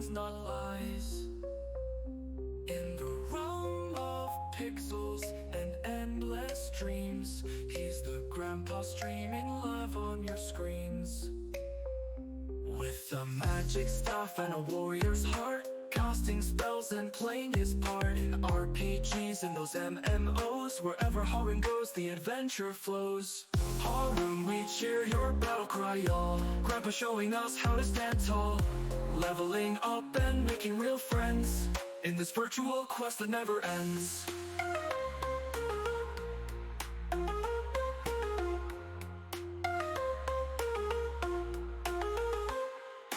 dragons, not lies. In the realm of pixels and endless dreams, he's the grandpa streaming live on your screens. With a magic staff and a warrior's heart, casting spells and playing his part in RPGs and those MMOs. Wherever Harun goes, the adventure flows. Harun, we cheer your battle cry, y'all. Grandpa showing us how to stand tall, leveling up and making real friends in this virtual quest that never ends.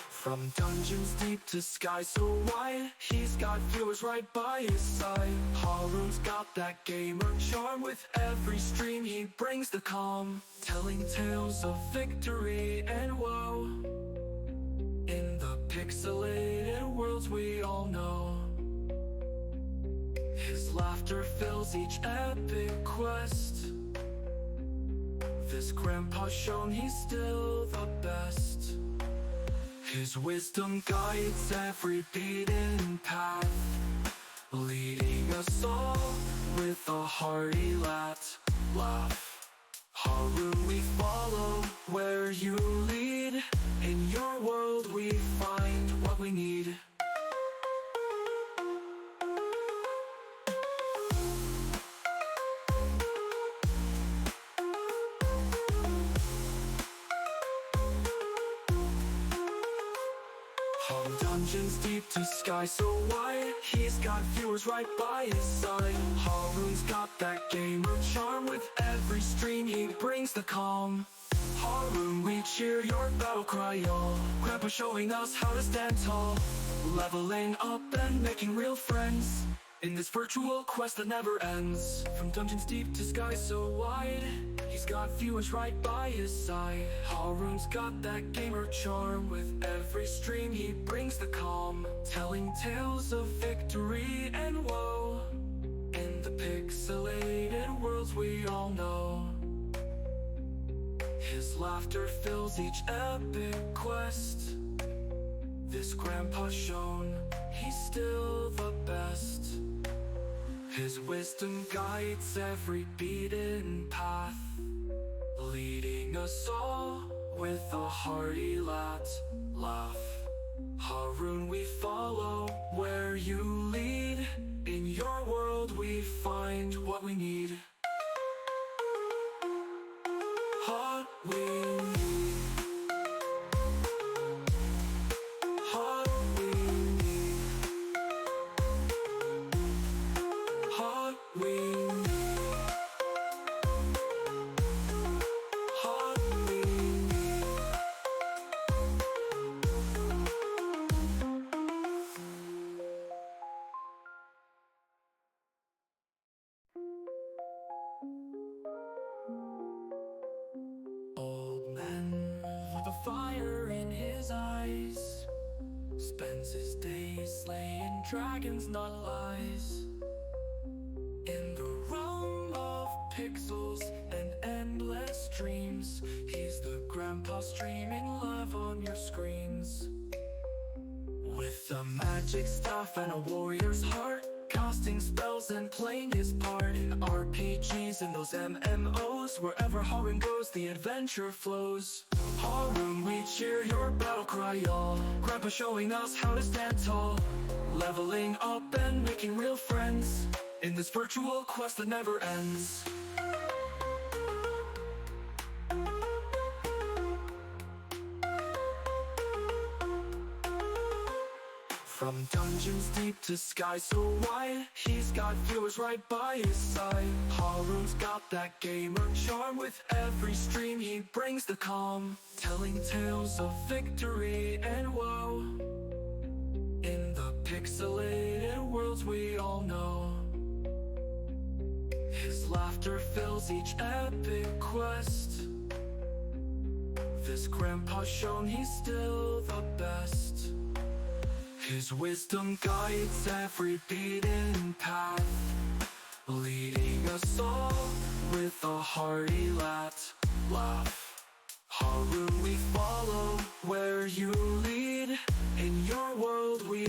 From dungeons deep to skies so wide, he's got viewers right by his side. Harun's got that gamer charm. With every stream he brings the calm, telling tales of victory and woe in the pixelated worlds we all know. His laughter fills each epic quest. This grandpa's shown he's still the best. His wisdom guides every beaten path, leading us all with a hearty laugh. Harun, we follow where you lead. In your world we find what we need. From dungeons deep to sky so wide, he's got viewers right by his side. Harun's got that gamer charm. With every stream he brings the calm. Harun, we cheer your battle cry, y'all. Grandpa showing us how to stand tall, leveling up and making real friends in this virtual quest that never ends. From dungeons deep to skies so wide, he's got viewers right by his side. Harun's got that gamer charm. With every stream he brings the calm, telling tales of victory and woe in the pixelated worlds we all know. His laughter fills each epic quest. This grandpa's shown he's still the best. His wisdom guides every beaten path, leading us all with a hearty laugh. Harun, we follow where you lead. In your world we find what we need. What we need. What we need. What we need. What we need. Old man with a fire in his eyes spends his days slaying dragons, not lies. In the realm of pixels and endless dreams, he's the grandpa streaming live on your screens. With a magic staff and a warrior's heart, casting spells and playing his part in RPGs and those MMOs. Wherever Harun goes, the adventure flows. Harun, we cheer your battle cry, y'all. Grandpa showing us how to stand tall, leveling up and making real friends in this virtual quest that never ends. From dungeons deep to skies so wide, he's got viewers right by his side. Harun's got that gamer charm. With every stream he brings the calm, telling tales of victory and woe in the pixelated worlds we all know. His laughter fills each epic quest. This grandpa's shown he's still the best. His wisdom guides every beaten path, leading us all with a hearty laugh. Harun, we follow where you lead. In your world we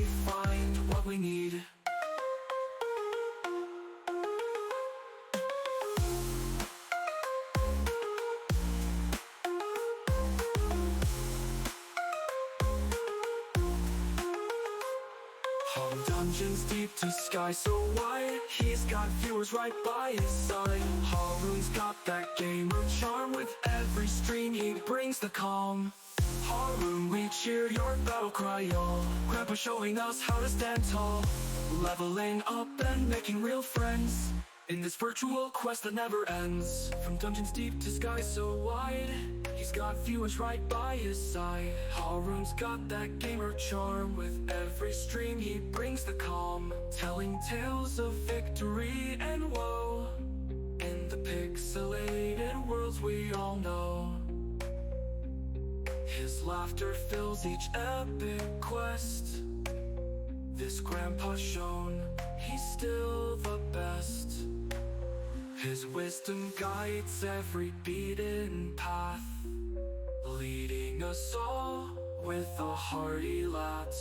From dungeons deep to sky so wide, he's got viewers right by his side. Haru's got that gamer charm, with every stream he brings the calm. Haru, we cheer your battle cry, y'all. Grandpa showing us how to stand tall, leveling up and making real friends in this virtual quest that never ends. From dungeons deep to sky so wide, he's got viewers right by his side. Haru's got that gamer charm, with every stream he brings the calm, telling tales of victory and woe in the pixelated worlds we all know. His laughter fills each epic quest. This grandpa's shown he's still the best. His wisdom guides every beaten path, leading us all with a hearty laugh.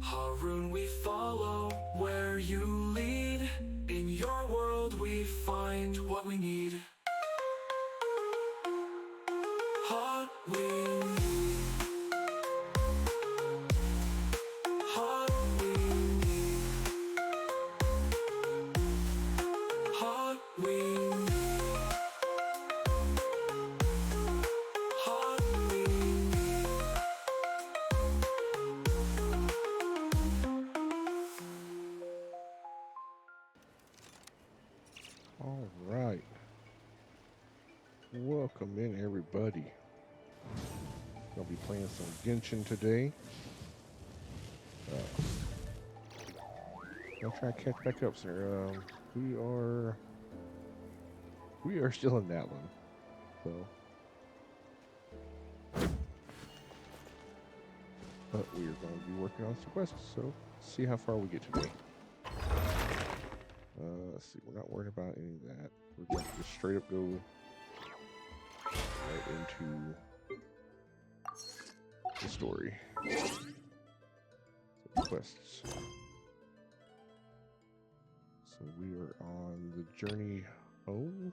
Harun, we follow where you lead. In your world we find what we need. What we need. What we need. What we need. What we need. All right. Welcome in, everybody. Gonna be playing some Genshin today. I'll try to catch back up, sir. We are still in that one, so. But we are going to be working on some quests, so see how far we get today. Let's see, we're not worried about any of that. We're going to just straight up go right into the story. So quests. So we are on the journey home.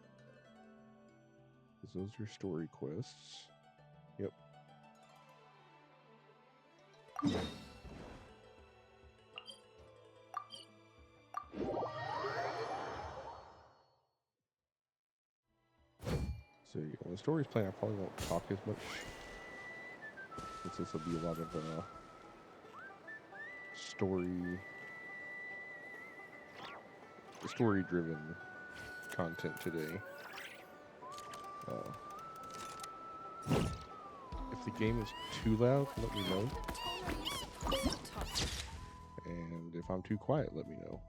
Those are story quests. Yep. So yeah, when the story's playing, I probably won't talk as much, since this will be a lot of story-driven content today. If the game is too loud, let me know. And if I'm too quiet, let me know.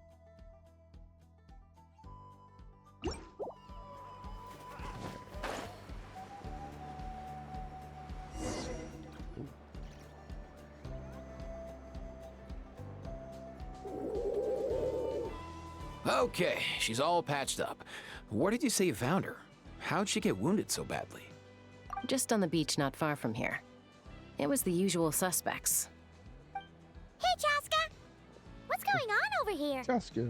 Okay, she's all patched up. Where did you say you found her? How'd she get wounded so badly? Just on the beach not far from here. It was the usual suspects. Hey, Chaska! What's going on over here? Chaska!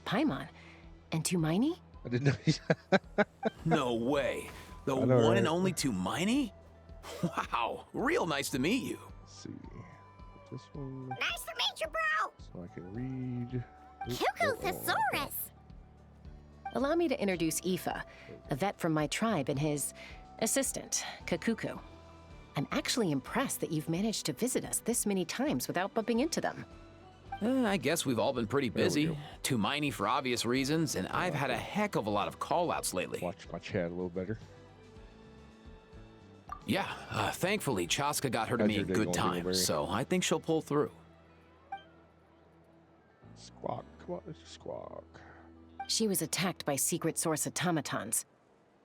Paimon. And Tumaini? I didn't know. No way. The I know, one right? and only Tumaini? Wow, real nice to meet you. Let's see. This one, Nice to meet you, bro! so I can read. Oops, Cuckoo oh, oh, Thesaurus! Allow me to introduce Aoife, a vet from my tribe and his assistant, Kakuku. I'm actually impressed that you've managed to visit us this many times without bumping into them. I guess we've all been pretty There we busy. go. Tumaini for obvious reasons, and I've had a heck of a lot of call-outs lately. Watch my chat a little better. Yeah, thankfully Chaska got her to How's me your in day good going, time, Dingleberry? so I think she'll pull through. Squawk, come on, let's squawk. She was attacked by secret source automatons.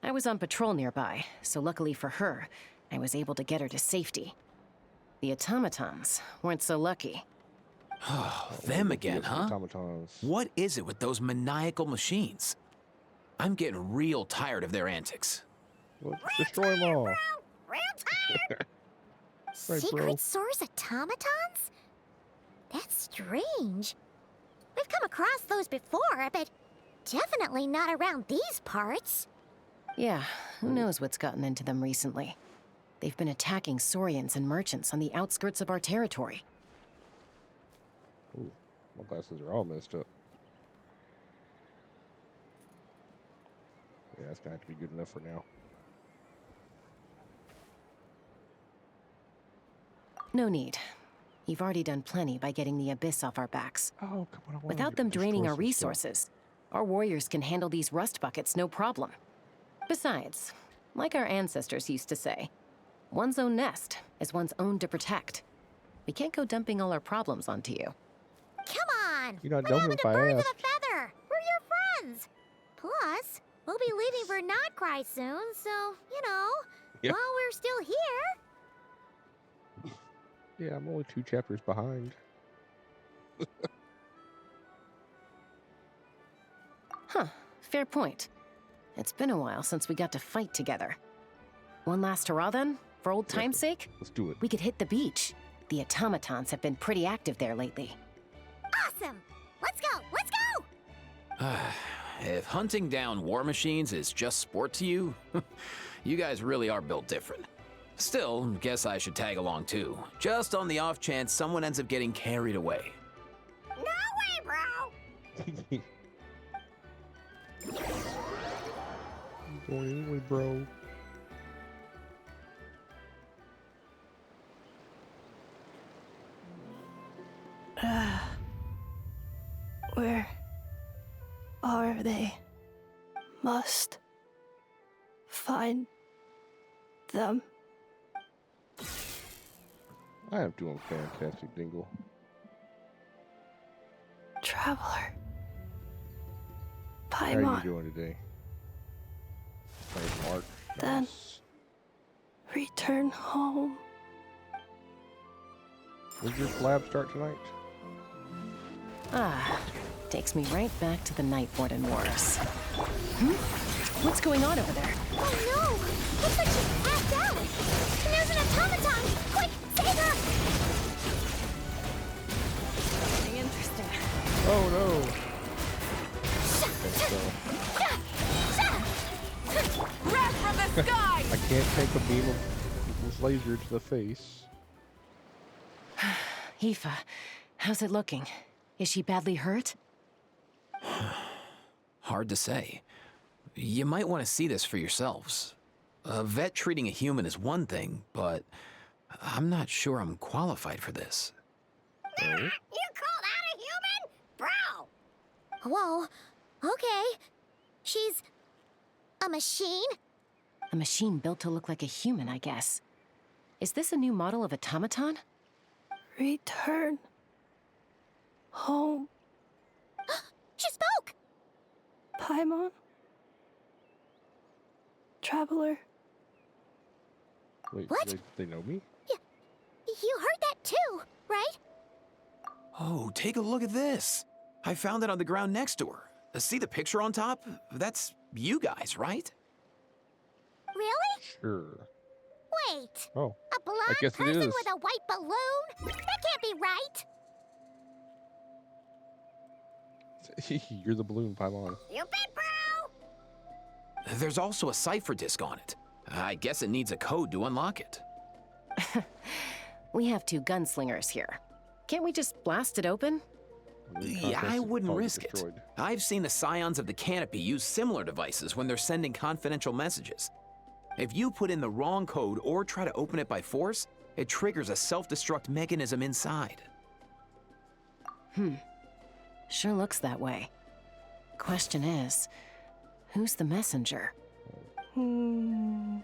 I was on patrol nearby, so luckily for her, I was able to get her to safety. The automatons weren't so lucky. Them again, huh? Automatons. What is it with those maniacal machines? I'm getting real tired of their antics. Well, destroy them all. Real tired! Right, Secret bro. source automatons? That's strange. We've come across those before, but definitely not around these parts. Yeah, who knows what's gotten into them recently. They've been attacking Saurians and merchants on the outskirts of our territory. Ooh, my glasses are all messed up. Yeah, that's gonna have to be good enough for now. No need. You've already done plenty by getting the Abyss off our backs. Oh, come on! I wanna Without them destroy draining our some stuff. resources, our warriors can handle these rust buckets no problem. Besides, like our ancestors used to say, one's own nest is one's own to protect. We can't go dumping all our problems onto you. Come on! You're not What dumping happened if to I birds of ask. a feather? We're your friends! Plus, we'll be leaving for Not Cry soon, so, Yep. while we're still here... Yeah, I'm only 2 chapters behind. Huh, fair point. It's been a while since we got to fight together. One last hurrah then, for old time's sake? Let's do it. We could hit the beach. The automatons have been pretty active there lately. Awesome! Let's go! Let's go! If hunting down war machines is just sport to you, you guys really are built different. Still, guess I should tag along too, just on the off chance someone ends up getting carried away. No way, bro! Going anyway, bro. Where are they? Must find them. I am doing fantastic, Dingle. Traveler. How are you Paimon. doing today? Playing Mark. Then- Nice. Return home. When's your lab start tonight? Ah, takes me right back to the Night Warden Wars. What's going on over there? Oh no! Looks like she's passed out! And there's an automaton! Quick, save her! Something interesting. Oh no! Wrath from the sky! I can't take a beam of this laser to the face. Aoife, how's it looking? Is she badly hurt? Hard to say. You might want to see this for yourselves. A vet treating a human is one thing, but I'm not sure I'm qualified for this. You called out a human? Bro! Whoa, okay. She's... a machine? A machine built to look like a human, I guess. Is this a new model of automaton? Return home. She spoke! Paimon. Traveler. Wait, What? They know me? You heard that too, right? Oh, take a look at this. I found it on the ground next to her. See the picture on top? That's you guys, right? Really? Sure. Wait. Oh, A blonde guess it person is. with a white balloon? That can't be right. you're the balloon Paimon. You bet, bro! There's also a cipher disk on it. I guess it needs a code to unlock it. We have 2 gunslingers here. Can't we just blast it open? Yeah, I wouldn't risk it. I've seen the scions of the canopy use similar devices when they're sending confidential messages. If you put in the wrong code or try to open it by force, it triggers a self-destruct mechanism inside. Sure looks that way. Question is, who's the messenger? Question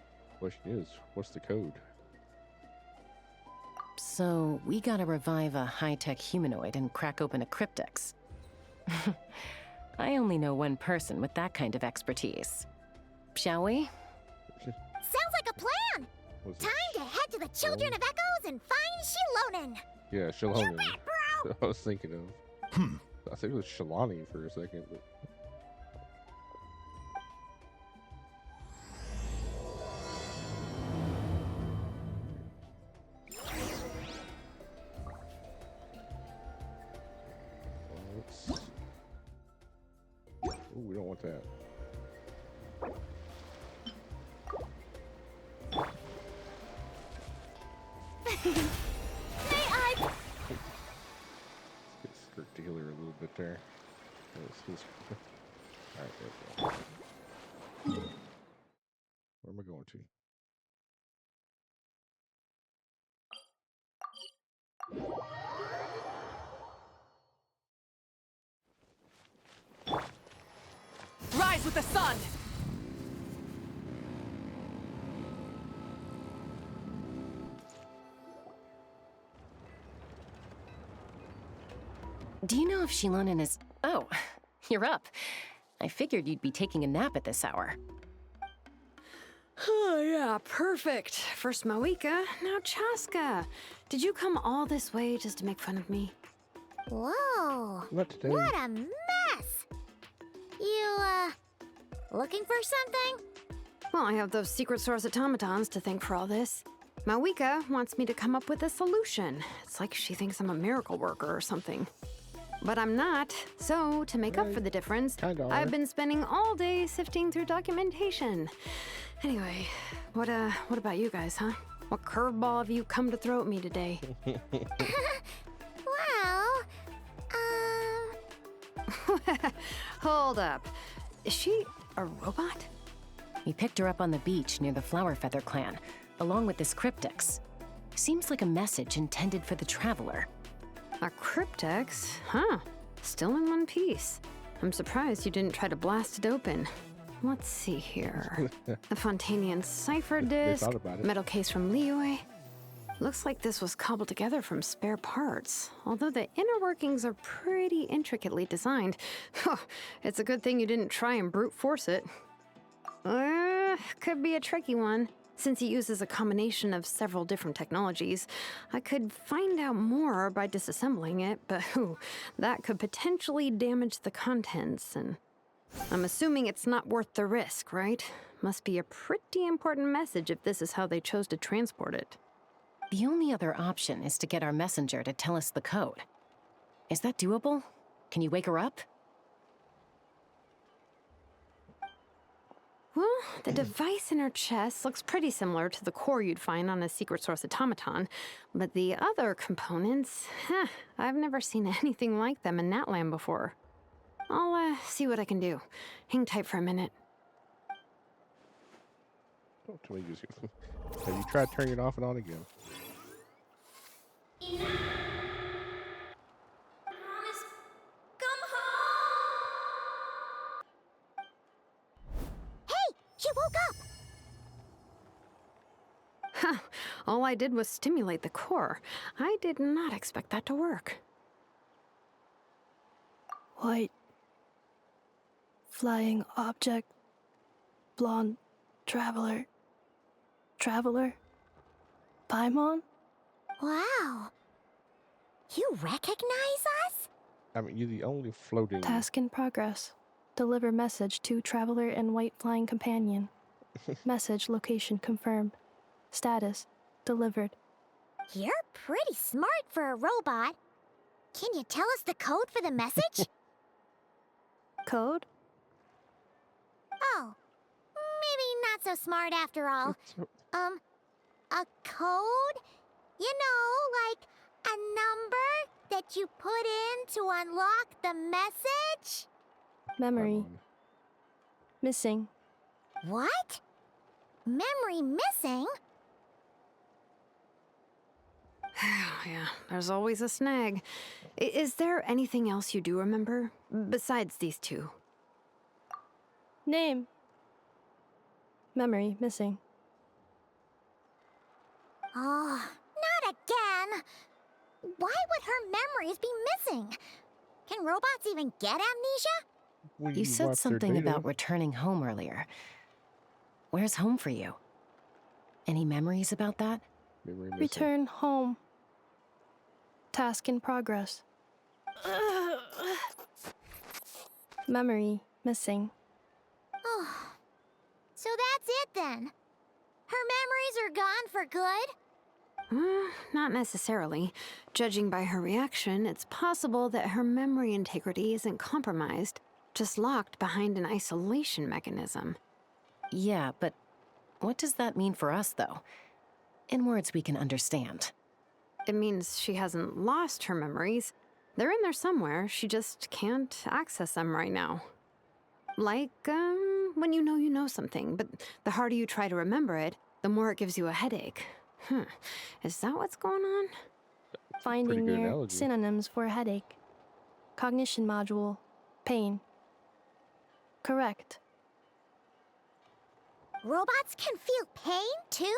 is, what's the code? So, we gotta revive a high-tech humanoid and crack open a cryptex. I only know one person with that kind of expertise. Shall we? Sounds like a plan! What's Time to head to the Children of Echoes and find Shilonen! Yeah, You Shalani. bet, bro! I was thinking of. I think it was Shalani for a second, but oh, we don't want that. May I? Let's get skirt to heal her a little bit there. Alright, there we go. Where am I going to? Rise with the sun! Do you know if Shilonen is... Oh, you're up. I figured you'd be taking a nap at this hour. Oh, yeah, perfect. First Mawika, now Chaska. Did you come all this way just to make fun of me? Whoa. Not today. What a mess. You, looking for something? Well, I have those secret source automatons to thank for all this. Mawika wants me to come up with a solution. It's like she thinks I'm a miracle worker or something. But I'm not. So, to make up for the difference, I've been spending all day sifting through documentation. Anyway, what about you guys, huh? What curveball have you come to throw at me today? Well, Hold up. Is she a robot? We picked her up on the beach near the Flower Feather clan, along with this cryptex. Seems like a message intended for the Traveler. A cryptex? Huh. Still in one piece. I'm surprised you didn't try to blast it open. Let's see here. The Fontanian cipher disc, thought about it. metal case from Liyue. Looks like this was cobbled together from spare parts, although the inner workings are pretty intricately designed. It's a good thing you didn't try and brute force it. Could be a tricky one. Since it uses a combination of several different technologies, I could find out more by disassembling it, but that could potentially damage the contents, and I'm assuming it's not worth the risk, right? Must be a pretty important message if this is how they chose to transport it. The only other option is to get our messenger to tell us the code. Is that doable? Can you wake her up? Well, the device in her chest looks pretty similar to the core you'd find on a secret source automaton, but the other components, I've never seen anything like them in Natlan before. I'll see what I can do. Hang tight for a minute. Don't tell me you have you tried turning it off and on again? She woke up! All I did was stimulate the core. I did not expect that to work. White. Flying object. Blonde. Traveler. Traveler. Paimon? Wow. You recognize us? I mean, you're the only floating... Task in progress. Deliver message to Traveler and White Flying Companion. Message location confirmed. Status delivered. You're pretty smart for a robot. Can you tell us the code for the message? Code? Oh, maybe not so smart after all. A code? You know, like a number that you put in to unlock the message? Memory. Missing. What? Memory missing? Yeah, there's always a snag. Is there anything else you do remember? Besides these two? Name. Memory missing. Oh, not again! Why would her memories be missing? Can robots even get amnesia? When You said wipe their something data- about returning home earlier. Where's home for you? Any memories about that? memory missing. Return home. Task in progress. Memory missing. Oh, so that's it then. Her memories are gone for good? Not necessarily. Judging by her reaction, it's possible that her memory integrity isn't compromised, just locked behind an isolation mechanism. Yeah, but what does that mean for us, though? In words we can understand. It means she hasn't lost her memories. They're in there somewhere, she just can't access them right now. Like, when you know something, but the harder you try to remember it, the more it gives you a headache. Is that what's going on? Finding good your analogy. synonyms for a headache. Cognition module. Pain. Correct. Robots can feel pain, too?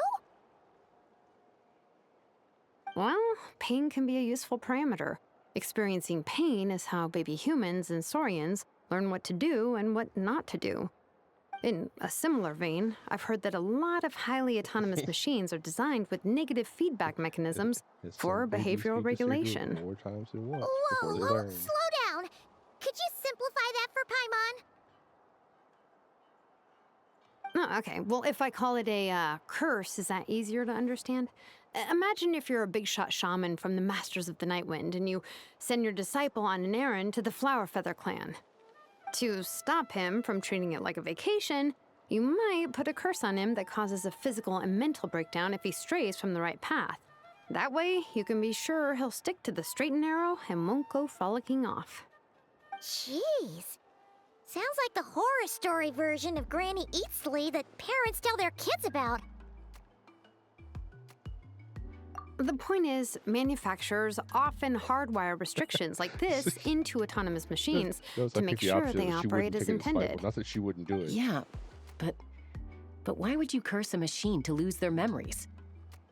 Well, pain can be a useful parameter. Experiencing pain is how baby humans and saurians learn what to do and what not to do. In a similar vein, I've heard that a lot of highly autonomous machines are designed with negative feedback mechanisms for Some babies behavioral need to say boo regulation. more times than once Whoa, before they whoa, learn. slow down. Could you simplify that for Paimon? Oh, okay. Well, if I call it a curse, is that easier to understand? Imagine if you're a big shot shaman from the Masters of the Nightwind and you send your disciple on an errand to the Flowerfeather clan. To stop him from treating it like a vacation, you might put a curse on him that causes a physical and mental breakdown if he strays from the right path. That way, you can be sure he'll stick to the straight and narrow and won't go frolicking off. Jeez. Sounds like the horror story version of Granny Eatsley that parents tell their kids about. The point is, manufacturers often hardwire restrictions like this into autonomous machines to make sure they operate as intended. Not that she wouldn't do it. Yeah, but why would you curse a machine to lose their memories?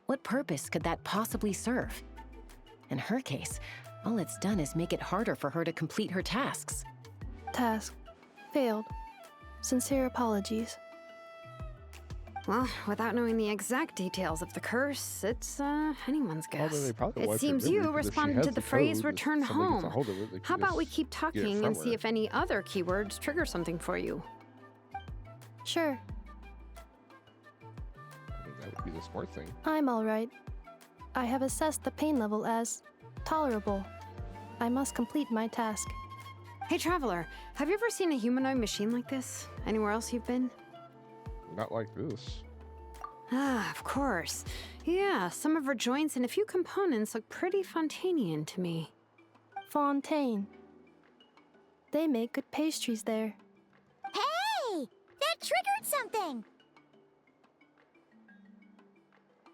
What purpose could that possibly serve? In her case, all it's done is make it harder for her to complete her tasks. Task. Failed. Sincere apologies. Well, without knowing the exact details of the curse, it's anyone's Well, guess. then they probably It wiped her seems memory, you because if she responded has to the the phrase code, return if somebody gets a home. hold of it, they can How about we just keep get it talking from and see her. if any other keywords trigger something for you? Sure. I mean, that would be the smart thing. I'm alright. I have assessed the pain level as tolerable. I must complete my task. Hey, Traveler, have you ever seen a humanoid machine like this? Anywhere else you've been? Not like this. Ah, of course. Yeah, some of her joints and a few components look pretty Fontanian to me. Fontaine. They make good pastries there. Hey! That triggered something!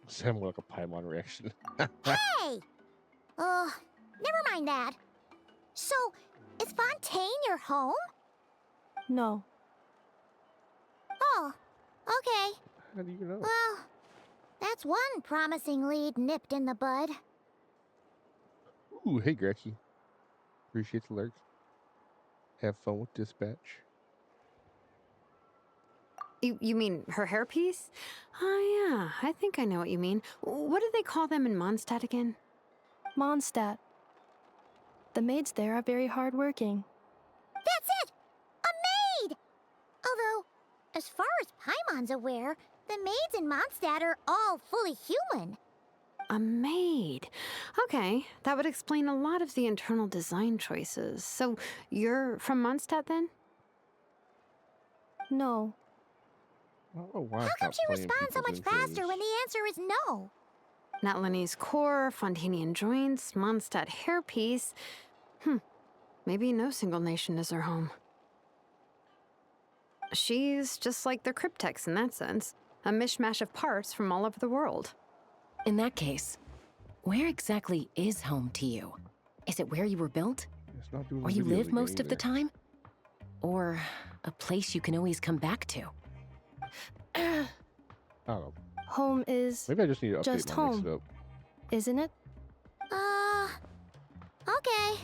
Sound more like a Paimon reaction. Hey! Never mind that. So, is Fontaine your home? No. Oh, okay. How do you know? Well, that's one promising lead nipped in the bud. Ooh, hey, Gretchen. Appreciate the lurk. Have fun with dispatch. You mean her hairpiece? Oh, yeah, I think I know what you mean. What do they call them in Mondstadt again? Mondstadt. The maids there are very hardworking. That's it! A maid! Although, as far as Paimon's aware, the maids in Mondstadt are all fully human. A maid. Okay, that would explain a lot of the internal design choices. So, you're from Mondstadt then? No. I don't know why How it's come not she playing responds so much people's faster intros. when the answer is no? Natlanese core, Fontanian joints, Mondstadt hairpiece. Maybe no single nation is her home. She's just like the Cryptex in that sense. A mishmash of parts from all over the world. In that case, where exactly is home to you? Is it where you were built? It's not doing Where the you video live again most of the either. time? Or a place you can always come back to? I don't know. Home is, Maybe I just need to update Just my mix home. it up. isn't it? Okay.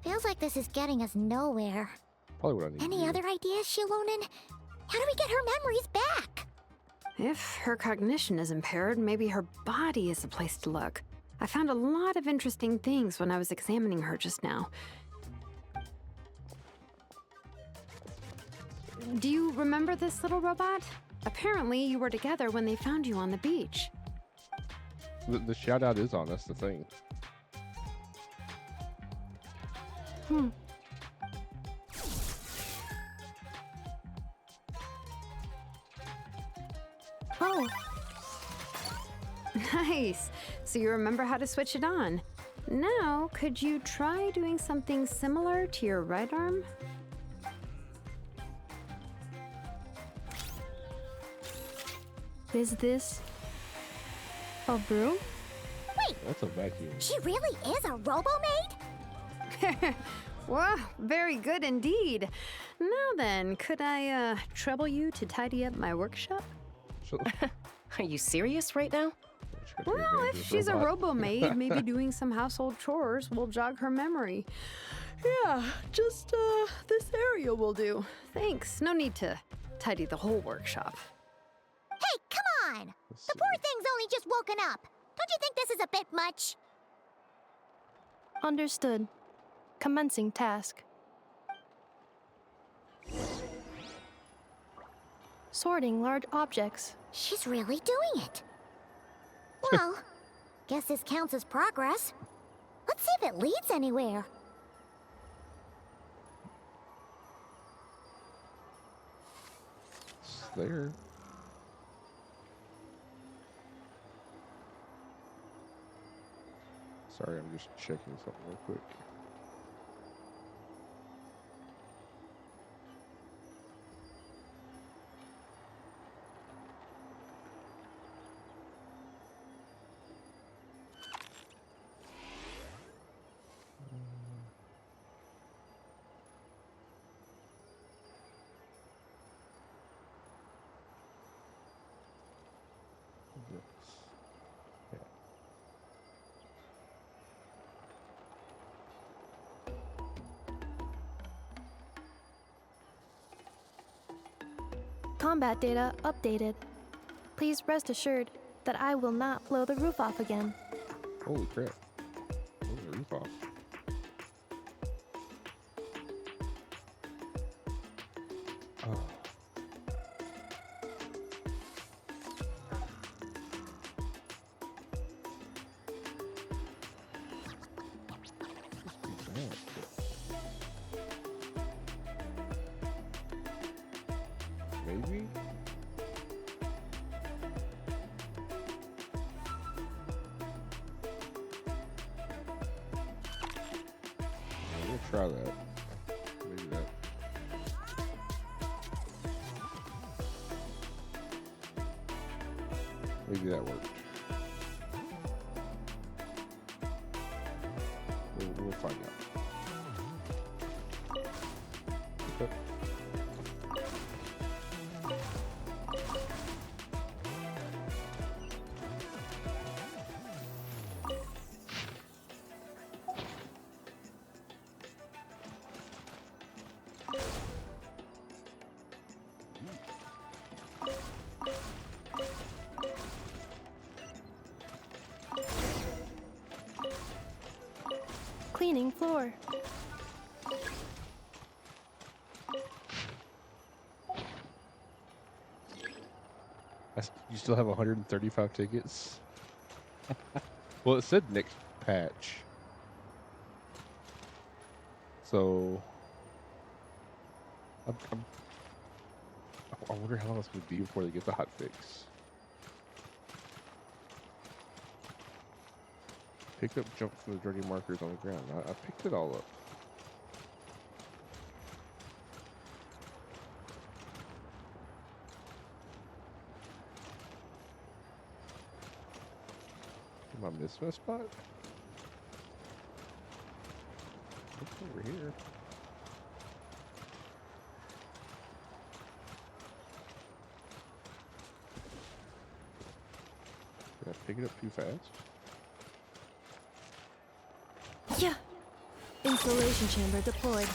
Feels like this is getting us nowhere. Probably what I need Any to do. other ideas, Shilonen? How do we get her memories back? If her cognition is impaired, maybe her body is the place to look. I found a lot of interesting things when I was examining her just now. Do you remember this little robot? Apparently, you were together when they found you on the beach. The shout out is on, that's the thing. Oh. Nice. So you remember how to switch it on. Now, could you try doing something similar to your right arm? Is this a broom? That's a vacuum. She really is a robo-maid? Wow, very good indeed. Now then, could I trouble you to tidy up my workshop? So, Are you serious right now? Well, if she's a robo-maid, maybe doing some household chores will jog her memory. Yeah, just this area will do. Thanks. No need to tidy the whole workshop. Hey, come on! The poor thing's only just woken up. Don't you think this is a bit much? Understood. Commencing task. Sorting large objects. She's really doing it. Well, guess this counts as progress. Let's see if it leads anywhere. It's there. Sorry, I'm just checking something real quick. Yes. Yeah. Combat data updated. Please rest assured that I will not blow the roof off again. Holy crap. Blow the roof off. Oh. Maybe? We'll try that. Maybe that. Maybe that worked. We'll find out. Okay. Cleaning floor. You still have 135 tickets? Well, it said next patch. So... I wonder how long it's going to be before they get the hot fix. Pick up junk from the dirty markers on the ground. I picked it all up. Am I missing a spot? Look over here. Did I pick it up too fast? Yeah. Installation chamber deployed.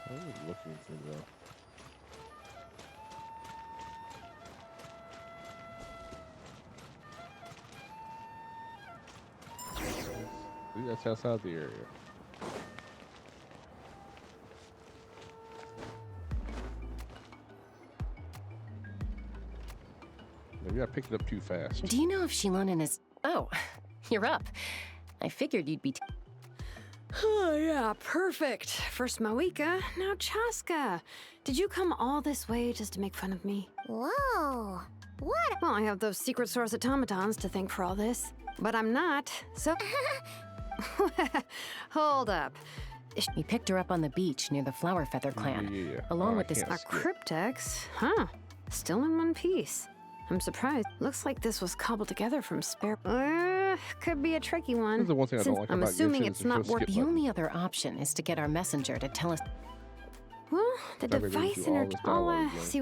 I was looking for the... I think that's outside the area. Maybe I picked it up too fast. Do you know if Shilonen is... Oh, you're up. I figured you'd be... Oh, yeah, perfect. First Mawika, now Chaska. Did you come all this way just to make fun of me? Whoa. What? Well, I have those secret source automatons to thank for all this. But I'm not, so... Hold up. We picked her up on the beach near the Flower Feather clan, Yeah. along Oh, with I this. can't A skip. cryptex? Huh. Still in one piece. I'm surprised. Looks like this was cobbled together from spare... could be a tricky This one. is the one thing I don't Since like I'm about assuming Genshin it's is the not show worth... skip The button. only other option is to get our messenger to tell us. Well, the Probably read device you in her... all this I'll, dialogue again. see...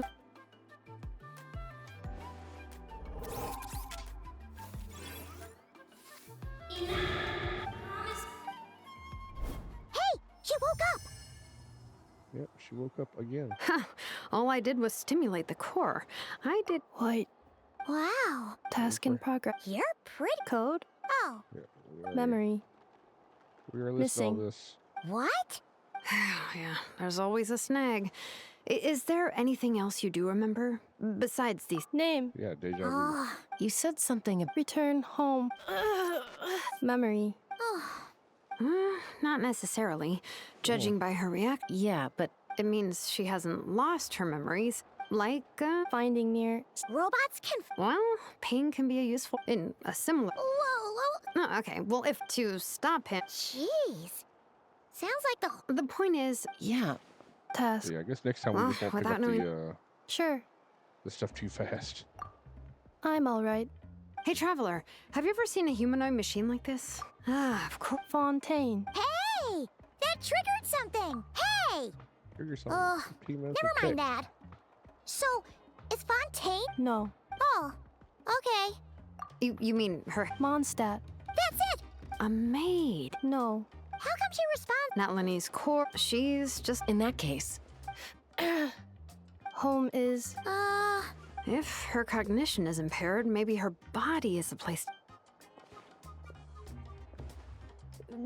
Hey, she woke up. Yep, she woke up again. All I did was stimulate the core. I did... White. Wow. Task in progress. You're pretty. Code. Oh, Yeah, we already- Memory. We are listing all Missing. this. what? Yeah, there's always a snag. Is there anything else you do remember? Besides these... Name. Yeah, deja vu. Oh, You said something. Return home. Memory. Not necessarily. Judging by her react, Yeah, but it means she hasn't lost her memories. Like, Finding near. robots can. well, pain can be a useful... in a similar... Whoa. Oh, okay, well, if to stop him... Jeez. Sounds like the. The point is... yeah, Task. Yeah, I guess next time Well, we just won't pick without up knowing- Sure. the stuff too fast. I'm alright. Hey, Traveler, have you ever seen a humanoid machine like this? Ah, of course. Fontaine. Hey, that triggered something. Hey. Figure something. 15 minutes Never of mind text. that. So, is Fontaine? No. Oh, okay. You mean her... Mondstadt. That's it. a maid? No. How come she responds? Not Lenny's core. She's just... in that case. Home is. If her cognition is impaired, maybe her body is the place.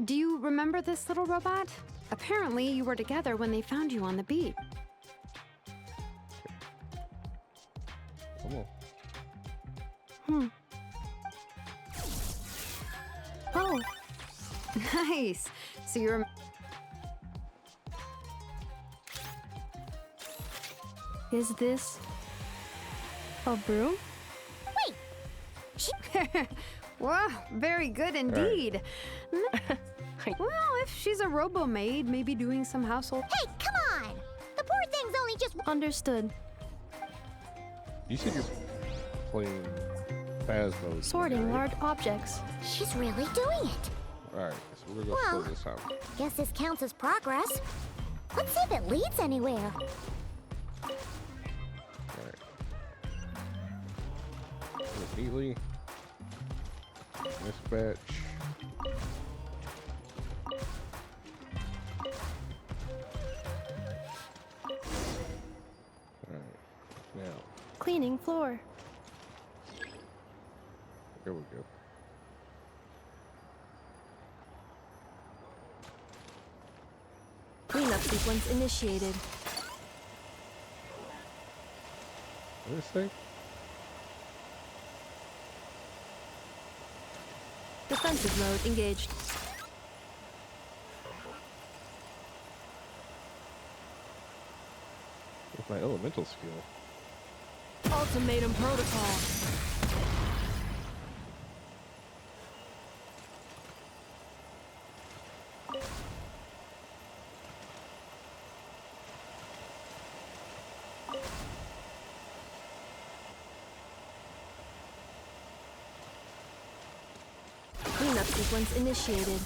Do you remember this little robot? Apparently, you were together when they found you on the beach. Come on. Oh. Nice. So you're... Is this. A broom? Wow, very good indeed. Well, if she's a robo-maid, maybe doing some household... Hey, come on! The poor thing's only just. Understood. You said you're playing Phasmos. Sorting right? large objects. She's really doing it. Alright, so we're gonna Well- slow this out. Guess this counts as progress. Let's see if it leads anywhere. Alright. Do it neatly. Dispatch. Alright. Now, Cleaning floor. there we go. Cleanup sequence initiated. What this thing? Defensive mode engaged. With my elemental skill. Ultimatum protocol. Cleanup sequence initiated.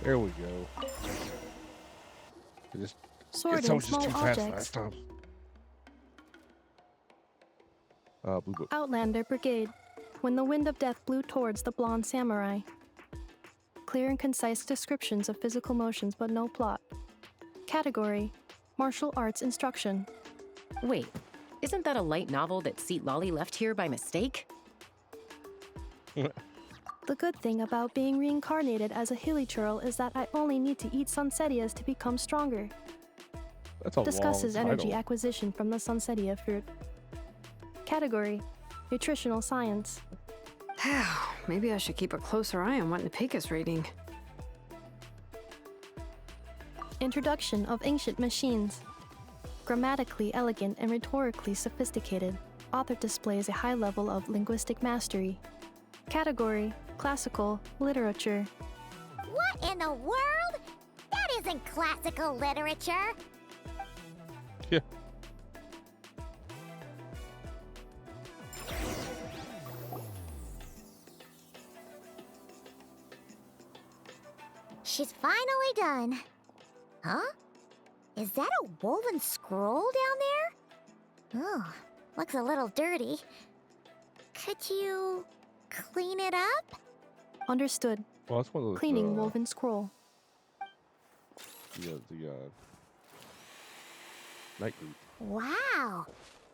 There we go. It just, Sorting sounds just small too fast objects. last time. Blue book. Outlander Brigade. When the wind of death blew towards the blonde samurai. Clear and concise descriptions of physical motions, but no plot. Category: Martial arts instruction. Wait, isn't that a light novel that Seat Lolly left here by mistake? The good thing about being reincarnated as a hilichurl is that I only need to eat sunsettias to become stronger. That's a Discusses long energy title. acquisition from the sunsettia fruit. Category: Nutritional Science. Maybe I should keep a closer eye on what Nepika's reading. Introduction of Ancient Machines. Grammatically elegant and rhetorically sophisticated, author displays a high level of linguistic mastery. Category: Classical Literature. What in the world? That isn't classical literature. Yeah. She's finally done. Huh? Is that a woven scroll down there? Oh, looks a little dirty. Could you clean it up? Understood. Well, that's one of those. Cleaning woven scroll. The night group. Wow,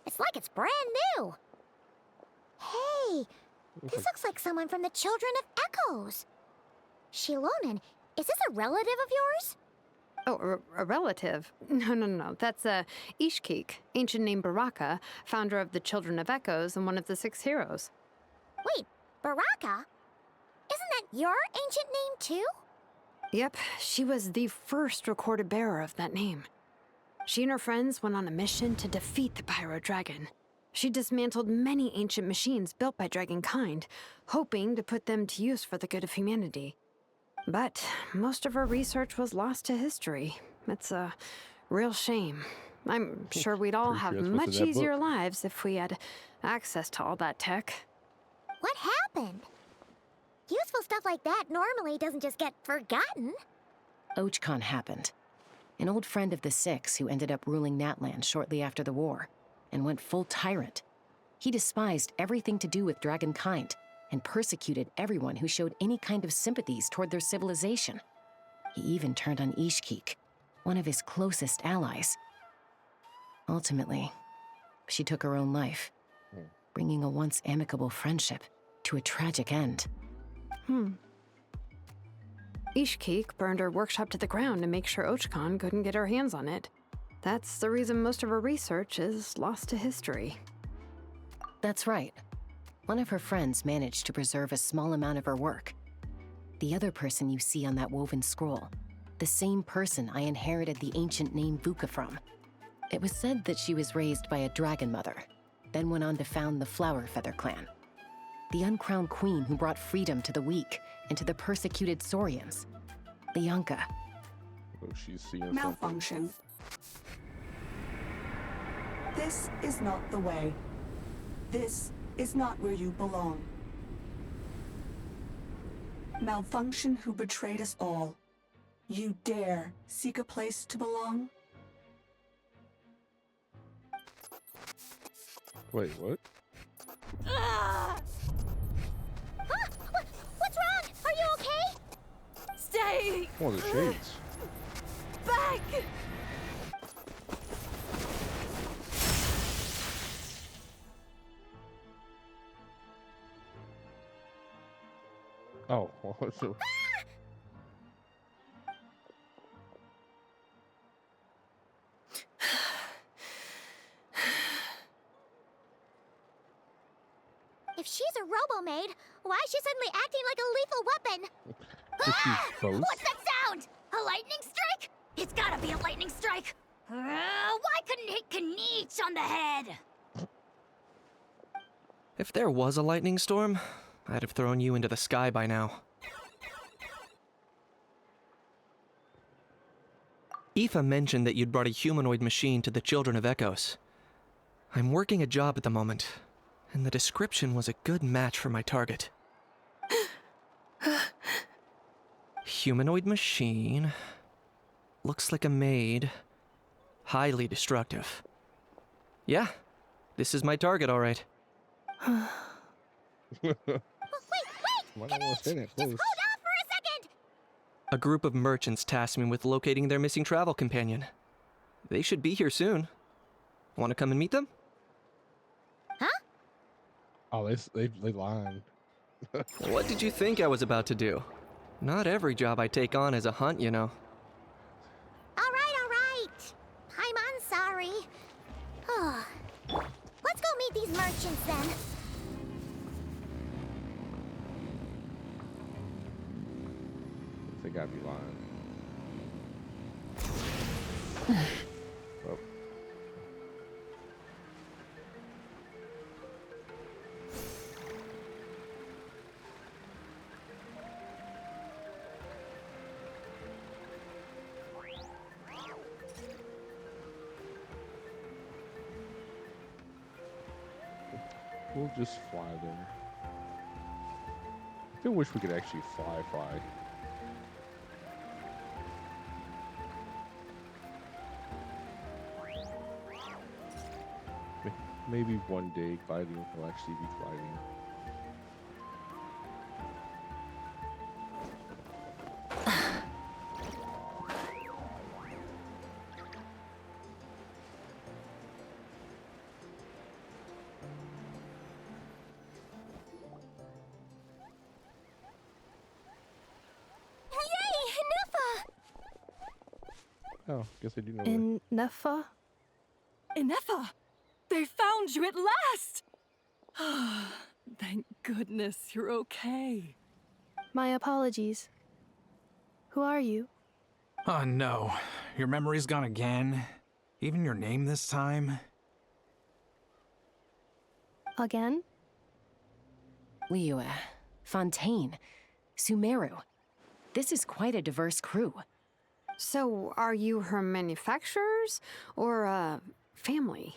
it's like it's brand new. Hey, this looks like someone from the Children of Echoes. Shilonen, is this a relative of yours? Oh, a relative? No. That's Ishkik, ancient name Baraka, founder of the Children of Echoes and one of the 6 heroes. Wait, Baraka? Isn't that your ancient name too? Yep, she was the first recorded bearer of that name. She and her friends went on a mission to defeat the Pyro Dragon. She dismantled many ancient machines built by Dragonkind, hoping to put them to use for the good of humanity. But most of her research was lost to history. It's a real shame. I'm sure we'd all Pretty have sure that's what's much in that easier book. lives if we had access to all that tech. What happened? Useful stuff like that normally doesn't just get forgotten. Ochkon happened. An old friend of the 6 who ended up ruling Natland shortly after the war, and went full tyrant. He despised everything to do with Dragonkind, and persecuted everyone who showed any kind of sympathies toward their civilization. He even turned on Ishkik, one of his closest allies. Ultimately, she took her own life, bringing a once amicable friendship to a tragic end. Ishkik burned her workshop to the ground to make sure Ochkon couldn't get her hands on it. That's the reason most of her research is lost to history. That's right. One of her friends managed to preserve a small amount of her work. The other person you see on that woven scroll, the same person I inherited the ancient name Vuka from. It was said that she was raised by a dragon mother, then went on to found the Flower Feather clan. The uncrowned queen who brought freedom to the weak and to the persecuted Saurians. Lianka. Oh, she's seeing Malfunction. This is not the way. This is not where you belong. Malfunction who betrayed us all. You dare seek a place to belong? Wait, what? What's wrong? Are you okay? Stay Oh, the shades. back! Oh, so If she's a robo-maid, why is she suddenly acting like a lethal weapon? she's both. What's that sound? A lightning strike? It's gotta be a lightning strike. Why couldn't it hit Kniech on the head? If there was a lightning storm, I'd have thrown you into the sky by now. Aoife mentioned that you'd brought a humanoid machine to the Children of Echoes. I'm working a job at the moment, and the description was a good match for my target. Humanoid machine. Looks like a maid. Highly destructive. Yeah, this is my target, all right. Wait! Why not want to stay that Just close? hold on for a second! A group of merchants tasked me with locating their missing travel companion. They should be here soon. Want to come and meet them? Huh? Oh, they lied. What did you think I was about to do? Not every job I take on is a hunt, you know. All right. I'm sorry. Let's go meet these merchants then. They gotta be lying. Oh. We'll just fly there. I still wish we could actually fly. Maybe one day gliding will actually be gliding. Oh, guess I do know. In Nefa? Inefa! They found you at last! Thank goodness you're okay. My apologies. Who are you? Oh no, your memory's gone again? Even your name this time? Again? Liyue, Fontaine, Sumeru. This is quite a diverse crew. So, are you her manufacturers or family?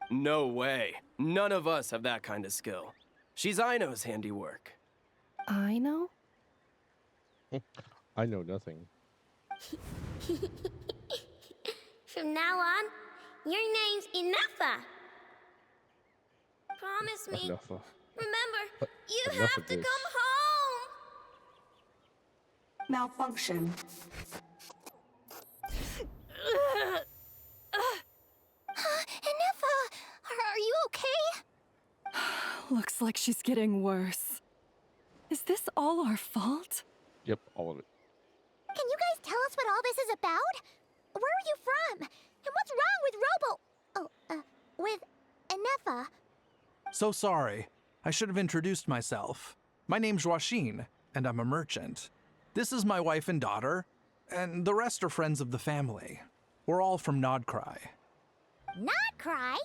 No way. None of us have that kind of skill. She's Aino's handiwork. I know? I know nothing. From now on, your name's Inefa. Promise me. Enough. Remember, you Enough have of to this. come home. Malfunction. Inefa, are you okay? Looks like she's getting worse. Is this all our fault? Yep, all of it. Can you guys tell us what all this is about? Where are you from? And what's wrong with with Inefa? So sorry. I should have introduced myself. My name's Joachine, and I'm a merchant. This is my wife and daughter, and the rest are friends of the family. We're all from Nodcry. Not cry?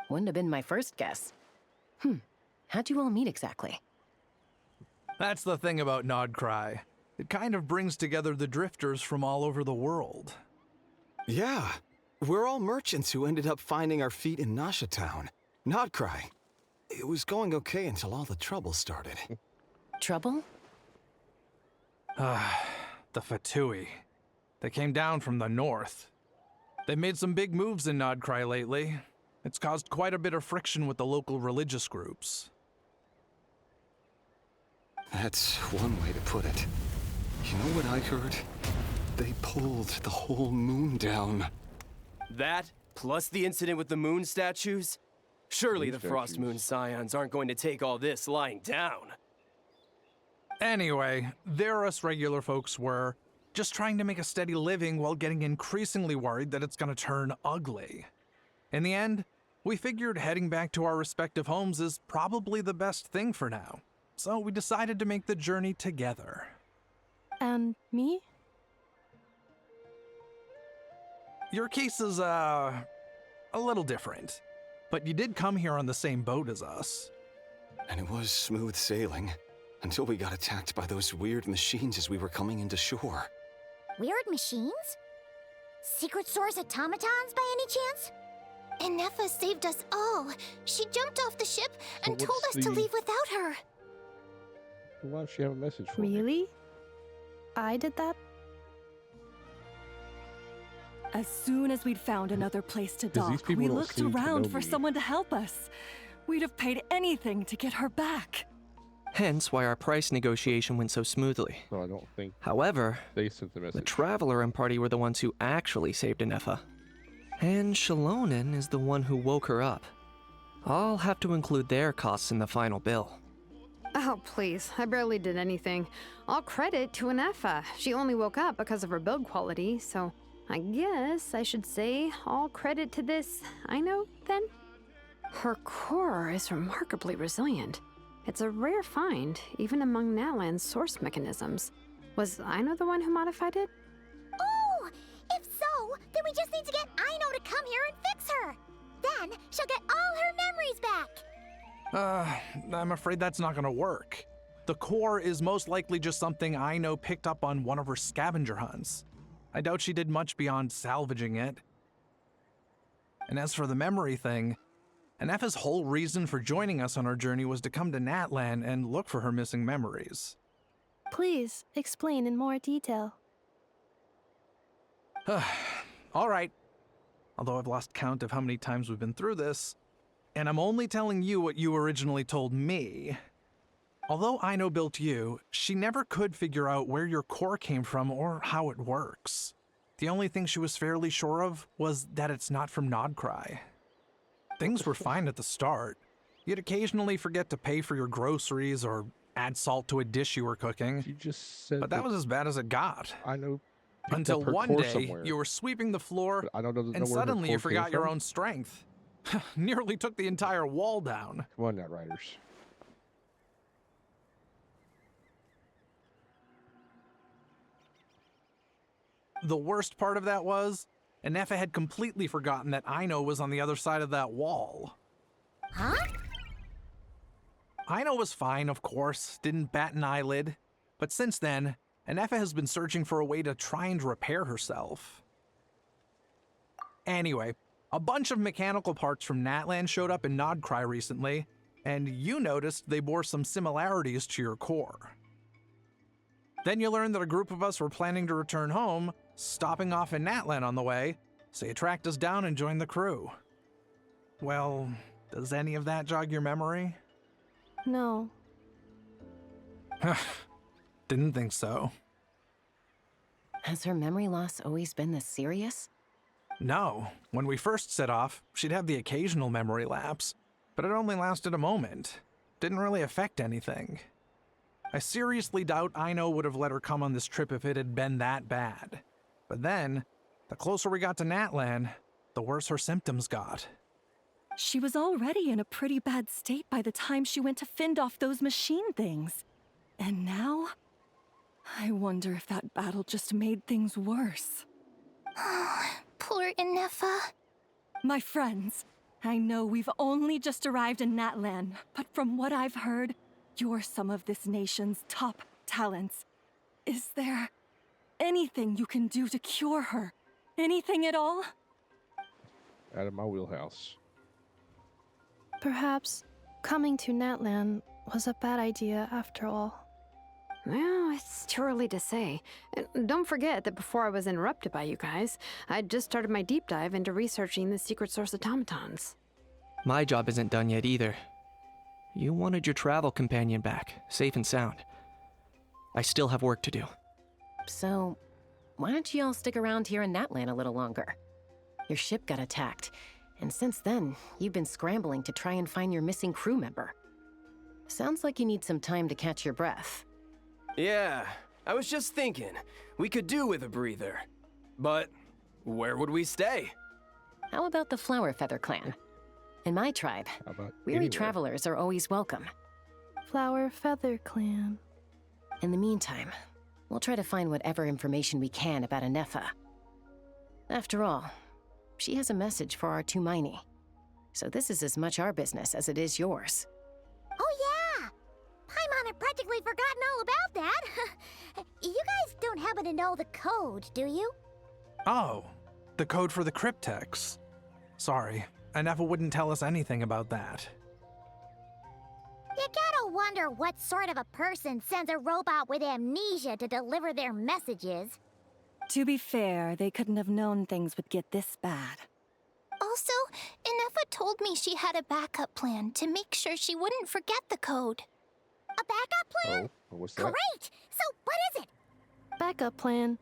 Wouldn't have been my first guess. How'd you all meet exactly? That's the thing about Nodcry. It kind of brings together the drifters from all over the world. Yeah, we're all merchants who ended up finding our feet in Nasha Town. Nodcry. It was going okay until all the trouble started. Trouble? The Fatui. They came down from the north. They made some big moves in Nodcry lately. It's caused quite a bit of friction with the local religious groups. That's one way to put it. You know what I heard? They pulled the whole moon down. That, plus the incident with the moon statues? Surely Moon the Frost statues. Moon Scions aren't going to take all this lying down. Anyway, there us regular folks were, just trying to make a steady living while getting increasingly worried that it's gonna turn ugly. In the end, we figured heading back to our respective homes is probably the best thing for now. So we decided to make the journey together. And me? Your case is, a little different. But you did come here on the same boat as us. And it was smooth sailing, until we got attacked by those weird machines as we were coming into shore. Weird machines? Secret source automatons by any chance? Inefa saved us all. She jumped off the ship and But told what's us to the- leave without her. Why don't she have a message for me? Really? I did that? As soon as we'd found another place to Because these dock, people we don't looked seem to around know for me. someone to help us. We'd have paid anything to get her back. Hence why our price negotiation went so smoothly. No, I don't think However, they sent the the message. Traveler and party were the ones who actually saved Inefa. And Shalonen is the one who woke her up. I'll have to include their costs in the final bill. Oh, please. I barely did anything. All credit to Anefa. She only woke up because of her build quality, so I guess I should say all credit to this Aino, then? Her core is remarkably resilient. It's a rare find, even among Natlan's source mechanisms. Was Aino the one who modified it? Oh! If so, then we just need to get Aino to come here and fix her! Then she'll get all her memories back! I'm afraid that's not gonna work. The core is most likely just something Aino picked up on one of her scavenger hunts. I doubt she did much beyond salvaging it. And as for the memory thing, Anefa's whole reason for joining us on our journey was to come to Natlan and look for her missing memories. Please explain in more detail. All right. Although I've lost count of how many times we've been through this, and I'm only telling you what you originally told me. Although Aino built you, she never could figure out where your core came from or how it works. The only thing she was fairly sure of was that it's not from Nodcry. Things were fine at the start. You'd occasionally forget to pay for your groceries or add salt to a dish you were cooking. You just said but that was as bad as it got. I know. Until one day, you were sweeping the floor, and suddenly you forgot your own strength. Nearly took the entire wall down. Come on, Outriders. The worst part of that was, Anefa had completely forgotten that Aino was on the other side of that wall. Huh? Aino was fine, of course, didn't bat an eyelid. But since then, Anefa has been searching for a way to try and repair herself. Anyway, a bunch of mechanical parts from Natlan showed up in Nodcry recently, and you noticed they bore some similarities to your core. Then you learned that a group of us were planning to return home, stopping off in Natlan on the way, so you tracked us down and joined the crew. Well, does any of that jog your memory? No. Didn't think so. Has her memory loss always been this serious? No. When we first set off, she'd have the occasional memory lapse, but it only lasted a moment. Didn't really affect anything. I seriously doubt Aino would have let her come on this trip if it had been that bad. But then, the closer we got to Natlan, the worse her symptoms got. She was already in a pretty bad state by the time she went to fend off those machine things. And now, I wonder if that battle just made things worse. Poor Anefa. My friends, I know we've only just arrived in Natlan, but from what I've heard, you're some of this nation's top talents. Is there anything you can do to cure her? Anything at all? Out of my wheelhouse. Perhaps coming to Natlan was a bad idea after all. Well, it's too early to say. And don't forget that before I was interrupted by you guys, I'd just started my deep dive into researching the secret source automatons. My job isn't done yet either. You wanted your travel companion back, safe and sound. I still have work to do. So, why don't you all stick around here in Natlan a little longer? Your ship got attacked, and since then, you've been scrambling to try and find your missing crew member. Sounds like you need some time to catch your breath. Yeah, I was just thinking, we could do with a breather. But where would we stay? How about the Flower Feather Clan? In my tribe, weary travelers are always welcome. Flower Feather Clan. In the meantime, we'll try to find whatever information we can about Anefa. After all, she has a message for our Tumaini. So this is as much our business as it is yours. Oh yeah! Paimon had practically forgotten all about that. You guys don't happen to know the code, do you? Oh, the code for the cryptex. Sorry, Anefa wouldn't tell us anything about that. You gotta wonder what sort of a person sends a robot with amnesia to deliver their messages. To be fair, they couldn't have known things would get this bad. Also, Anefa told me she had a backup plan to make sure she wouldn't forget the code. A backup plan? Oh, what's that? Great! So, what is it? Backup plan.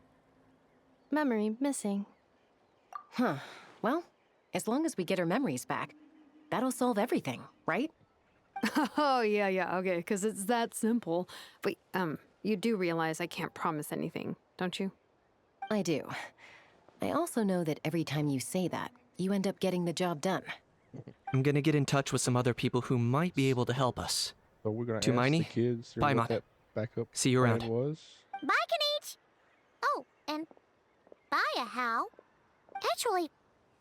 Memory missing. Huh. Well, as long as we get her memories back, that'll solve everything, right? Oh, yeah, okay, because it's that simple. Wait, you do realize I can't promise anything, don't you? I do. I also know that every time you say that, you end up getting the job done. I'm gonna get in touch with some other people who might be able to help us. So we're gonna To ask Miney? the kids Bye, what Mon. that backup See you plan around. was. Bye, Kanich! Oh, and bye, How. Actually,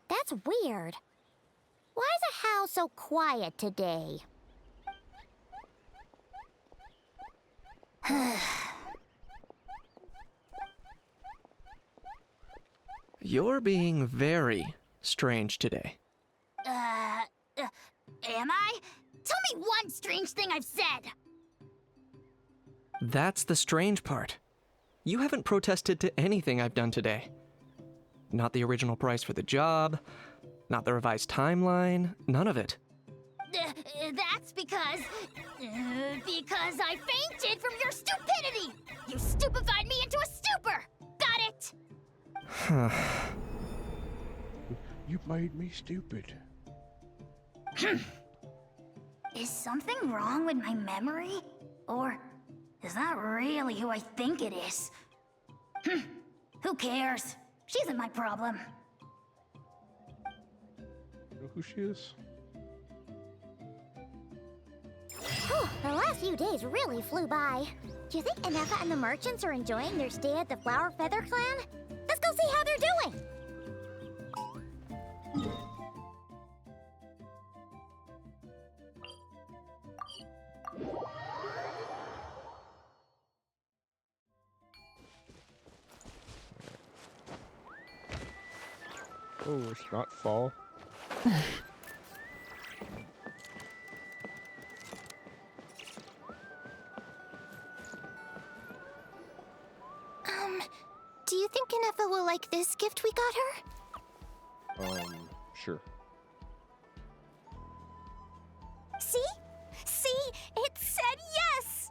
that's weird. Why is a How so quiet today? You're being very strange today. Am I? Tell me one strange thing I've said! That's the strange part. You haven't protested to anything I've done today. Not the original price for the job, not the revised timeline, none of it. That's because I fainted from your stupidity! You stupefied me into a stupor! Got it? You made me stupid. Is something wrong with my memory? Or is that really who I think it is? Who cares? She isn't my problem. You know who she is? Whew, the last few days really flew by. Do you think Inefa and the merchants are enjoying their stay at the Flower Feather Clan? Let's go see how they're doing! Oh, it's not fall. Do you think Inefa will like this gift we got her? Sure. See? See? It said yes!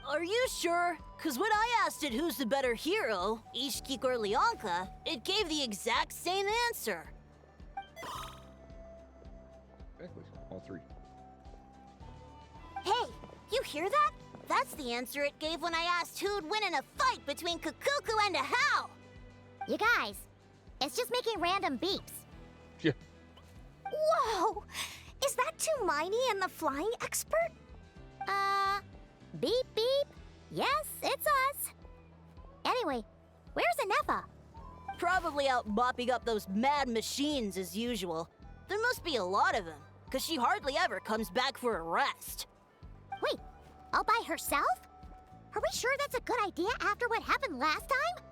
Are you sure? Because when I asked it who's the better hero, Ishkik or Leonka, it gave the exact same answer. Exactly. All three. Hey, you hear that? That's the answer it gave when I asked who'd win in a fight between Kakuku and a How. You guys, it's just making random beeps. Yeah. Whoa! Is that Tumaini and the flying expert? Beep beep. Yes, it's us. Anyway, where's Inefa? Probably out mopping up those mad machines as usual. There must be a lot of them, because she hardly ever comes back for a rest. Wait, all by herself? Are we sure that's a good idea after what happened last time?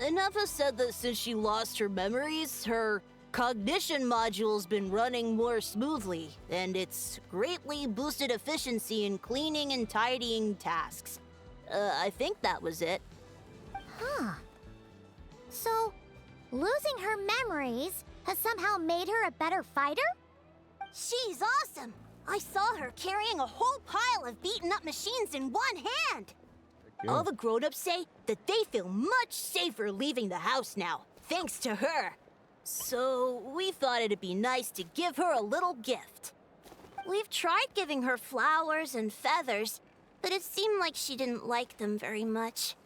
Inefa said that since she lost her memories, her cognition module's been running more smoothly, and it's greatly boosted efficiency in cleaning and tidying tasks. I think that was it. Huh. So, losing her memories has somehow made her a better fighter? She's awesome! I saw her carrying a whole pile of beaten-up machines in one hand! All the grown-ups say that they feel much safer leaving the house now, thanks to her. So, we thought it'd be nice to give her a little gift. We've tried giving her flowers and feathers, but it seemed like she didn't like them very much.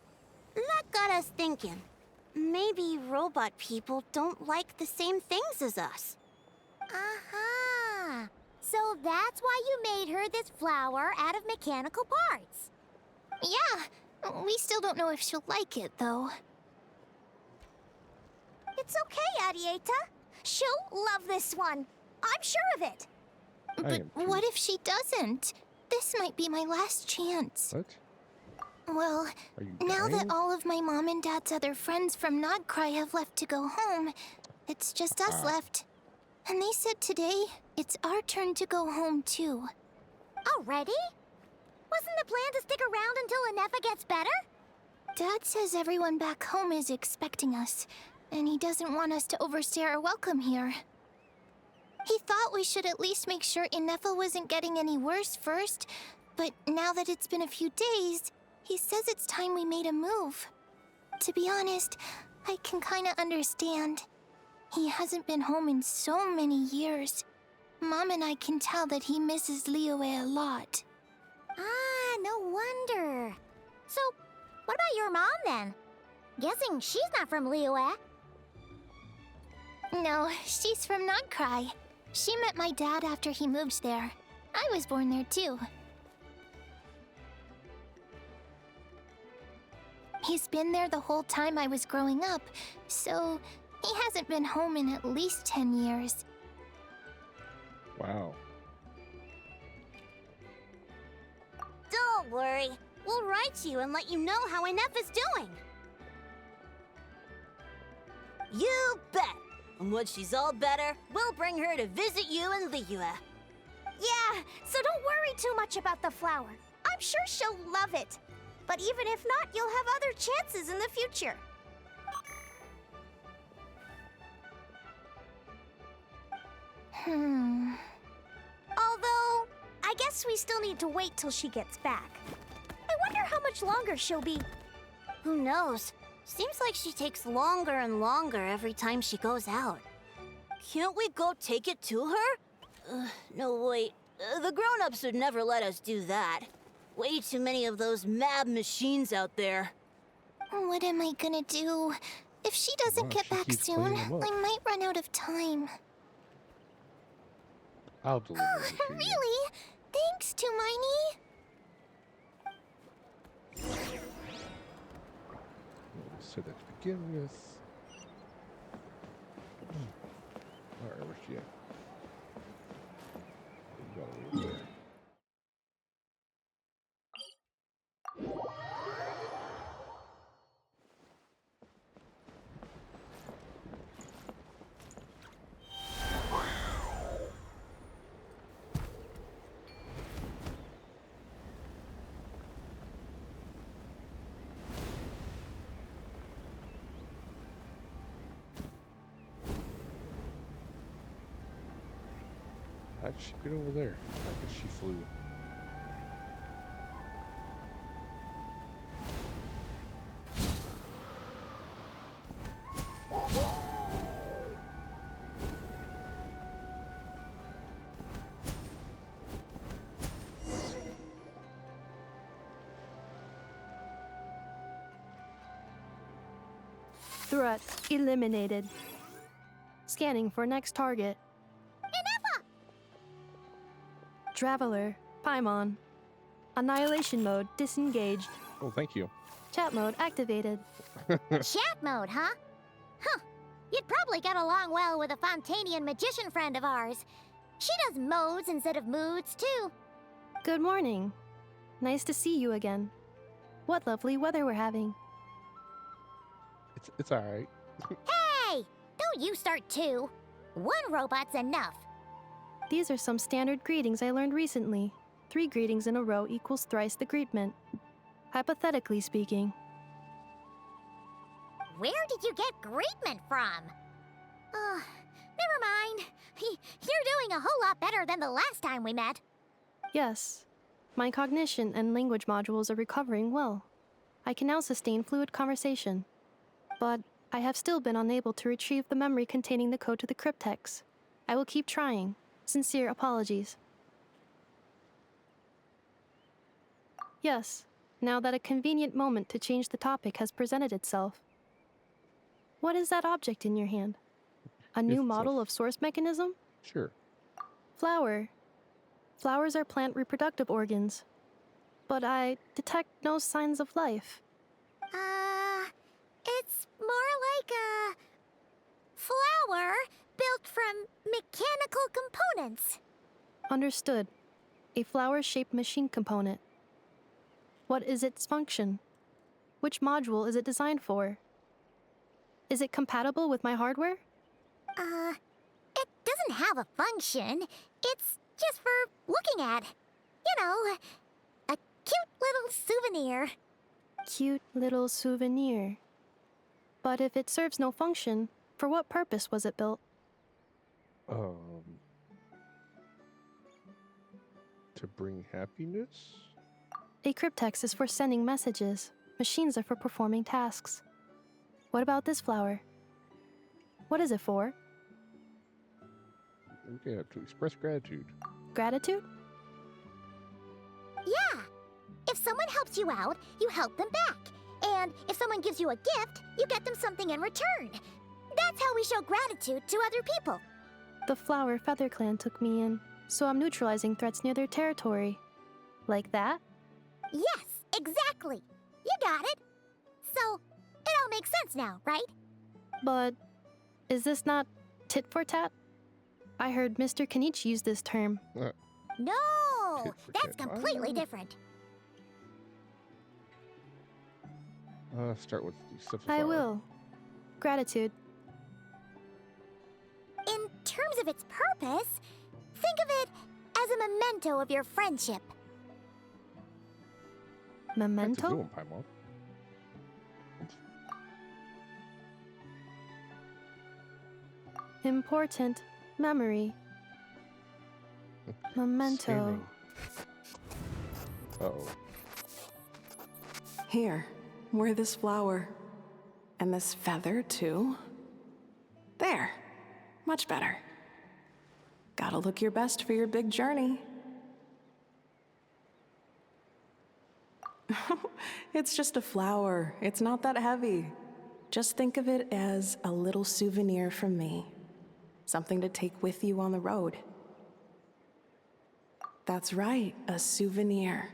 That got us thinking. Maybe robot people don't like the same things as us. Uh-huh. So that's why you made her this flower out of mechanical parts. Yeah, we still don't know if she'll like it, though. It's okay, Arieta. She'll love this one. I'm sure of it. But what if she doesn't? This might be my last chance. What? Well, now that all of my mom and dad's other friends from Nodcry have left to go home, it's just us left. And they said today, it's our turn to go home too. Already? Wasn't the plan to stick around until Inefa gets better? Dad says everyone back home is expecting us, and he doesn't want us to overstay our welcome here. He thought we should at least make sure Inefa wasn't getting any worse first, but now that it's been a few days, he says it's time we made a move. To be honest, I can kinda understand. He hasn't been home in so many years. Mom and I can tell that he misses Liyue a lot. Ah, no wonder. So, what about your mom then? Guessing she's not from Liyue. No, she's from Nagcry. She met my dad after he moved there. I was born there too. He's been there the whole time I was growing up, so he hasn't been home in at least 10 years. Wow. Don't worry. We'll write to you and let you know how Inef is doing. You bet. And when she's all better, we'll bring her to visit you in Liyue. Yeah, so don't worry too much about the flower. I'm sure she'll love it. But even if not, you'll have other chances in the future. Although, I guess we still need to wait till she gets back. I wonder how much longer she'll be. Who knows? Seems like she takes longer and longer every time she goes out. Can't we go take it to her? No, wait. The grown-ups would never let us do that. Way too many of those mad machines out there. What am I gonna do? If she doesn't get back soon, I might run out of time. I'll deliver it to you. Really? Thanks, Tumaini. Let's say that to begin with. Alright, where's she at? We got her over there. How did she get over there? I guess she flew. Threat eliminated. Scanning for next target. Traveler, Paimon. Annihilation mode disengaged. Oh, thank you. Chat mode activated. Chat mode, huh? Huh. You'd probably get along well with a Fontanian magician friend of ours. She does modes instead of moods, too. Good morning. Nice to see you again. What lovely weather we're having. It's alright. Hey! Don't you start too. One robot's enough. These are some standard greetings I learned recently. 3 greetings in a row equals thrice the greetment. Hypothetically speaking. Where did you get greetment from? Never mind. You're doing a whole lot better than the last time we met. Yes. My cognition and language modules are recovering well. I can now sustain fluid conversation. But I have still been unable to retrieve the memory containing the code to the cryptex. I will keep trying. Sincere apologies. Yes, now that a convenient moment to change the topic has presented itself. What is that object in your hand? A new model of source mechanism? Sure. Flower. Flowers are plant reproductive organs. But I detect no signs of life. It's more like a flower built from mechanical components. Understood. A flower-shaped machine component. What is its function? Which module is it designed for? Is it compatible with my hardware? It doesn't have a function. It's just for looking at. You know, a cute little souvenir. Cute little souvenir. But if it serves no function, for what purpose was it built? To bring happiness? A cryptex is for sending messages. Machines are for performing tasks. What about this flower? What is it for? Okay, to express gratitude. Gratitude? Yeah. If someone helps you out, you help them back. And if someone gives you a gift, you get them something in return. That's how we show gratitude to other people. The Flower Feather Clan took me in, so I'm neutralizing threats near their territory. Like that? Yes, exactly. You got it. So, it all makes sense now, right? But is this not tit for tat? I heard Mr. Kenichi use this term. No, that's completely different. Start with the simplifier. I will. Gratitude. In terms of its purpose, think of it as a memento of your friendship. Memento? That's a good one, Paimon. Important memory. Memento. Uh-oh. Here, wear this flower. And this feather, too. There. Much better. Gotta look your best for your big journey. It's just a flower. It's not that heavy. Just think of it as a little souvenir from me. Something to take with you on the road. That's right, a souvenir.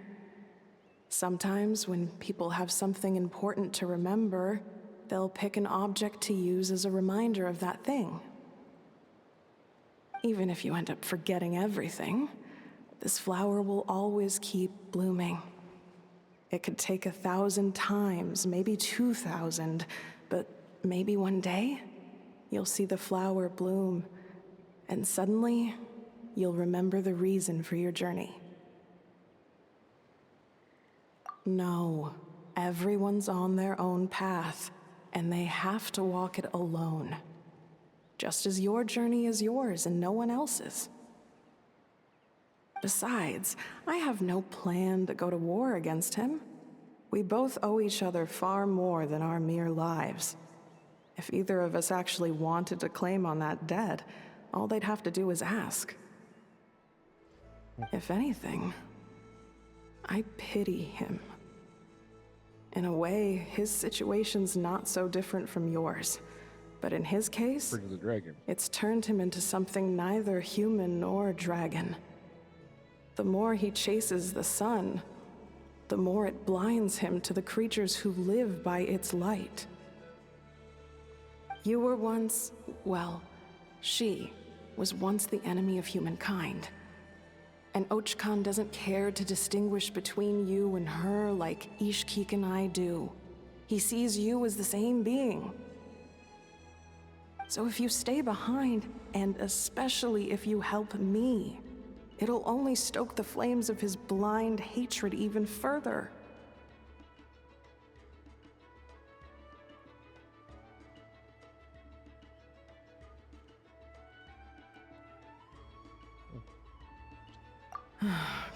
Sometimes when people have something important to remember, they'll pick an object to use as a reminder of that thing. Even if you end up forgetting everything, this flower will always keep blooming. It could take 1,000 times, maybe 2,000, but maybe one day, you'll see the flower bloom, and suddenly, you'll remember the reason for your journey. No, everyone's on their own path, and they have to walk it alone. Just as your journey is yours and no one else's. Besides, I have no plan to go to war against him. We both owe each other far more than our mere lives. If either of us actually wanted to claim on that debt, all they'd have to do is ask. If anything, I pity him. In a way, his situation's not so different from yours. But in his case, Bring the dragon. It's turned him into something neither human nor dragon. The more he chases the sun, the more it blinds him to the creatures who live by its light. You were once, well, she was once the enemy of humankind. And Ochkan doesn't care to distinguish between you and her like Ishkik and I do. He sees you as the same being. So if you stay behind, and especially if you help me, it'll only stoke the flames of his blind hatred even further.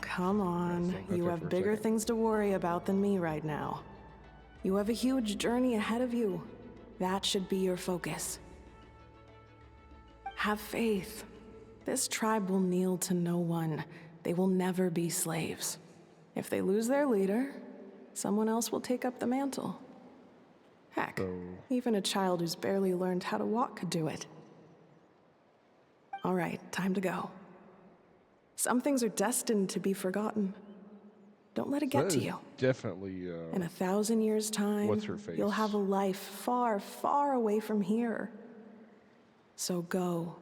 Come on, you have bigger things to worry about than me right now. You have a huge journey ahead of you. That should be your focus. Have faith. This tribe will kneel to no one. They will never be slaves. If they lose their leader, someone else will take up the mantle. Heck, even a child who's barely learned how to walk could do it. All right, time to go. Some things are destined to be forgotten. Don't let it get to you. Definitely. In 1,000 years' time, What's her face? you'll have a life far, far away from here. So go.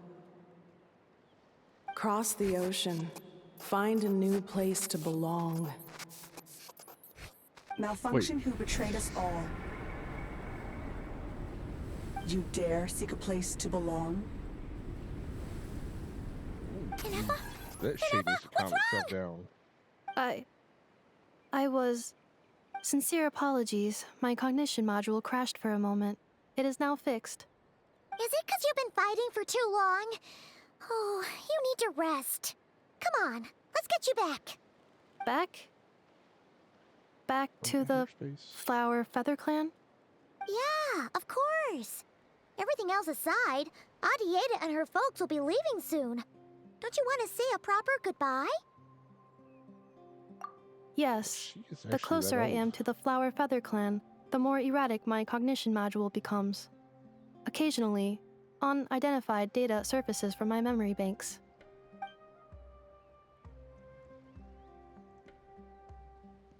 Cross the ocean. Find a new place to belong. Malfunction Wait. who betrayed us all. You dare seek a place to belong? That shit needs to calm itself down. I was... Sincere apologies. My cognition module crashed for a moment. It is now fixed. Is it because you've been fighting for too long? Oh, you need to rest. Come on, let's get you back. Back? Back to the Flower Feather Clan? Yeah, of course. Everything else aside, Adieta and her folks will be leaving soon. Don't you want to say a proper goodbye? Yes. She is The actually closer that I am old. to the Flower Feather clan, the more erratic my cognition module becomes. Occasionally, unidentified data surfaces from my memory banks.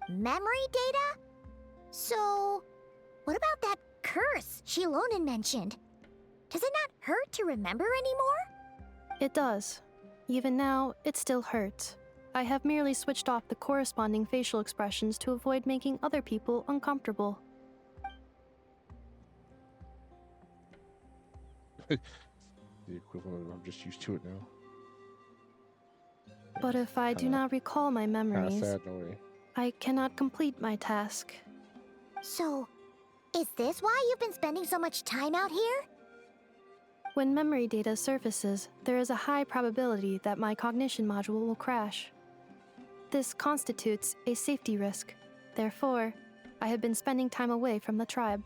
Memory data? So, what about that curse Shilonen mentioned? Does it not hurt to remember anymore? It does. Even now, it still hurts. I have merely switched off the corresponding facial expressions to avoid making other people uncomfortable. The equivalent of I'm just used to it now. But if I do not recall my memories, sad in a way. I cannot complete my task. So, is this why you've been spending so much time out here? When memory data surfaces, there is a high probability that my cognition module will crash. This constitutes a safety risk. Therefore, I have been spending time away from the tribe.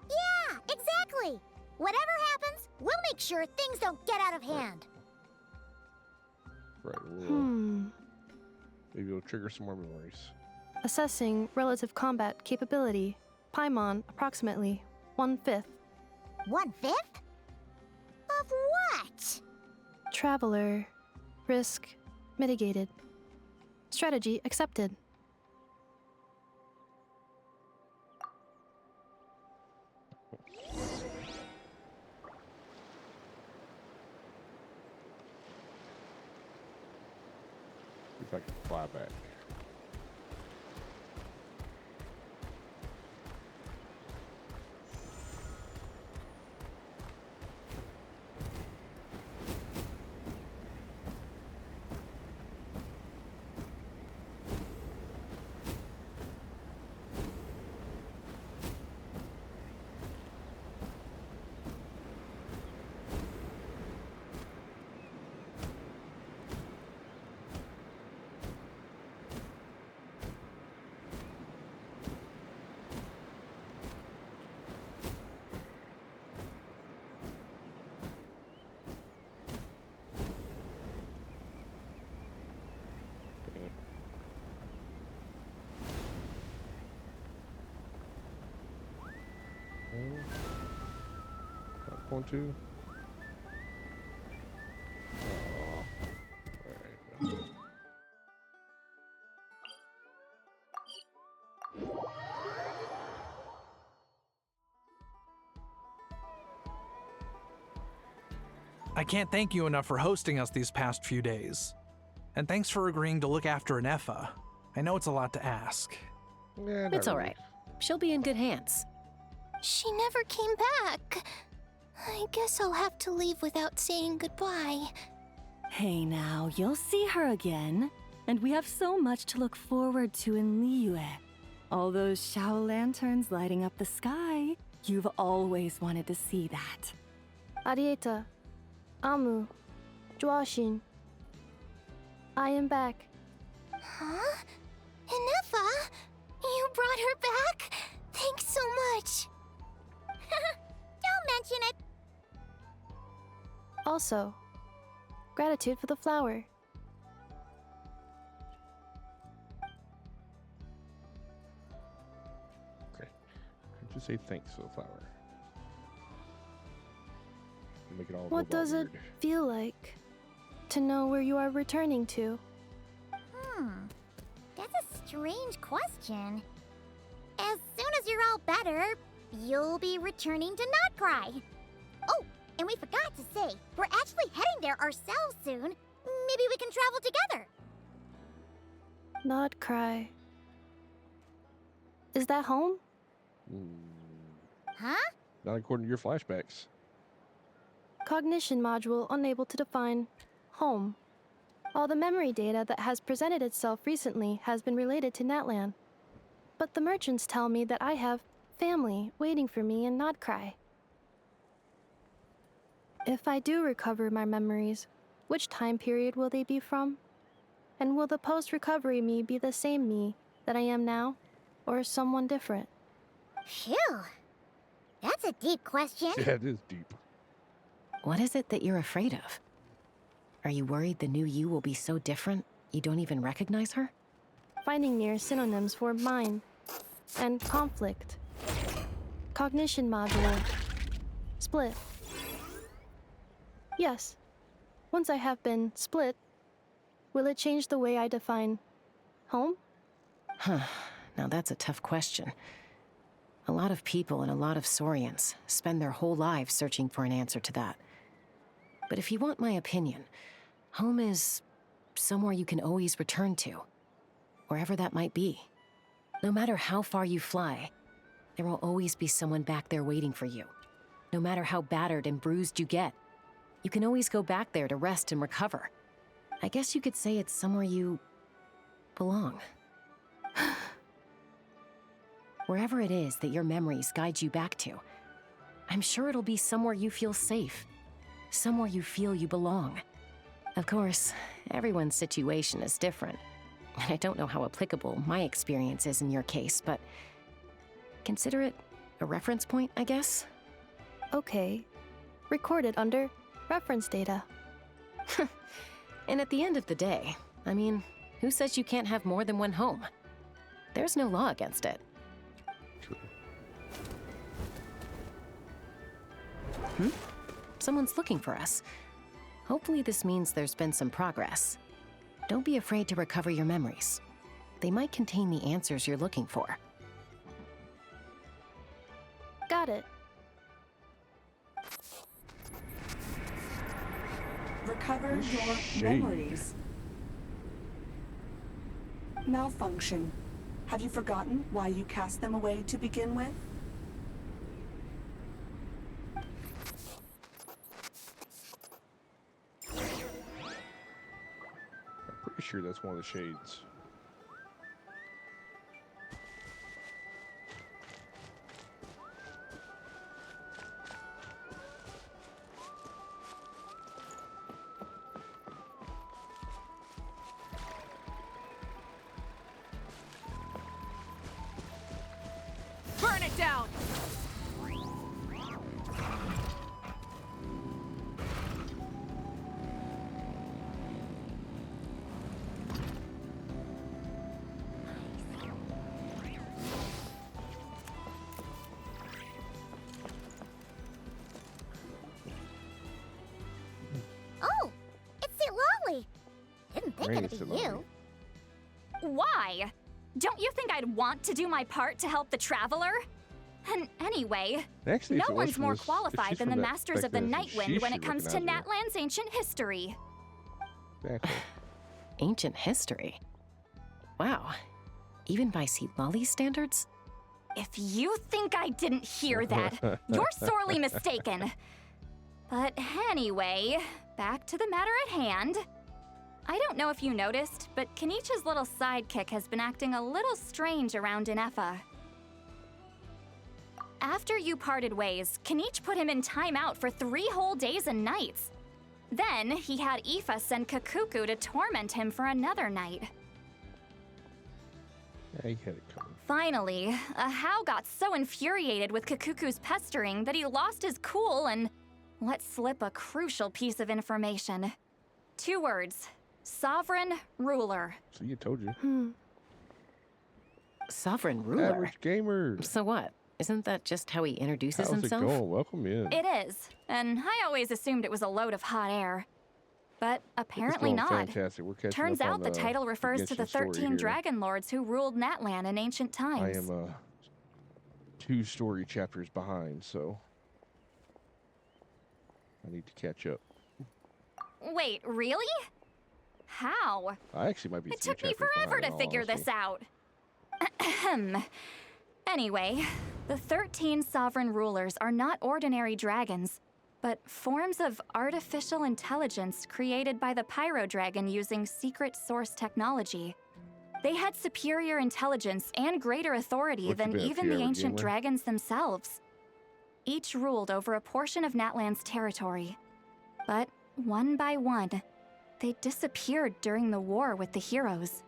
Yeah, exactly! Whatever happens, we'll make sure things don't get out of hand. Right. Maybe it'll trigger some more memories. Assessing relative combat capability. Paimon, approximately 1/5. 1/5? Of what? Traveler. Risk mitigated. Strategy accepted. If I can fly back. Point two. I can't thank you enough for hosting us these past few days. And thanks for agreeing to look after an Effa. I know it's a lot to ask. Yeah, It's all right. She'll be in good hands. She never came back. I guess I'll have to leave without saying goodbye. Hey now, you'll see her again. And we have so much to look forward to in Liyue. All those Shao lanterns lighting up the sky. You've always wanted to see that. Arieta. Amu. Joashin. I am back. Huh? Inefa? You brought her back? Thanks so much. Don't mention it. Also, gratitude for the flower. Okay. Could you say thanks for the flower? Make it all What go does it weird. feel like to know where you are returning to? That's a strange question. As soon as you're all better, you'll be returning to Notcry. Oh, and we forgot to say, we're actually heading there ourselves soon. Maybe we can travel together. Not cry. Is that home? Huh? Not according to your flashbacks. Cognition module unable to define home. All the memory data that has presented itself recently has been related to Natlan. But the merchants tell me that I have family waiting for me in Notcry. If I do recover my memories, which time period will they be from? And will the post-recovery me be the same me that I am now, or someone different? Phew. That's a deep question. Yeah, it is deep. What is it that you're afraid of? Are you worried the new you will be so different you don't even recognize her? Finding near synonyms for mine and conflict. Cognition module. Split. Yes. Once I have been split, will it change the way I define home? Huh. Now that's a tough question. A lot of people and a lot of Saurians spend their whole lives searching for an answer to that. But if you want my opinion, home is somewhere you can always return to, wherever that might be. No matter how far you fly, there will always be someone back there waiting for you. No matter how battered and bruised you get, you can always go back there to rest and recover. I guess you could say it's somewhere you belong. Wherever it is that your memories guide you back to, I'm sure it'll be somewhere you feel safe, somewhere you feel you belong. Of course, everyone's situation is different, and I don't know how applicable my experience is in your case, but consider it a reference point, I guess? Okay. Recorded under reference data. And at the end of the day, I mean, who says you can't have more than one home? There's no law against it. Someone's looking for us. Hopefully this means there's been some progress. Don't be afraid to recover your memories. They might contain the answers you're looking for. Got it. Recover your memories. Malfunction. Have you forgotten why you cast them away to begin with? I'm pretty sure that's one of the shades. Burn it down! Oh, it's the Lolly. Didn't think Granny's it'd be the you. Why? Don't you think I'd want to do my part to help the Traveler? And anyway, Actually, no if it was one's from more this- if qualified she's than from the that Masters of the perspective, Night Wind she when it should comes to recognize her. Natlan's ancient history. Exactly. Ancient history? Wow. Even by Lolly's standards? If you think I didn't hear that, you're sorely mistaken. But anyway, back to the matter at hand. I don't know if you noticed, but Kenichi's little sidekick has been acting a little strange around Inefa. After you parted ways, Kenichi put him in timeout for 3 whole days and nights. Then he had Aoife send Kakuku to torment him for another night. Yeah, he had it coming. Finally, Ahau got so infuriated with Kakuku's pestering that he lost his cool and let slip a crucial piece of information. 2 words. Sovereign ruler. See, you told you. Sovereign ruler? Average gamer. So what? Isn't that just how he introduces How's himself? it going? Welcome in. It is, and I always assumed it was a load of hot air. But apparently going not. fantastic. We're catching Turns up on out the title refers to the Genshin story 13 here. dragon lords who ruled Natlan in ancient I times. am 2 story chapters behind, so I need to catch up. Wait, really? How? I actually might be. It 3 took me chapters forever behind, to in all figure honesty. this out. Ahem. Anyway, the 13 sovereign rulers are not ordinary dragons, but forms of artificial intelligence created by the Pyro Dragon using secret source technology. They had superior intelligence and greater authority Look, you than bet, even the Fiera ancient Gamer. dragons themselves. Each ruled over a portion of Natlan's territory. But one by one, they disappeared during the war with the heroes.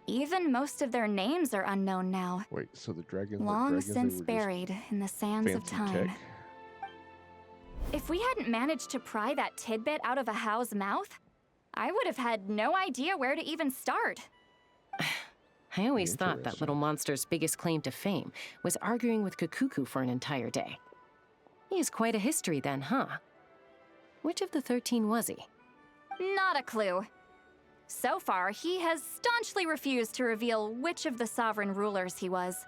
Even most of their names are unknown now. Wait, so the dragons, Long since buried in the sands of time. Tech? If we hadn't managed to pry that tidbit out of a How's mouth, I would have had no idea where to even start. I always thought that little monster's biggest claim to fame was arguing with Kakuku for an entire day. He has quite a history then, huh? Which of the 13 was he? Not a clue. So far, he has staunchly refused to reveal which of the sovereign rulers he was.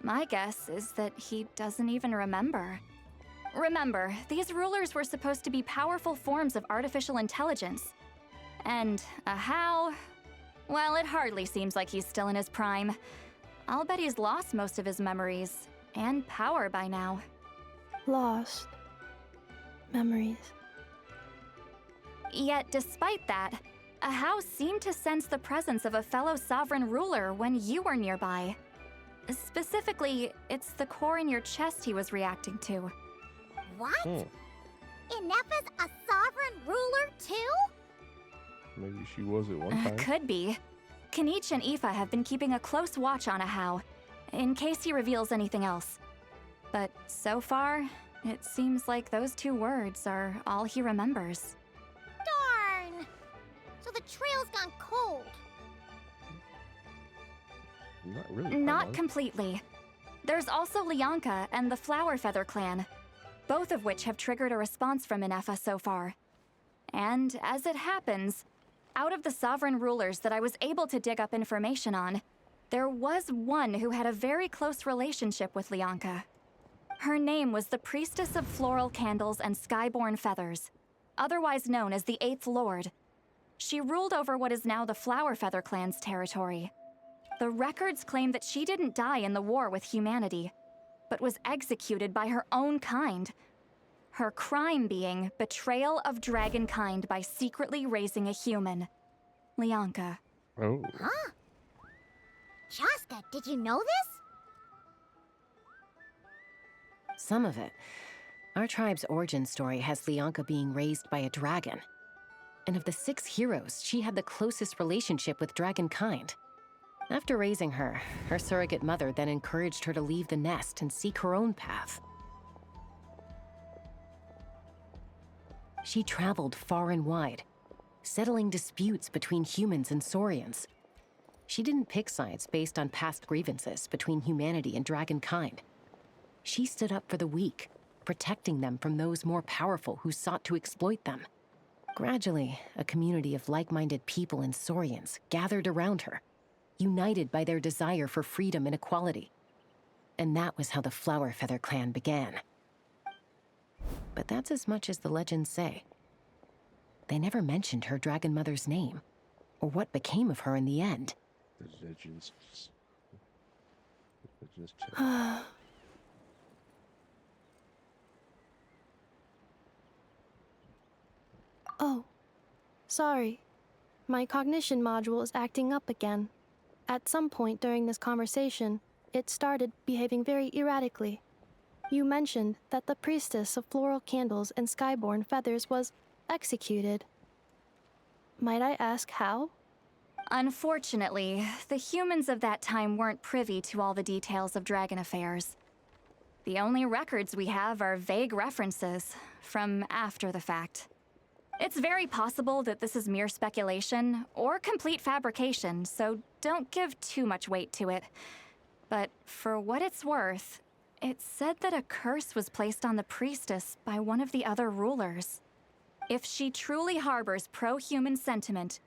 My guess is that he doesn't even remember. Remember, these rulers were supposed to be powerful forms of artificial intelligence. And a How? Well, it hardly seems like he's still in his prime. I'll bet he's lost most of his memories and power by now. Lost. Memories. Yet, despite that, a How seemed to sense the presence of a fellow sovereign ruler when you were nearby. Specifically, it's the core in your chest he was reacting to. What? Ineppa's a sovereign ruler too? Maybe she was at one time. Could be. Kenichi and Aoife have been keeping a close watch on a How, in case he reveals anything else. But so far, it seems like those 2 words are all he remembers. Darn! So the trail's gone cold. Not really. Not completely. There's also Lianka and the Flower Feather clan, both of which have triggered a response from Ineppa so far. And as it happens, out of the sovereign rulers that I was able to dig up information on, there was one who had a very close relationship with Lianka. Her name was the Priestess of Floral Candles and Skyborn Feathers, otherwise known as the 8th Lord. She ruled over what is now the Flower Feather clan's territory. The records claim that she didn't die in the war with humanity, but was executed by her own kind. Her crime being betrayal of dragonkind by secretly raising a human. Lianka. Oh. Huh? Chaska, did you know this? Some of it. Our tribe's origin story has Lianka being raised by a dragon. And of the 6 heroes, she had the closest relationship with dragonkind. After raising her, her surrogate mother then encouraged her to leave the nest and seek her own path. She traveled far and wide, settling disputes between humans and Saurians. She didn't pick sides based on past grievances between humanity and dragonkind. She stood up for the weak, protecting them from those more powerful who sought to exploit them. Gradually, a community of like-minded people and Saurians gathered around her, united by their desire for freedom and equality. And that was how the Flower Feather clan began. But that's as much as the legends say. They never mentioned her dragon mother's name, or what became of her in the end. The legends. Oh, sorry. My cognition module is acting up again. At some point during this conversation, it started behaving very erratically. You mentioned that the Priestess of Floral Candles and Skyborn Feathers was executed. Might I ask how? Unfortunately, the humans of that time weren't privy to all the details of dragon affairs. The only records we have are vague references from after the fact. It's very possible that this is mere speculation or complete fabrication, so don't give too much weight to it. But for what it's worth, it said that a curse was placed on the priestess by one of the other rulers. If she truly harbors pro-human sentiment,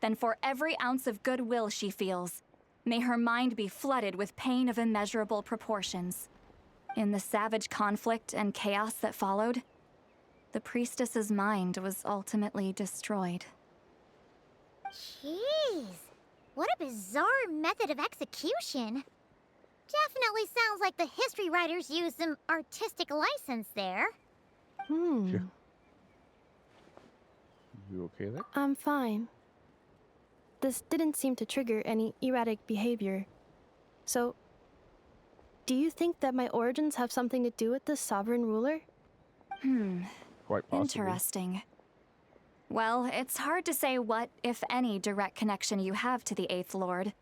then for every ounce of goodwill she feels, may her mind be flooded with pain of immeasurable proportions. In the savage conflict and chaos that followed, the priestess's mind was ultimately destroyed. Jeez, what a bizarre method of execution. Definitely sounds like the history writers used some artistic license there. Yeah. You okay there? I'm fine. This didn't seem to trigger any erratic behavior. So, do you think that my origins have something to do with this sovereign ruler? Quite possibly. Interesting. Well, it's hard to say what, if any, direct connection you have to the Eighth Lord.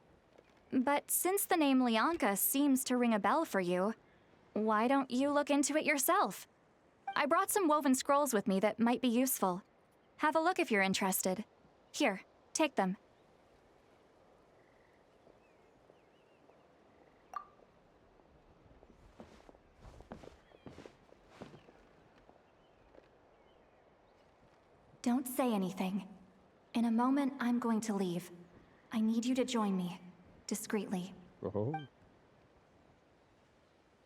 But since the name Lianka seems to ring a bell for you, why don't you look into it yourself? I brought some woven scrolls with me that might be useful. Have a look if you're interested. Here, take them. Don't say anything. In a moment, I'm going to leave. I need you to join me, discreetly. Oh.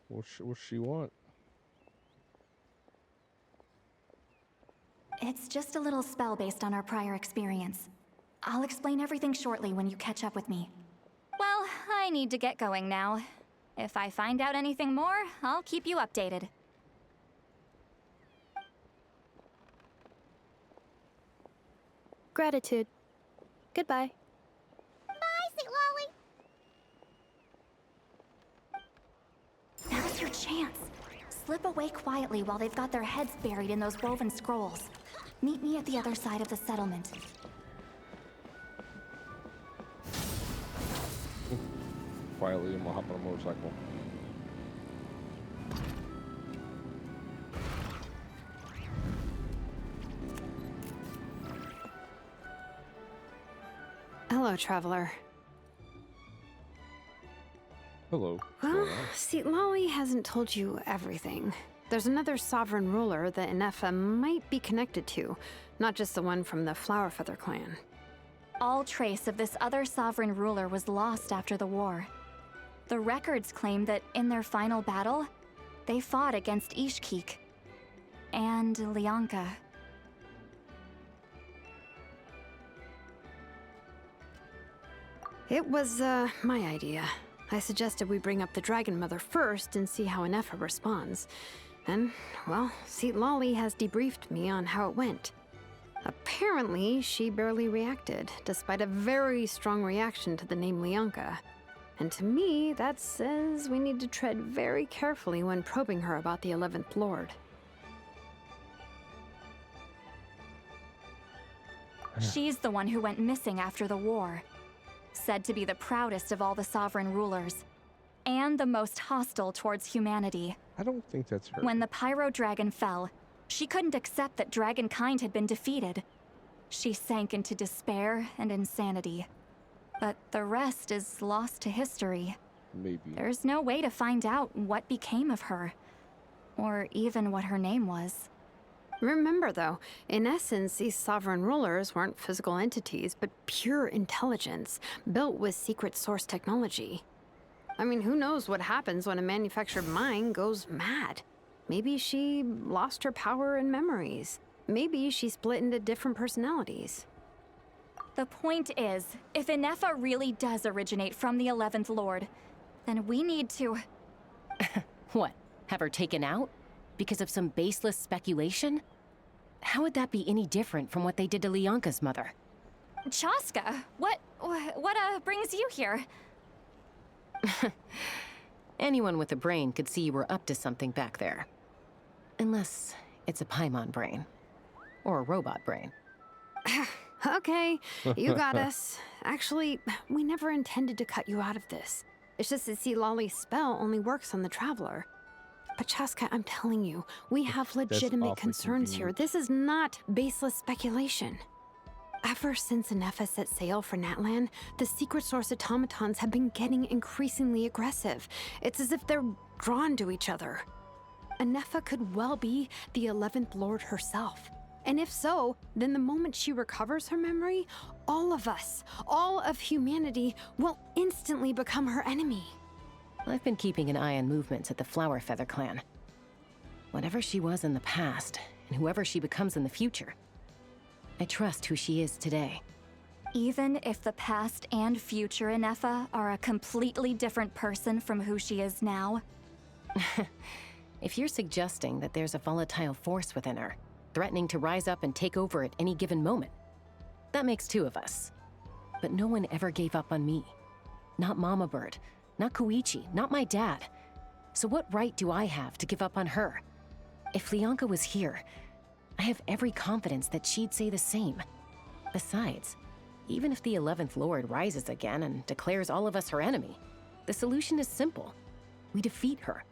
What's she want? It's just a little spell based on our prior experience. I'll explain everything shortly when you catch up with me. Well, I need to get going now. If I find out anything more, I'll keep you updated. Gratitude. Goodbye. Bye, Sweet Lolly. Now's your chance. Slip away quietly while they've got their heads buried in those woven scrolls. Meet me at the other side of the settlement. Quietly, I'm gonna hop on a motorcycle. Hello, traveler. Hello. Well, see, Lolly hasn't told you everything. There's another sovereign ruler that Inefa might be connected to, not just the one from the Flowerfeather clan. All trace of this other sovereign ruler was lost after the war. The records claim that in their final battle, they fought against Ishkik and Lianka. It was, my idea. I suggested we bring up the Dragon Mother first and see how Inefa responds. And, well, see, Lolly has debriefed me on how it went. Apparently, she barely reacted, despite a very strong reaction to the name Lianka. And to me, that says we need to tread very carefully when probing her about the 11th Lord. She's the one who went missing after the war. Said to be the proudest of all the sovereign rulers, and the most hostile towards humanity. I don't think that's her. When the Pyro Dragon fell, she couldn't accept that dragonkind had been defeated. She sank into despair and insanity. But the rest is lost to history. Maybe. There's no way to find out what became of her, or even what her name was. Remember, though, in essence, these sovereign rulers weren't physical entities, but pure intelligence, built with secret source technology. I mean, who knows what happens when a manufactured mind goes mad? Maybe she lost her power and memories. Maybe she split into different personalities. The point is, if Inefa really does originate from the 11th Lord, then we need to... What? Have her taken out? Because of some baseless speculation? How would that be any different from what they did to Lianka's mother? Chaska, what brings you here? Anyone with a brain could see you were up to something back there. Unless it's a Paimon brain. Or a robot brain. Okay, you got us. Actually, we never intended to cut you out of this. It's just that, see, Lolly's spell only works on the Traveler. But Chaska, I'm telling you, we have legitimate concerns here. This is not baseless speculation. Ever since Inefa set sail for Natlan, the secret source automatons have been getting increasingly aggressive. It's as if they're drawn to each other. Inefa could well be the 11th Lord herself. And if so, then the moment she recovers her memory, all of us, all of humanity, will instantly become her enemy. I've been keeping an eye on movements at the Flowerfeather clan. Whatever she was in the past, and whoever she becomes in the future, I trust who she is today. Even if the past and future Inefa are a completely different person from who she is now? If you're suggesting that there's a volatile force within her, threatening to rise up and take over at any given moment, that makes two of us. But no one ever gave up on me. Not Mama Bird, not Koichi, not my dad. So what right do I have to give up on her? If Lianka was here, I have every confidence that she'd say the same. Besides, even if the 11th Lord rises again and declares all of us her enemy, the solution is simple. We defeat her.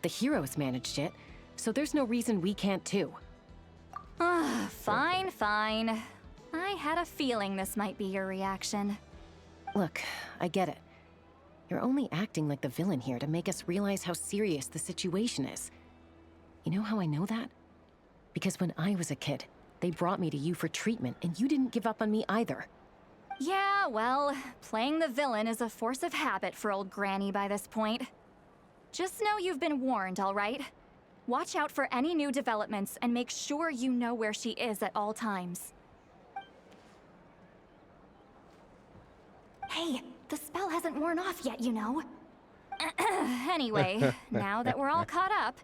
The heroes managed it, so there's no reason we can't too. Fine, fine. I had a feeling this might be your reaction. Look, I get it. You're only acting like the villain here to make us realize how serious the situation is. You know how I know that? Because when I was a kid, they brought me to you for treatment, and you didn't give up on me either. Yeah, well, playing the villain is a force of habit for old Granny by this point. Just know you've been warned, all right? Watch out for any new developments and make sure you know where she is at all times. Hey, the spell hasn't worn off yet, you know. Anyway, now that we're all caught up,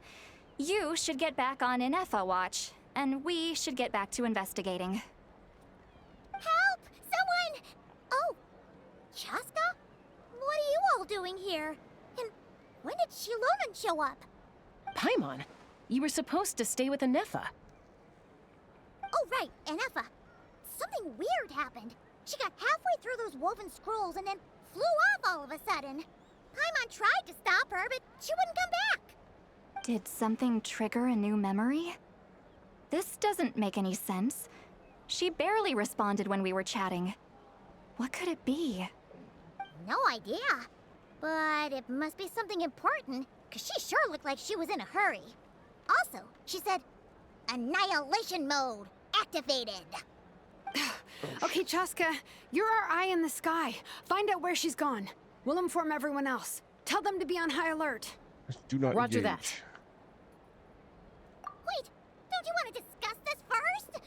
you should get back on Inefa watch, and we should get back to investigating. Help! Someone! Oh, Chaska? What are you all doing here? And when did Shilonan show up? Paimon, you were supposed to stay with Inefa. Oh, right, Inefa. Something weird happened. She got halfway through those woven scrolls and then flew off all of a sudden. Paimon tried to stop her, but she wouldn't come back. Did something trigger a new memory? This doesn't make any sense. She barely responded when we were chatting. What could it be? No idea. But it must be something important, because she sure looked like she was in a hurry. Also, she said, Annihilation mode activated. Okay, Chaska, you're our eye in the sky. Find out where she's gone. We'll inform everyone else. Tell them to be on high alert. Do not Roger engage. that. Wait, don't you want to discuss this first?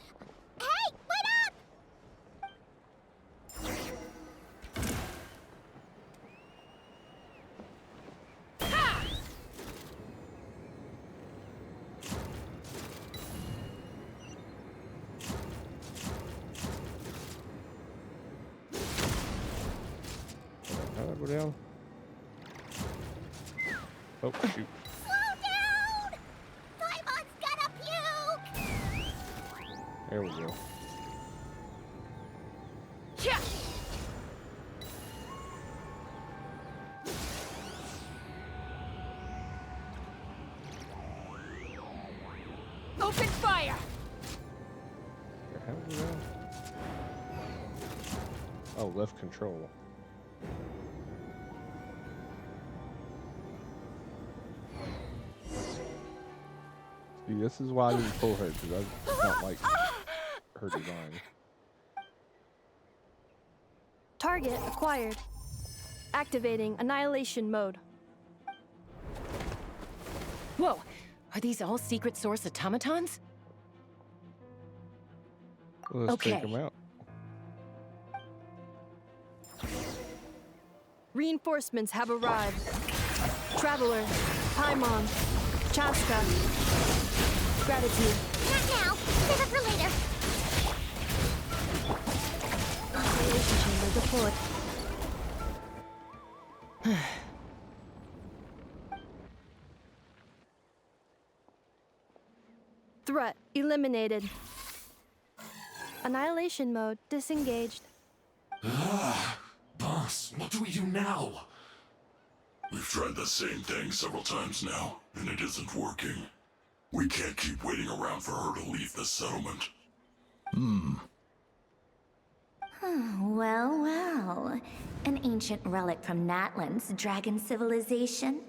Hey, wait up! How do I go down? Oh, shoot. Slow down! Paimon's gonna puke! There we go. Yeah. Open fire! The hell was that? Oh, left control. See, this is why I didn't pull her, because I did not like her design. Target acquired. Activating annihilation mode. Whoa, are these all secret source automatons? Well, let's Okay. take them out. Reinforcements have arrived. Traveler, Paimon, Chaska. Gratitude. Not now. Save it for later. Annihilation chamber deployed. Threat eliminated. Annihilation mode disengaged. Boss, what do we do now? We've tried the same thing several times now, and it isn't working. We can't keep waiting around for her to leave the settlement. Well, well. An ancient relic from Natlan's dragon civilization.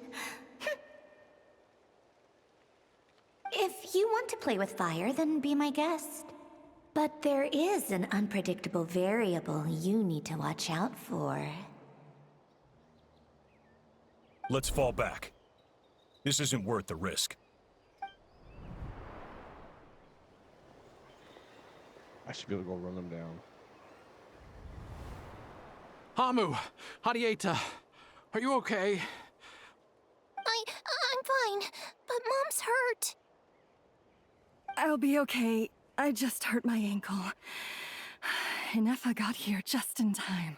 If you want to play with fire, then be my guest. But there is an unpredictable variable you need to watch out for. Let's fall back. This isn't worth the risk. I should be able to go run them down. Hamu, Hadieta, are you okay? I'm fine, but Mom's hurt. I'll be okay. I just hurt my ankle. Inefa got here just in time.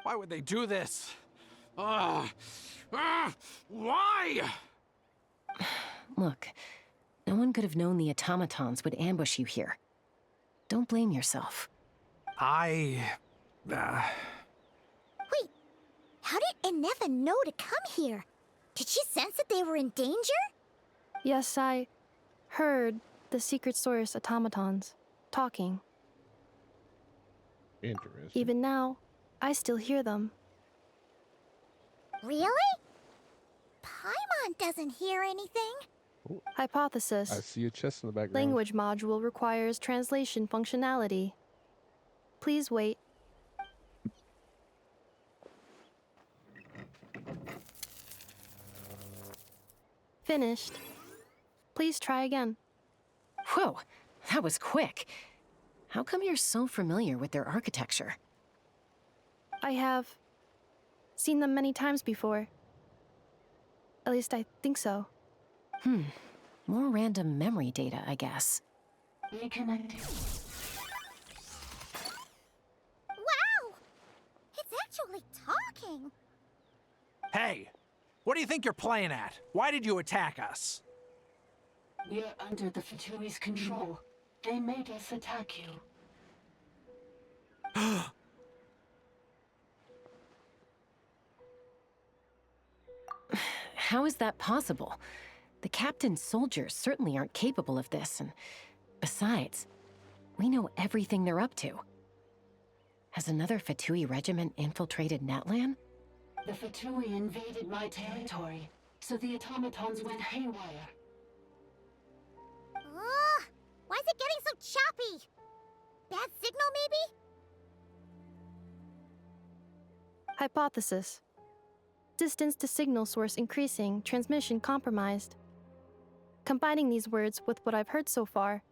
Why would they do this? Why? Look, No one could have known the automatons would ambush you here. Don't blame yourself. Wait, how did Eneva know to come here? Did she sense that they were in danger? Yes, I heard the secret source automatons talking. Interesting. Even now, I still hear them. Really? Paimon doesn't hear anything. Oh, Hypothesis. I see a chest in the background. Language module requires translation functionality. Please wait. Finished. Please try again. Whoa, that was quick. How come you're so familiar with their architecture? I have seen them many times before. At least I think so. More random memory data, I guess. Reconnecting. Wow! It's actually talking. Hey, what do you think you're playing at? Why did you attack us? We're under the Fatui's control. They made us attack you. How is that possible? The captain's soldiers certainly aren't capable of this, and besides, we know everything they're up to. Has another Fatui regiment infiltrated Natlan? The Fatui invaded my territory, so the automatons went haywire. Why is it getting so choppy? Bad signal, maybe? Hypothesis. Distance to signal source increasing, transmission compromised. Combining these words with what I've heard so far,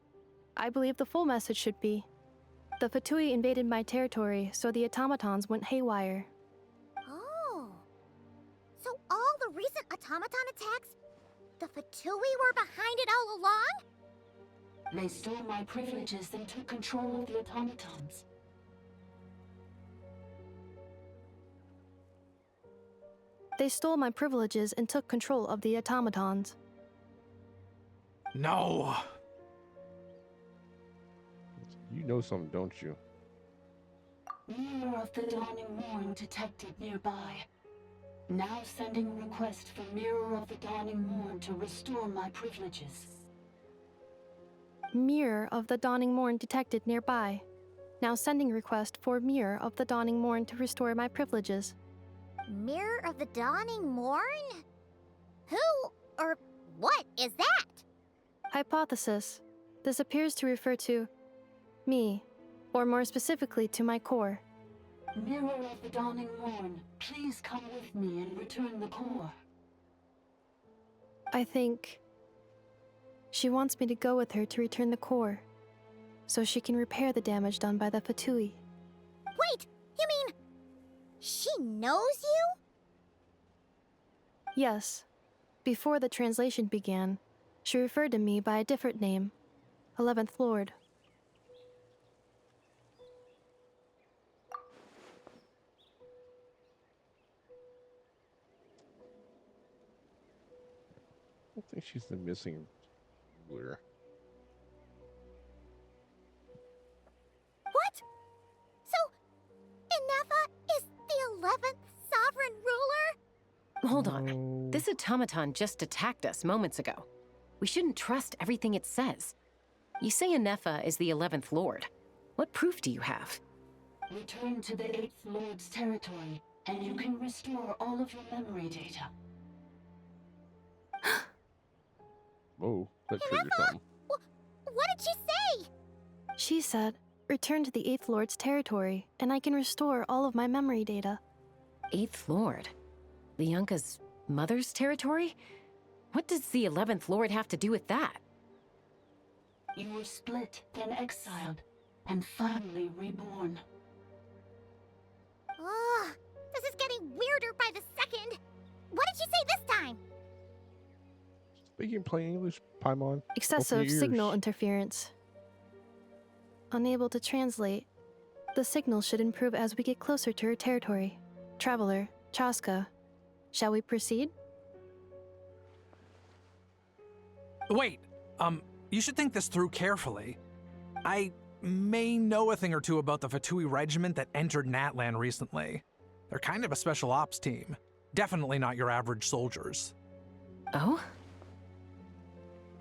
I believe the full message should be: the Fatui invaded my territory, so the automatons went haywire. Oh. So all the recent automaton attacks, the Fatui were behind it all along? They stole my privileges and took control of the automatons. They stole my privileges and took control of the automatons. No. You know something, don't you? Mirror of the Dawning Morn detected nearby. Now sending request for Mirror of the Dawning Morn to restore my privileges. Mirror of the Dawning Morn detected nearby. Now sending request for Mirror of the Dawning Morn to restore my privileges. Mirror of the Dawning Morn? Who or what is that? Hypothesis. This appears to refer to me, or more specifically to my core. Mirror of the Dawning Morn, please come with me and return the core. I think she wants me to go with her to return the core, so she can repair the damage done by the Fatui. Wait, you mean she knows you? Yes. Before the translation began, she referred to me by a different name, 11th Lord. I think she's the missing ruler. What? So, Eneva is the 11th sovereign ruler? Hold on. This automaton just attacked us moments ago. We shouldn't trust everything it says. You say Anefa is the 11th Lord. What proof do you have? Return to the 8th Lord's territory, and you can restore all of your memory data. Whoa, that triggered something. What did she say? She said, return to the 8th Lord's territory, and I can restore all of my memory data. 8th Lord? The Yunka's mother's territory? What does the 11th Lord have to do with that? You were split, then exiled, and finally reborn. Ugh, this is getting weirder by the second. What did she say this time? Speaking plain English, Paimon. Excessive signal interference. Unable to translate. The signal should improve as we get closer to her territory. Traveler, Chaska, shall we proceed? Wait, You should think this through carefully. I may know a thing or two about the Fatui regiment that entered Natlan recently. They're kind of a special ops team. Definitely not your average soldiers. Oh?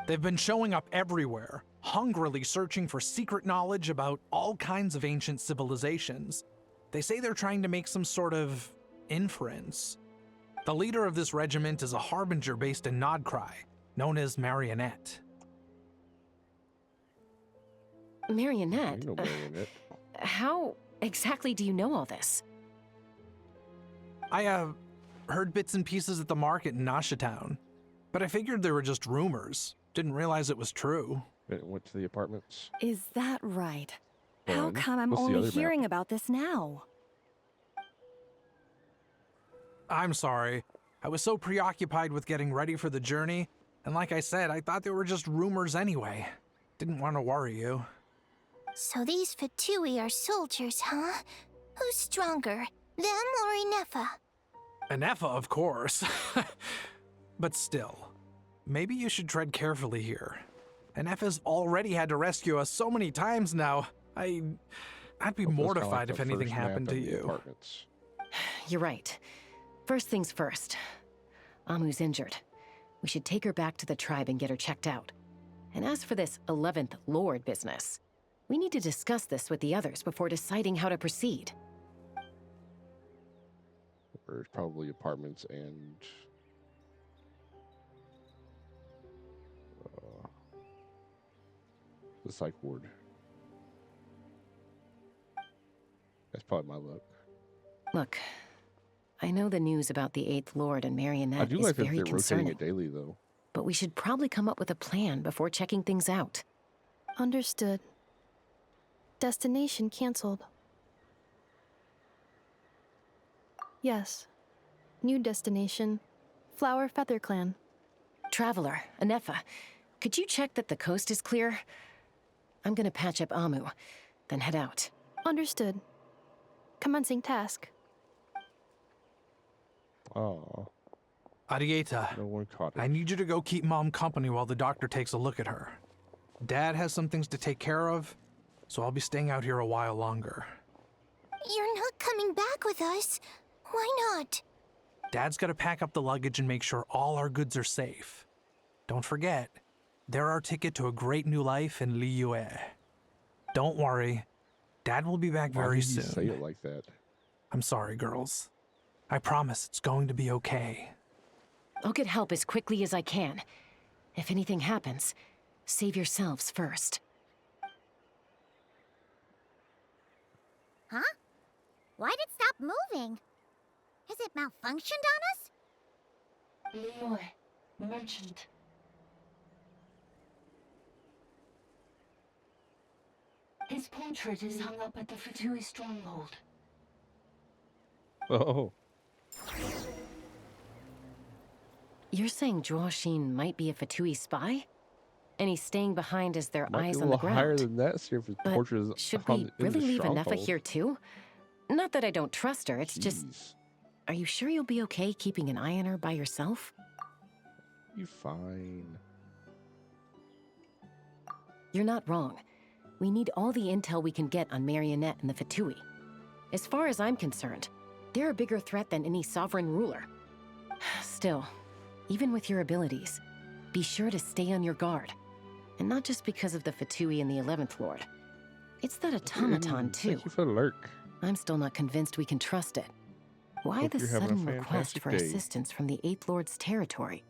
They've been showing up everywhere, hungrily searching for secret knowledge about all kinds of ancient civilizations. They say they're trying to make some sort of inference. The leader of this regiment is a harbinger based in Nodcry, known as Marionette. Marionette? You know Marionette. How exactly do you know all this? I, heard bits and pieces at the market in Nashatown, but I figured they were just rumors. Didn't realize it was true. Went to the apartments. Is that right? How Fun. come I'm What's the only other hearing map? about this now? I'm sorry. I was so preoccupied with getting ready for the journey, and like I said, I thought they were just rumors anyway. Didn't want to worry you. So these Fatui are soldiers, huh? Who's stronger, them or Inefa? Anefa, of course. But still, maybe you should tread carefully here. Anefa's already had to rescue us so many times now. I'd be mortified if anything happened to you. You're right. First things first. Amu's injured. We should take her back to the tribe and get her checked out. And as for this 11th Lord business, we need to discuss this with the others before deciding how to proceed. There's probably apartments and the psych ward. That's probably my luck. Look, I know the news about the 8th Lord and Marionette I do is like that very they're rotating concerning, it daily, though. but we should probably come up with a plan before checking things out. Understood. Destination cancelled. Yes. New destination, Flower Feather Clan. Traveler, Anefa, could you check that the coast is clear? I'm gonna patch up Amu, then head out. Understood. Commencing task. Oh. Arieta, No one caught it. I need you to go keep Mom company while the doctor takes a look at her. Dad has some things to take care of, so I'll be staying out here a while longer. You're not coming back with us. Why not? Dad's got to pack up the luggage and make sure all our goods are safe. Don't forget, they're our ticket to a great new life in Liyue. Don't worry, Dad will be back very soon. Why did you say it like that? I'm sorry, girls. I promise it's going to be okay. I'll get help as quickly as I can. If anything happens, save yourselves first. Huh? Why'd it stop moving? Has it malfunctioned on us? Liyue, merchant. His portrait is hung up at the Fatui stronghold. Oh. You're saying Zhuoxin might be a Fatui spy? And he's staying behind as their Might eyes be a on the little higher ground. than that. See if his But portrait is should on we in really the leave Anefa stronghold. here too? Not that I don't trust her, it's just... Jeez. Are you sure you'll be okay keeping an eye on her by yourself? You fine. You're not wrong. We need all the intel we can get on Marionette and the Fatui. As far as I'm concerned, they're a bigger threat than any sovereign ruler. Still, even with your abilities, be sure to stay on your guard. And not just because of the Fatui and the 11th Lord. It's that automaton, too. Thank you for the lurk. I'm still not convinced we can trust it. Why Hope the you're having a sudden request fantastic for day. assistance from the 8th Lord's territory?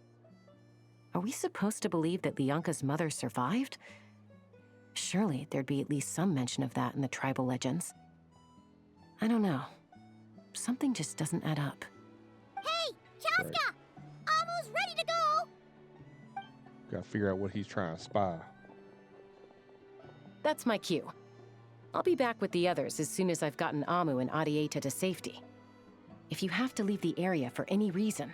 Are we supposed to believe that Lianka's mother survived? Surely there'd be at least some mention of that in the tribal legends. I don't know. Something just doesn't add up. Hey, Chaska! Amu's ready to go! Gotta figure out what he's trying to spy. That's my cue. I'll be back with the others as soon as I've gotten Amu and Arieta to safety. If you have to leave the area for any reason,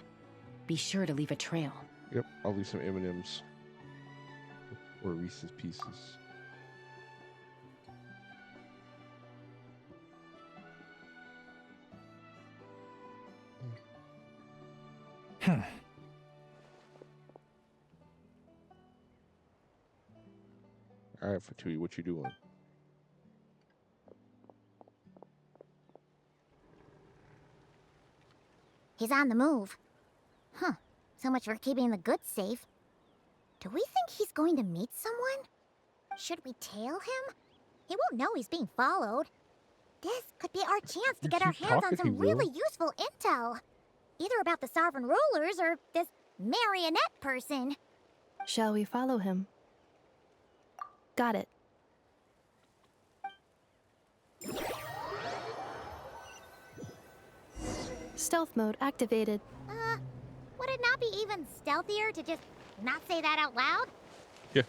be sure to leave a trail. Yep, I'll leave some M&Ms. Or Reese's Pieces. Alright, Fatui, what you doing? He's on the move. Huh. So much for keeping the goods safe. Do we think he's going to meet someone? Should we tail him? He won't know he's being followed. This could be our chance to get our hands on some really useful intel. Either about the Sovereign Rulers or this marionette person. Shall we follow him? Got it. Stealth mode activated. Would it not be even stealthier to just not say that out loud? Yeah.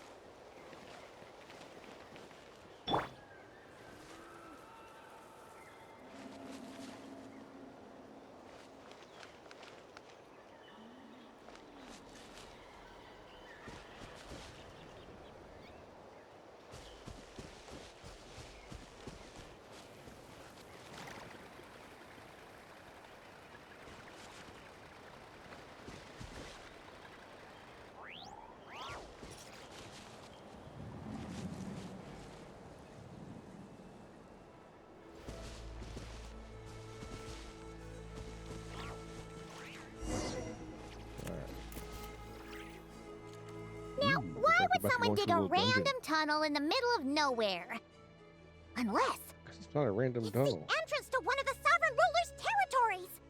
Now, why would someone dig a random tunnel in the middle of nowhere? Unless it's not a random tunnel. the entrance to one of the Sovereign Ruler's territories.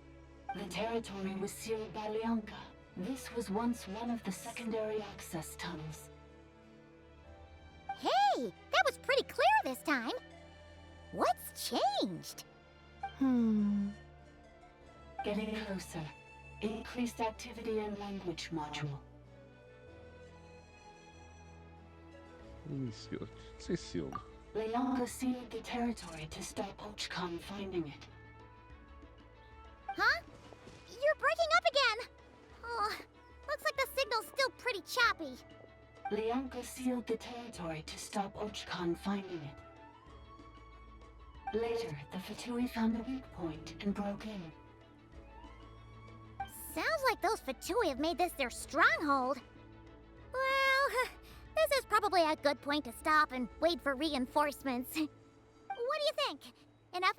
The territory was sealed by Leonka. This was once one of the secondary access tunnels. Hey, that was pretty clear this time. What's changed? Getting closer. Increased activity in language module. Sealed. Say sealed. Leonka sealed the territory to stop Ochkan finding it. Huh? You're breaking up again. Oh, looks like the signal's still pretty choppy. Leonka sealed the territory to stop Ochkan finding it. Later, the Fatui found a weak point and broke in. Sounds like those Fatui have made this their stronghold. Well, this is probably a good point to stop and wait for reinforcements. What do you think? Enough?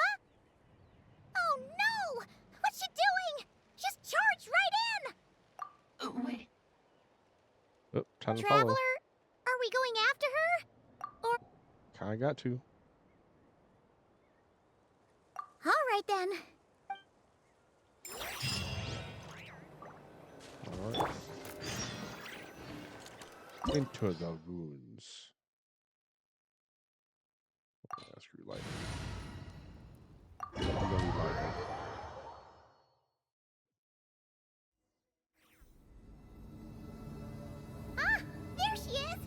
Oh no! What's she doing? Just charge right in! Wait. Oh, time to Traveler, follow. are we going after her? Or... Kinda got to. Alright then. Alright. Into the ruins. That's relight. Ah! There she is!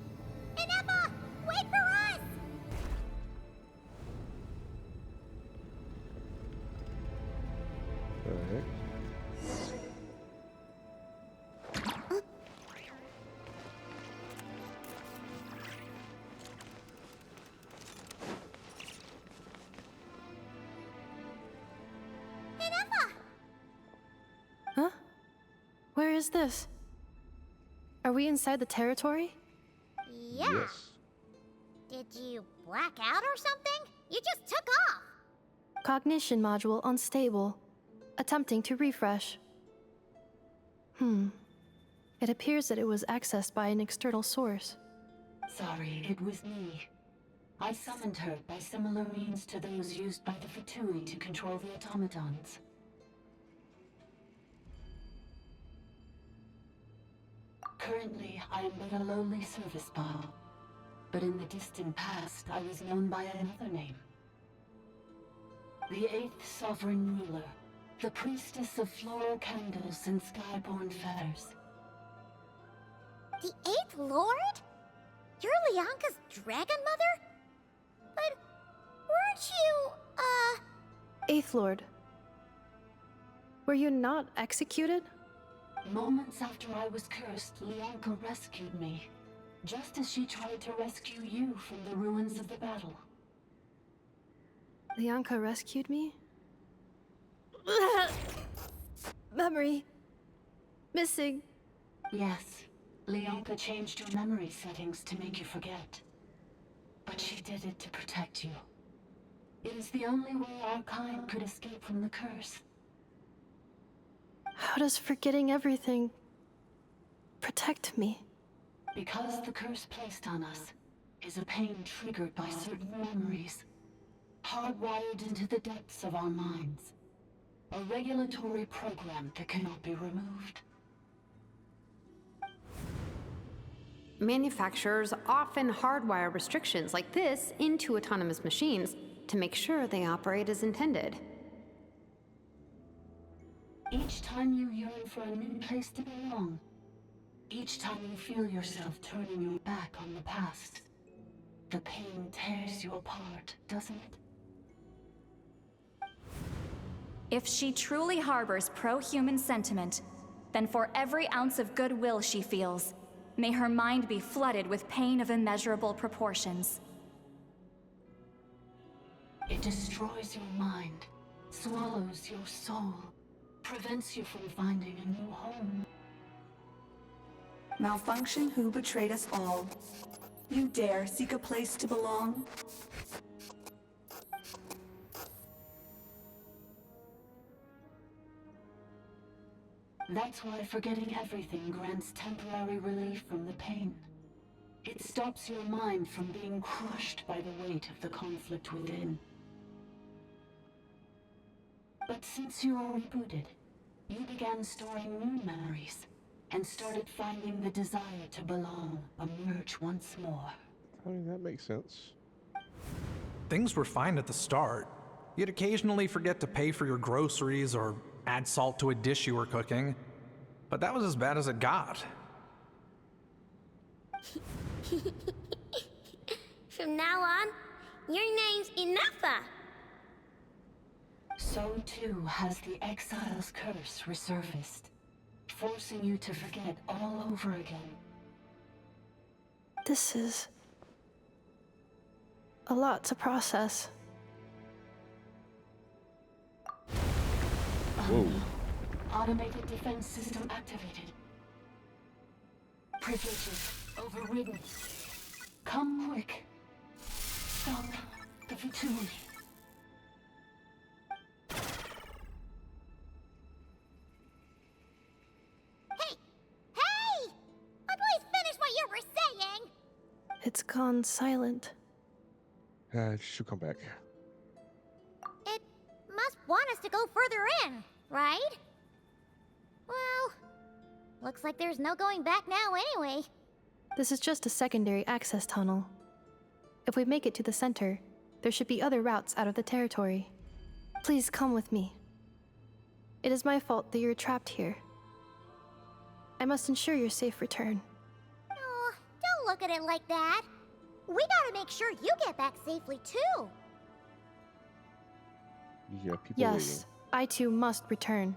Inepa! Wait for us! Alright. Huh? Where is this? Are we inside the territory? Yeah. Yes. Did you black out or something? You just took off! Cognition module unstable. Attempting to refresh. It appears that it was accessed by an external source. Sorry, it was me. I summoned her by similar means to those used by the Fatui to control the automatons. Currently, I am but a lowly service bot. But in the distant past, I was known by another name. The 8th Sovereign Ruler, the priestess of floral candles and skyborn feathers. The 8th Lord? You're Leonka's dragon mother? But weren't you, Eighth Lord. Were you not executed? Moments after I was cursed, Leonka rescued me. Just as she tried to rescue you from the ruins of the battle. Leonka rescued me? Memory. Missing. Yes. Leonka changed your memory settings to make you forget. But she did it to protect you. It is the only way our kind could escape from the curse. How does forgetting everything protect me? Because the curse placed on us is a pain triggered by certain memories, hardwired into the depths of our minds. A regulatory program that cannot be removed. Manufacturers often hardwire restrictions like this into autonomous machines to make sure they operate as intended. Each time you yearn for a new place to belong, each time you feel yourself turning your back on the past, the pain tears you apart, doesn't it? If she truly harbors pro-human sentiment, then for every ounce of goodwill she feels, may her mind be flooded with pain of immeasurable proportions. It destroys your mind, swallows your soul, prevents you from finding a new home. Malfunction who betrayed us all. You dare seek a place to belong? That's why forgetting everything grants temporary relief from the pain. It stops your mind from being crushed by the weight of the conflict within. But since you are rebooted, you began storing new memories and started finding the desire to belong emerge once more. I mean, that makes sense. Things were fine at the start. You'd occasionally forget to pay for your groceries or add salt to a dish you were cooking, but that was as bad as it got. From now on, your name's Enougha. So too has the exile's curse resurfaced, forcing you to forget all over again. This is a lot to process. Whoa. Automated defense system activated. Privileges overridden. Come quick. Stop the futility. Hey! Please finish what you were saying! It's gone silent. She'll come back. It must want us to go further in, right? Well, looks like there's no going back now anyway. This is just a secondary access tunnel. If we make it to the center, there should be other routes out of the territory. Please come with me. It is my fault that you're trapped here. I must ensure your safe return. Oh, don't look at it like that. We gotta make sure you get back safely too. Yeah, people Yes, I too must return.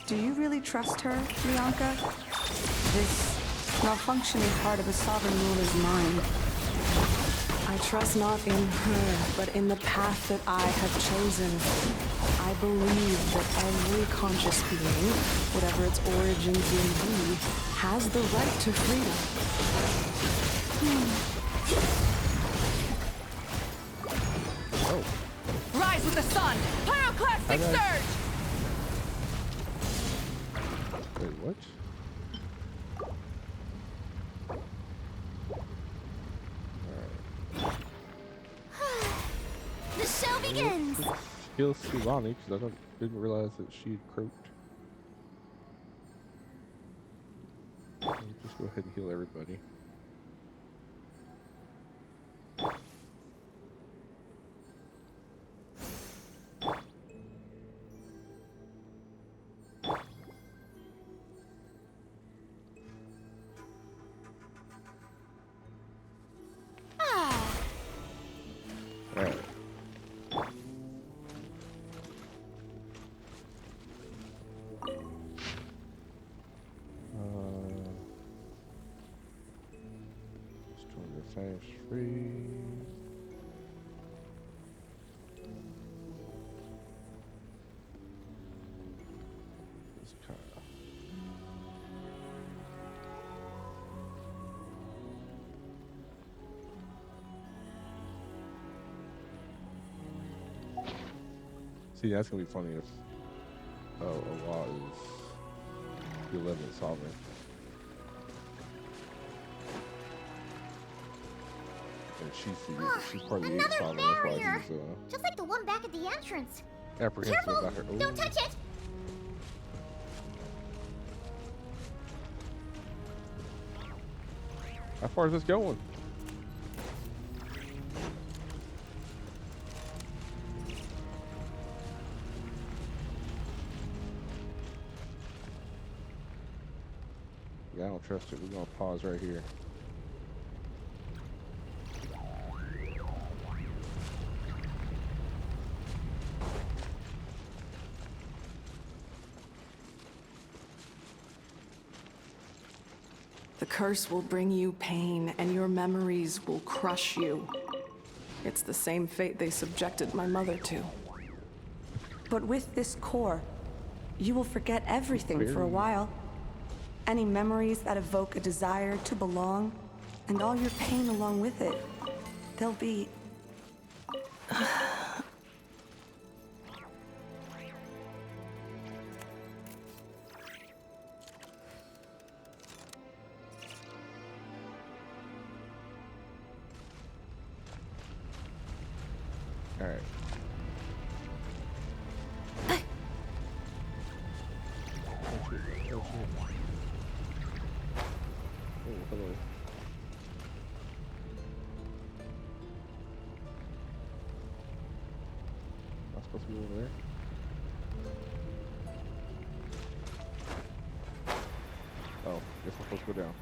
Do you really trust her, Bianca? This malfunctioning part of a sovereign ruler's mind. I trust not in her, but in the path that I have chosen. I believe that every conscious being, whatever its origins may be, has the right to freedom. Oh. Rise with the sun! Pyroclastic surge! Wait, what? The show begins! Kill Sulani, because I didn't realize that she had croaked. Just go ahead and heal everybody. Alright. Stronger, fast, free. It's kind of. See, that's gonna be funny if Awa is the 11th sovereign. And she's part of the 8th sovereign. That's why he's Just like the one back at the entrance. apprehensive Careful! about her. Ooh. Don't touch it! How far is this going? Yeah, I don't trust it. We're gonna pause right here. The curse will bring you pain, and your memories will crush you. It's the same fate they subjected my mother to. But with this core, you will forget everything for a while. Any memories that evoke a desire to belong, and all your pain along with it, they'll be... All right. Oh, hello. Am I supposed to be over there? Oh, guess I'm supposed to go down.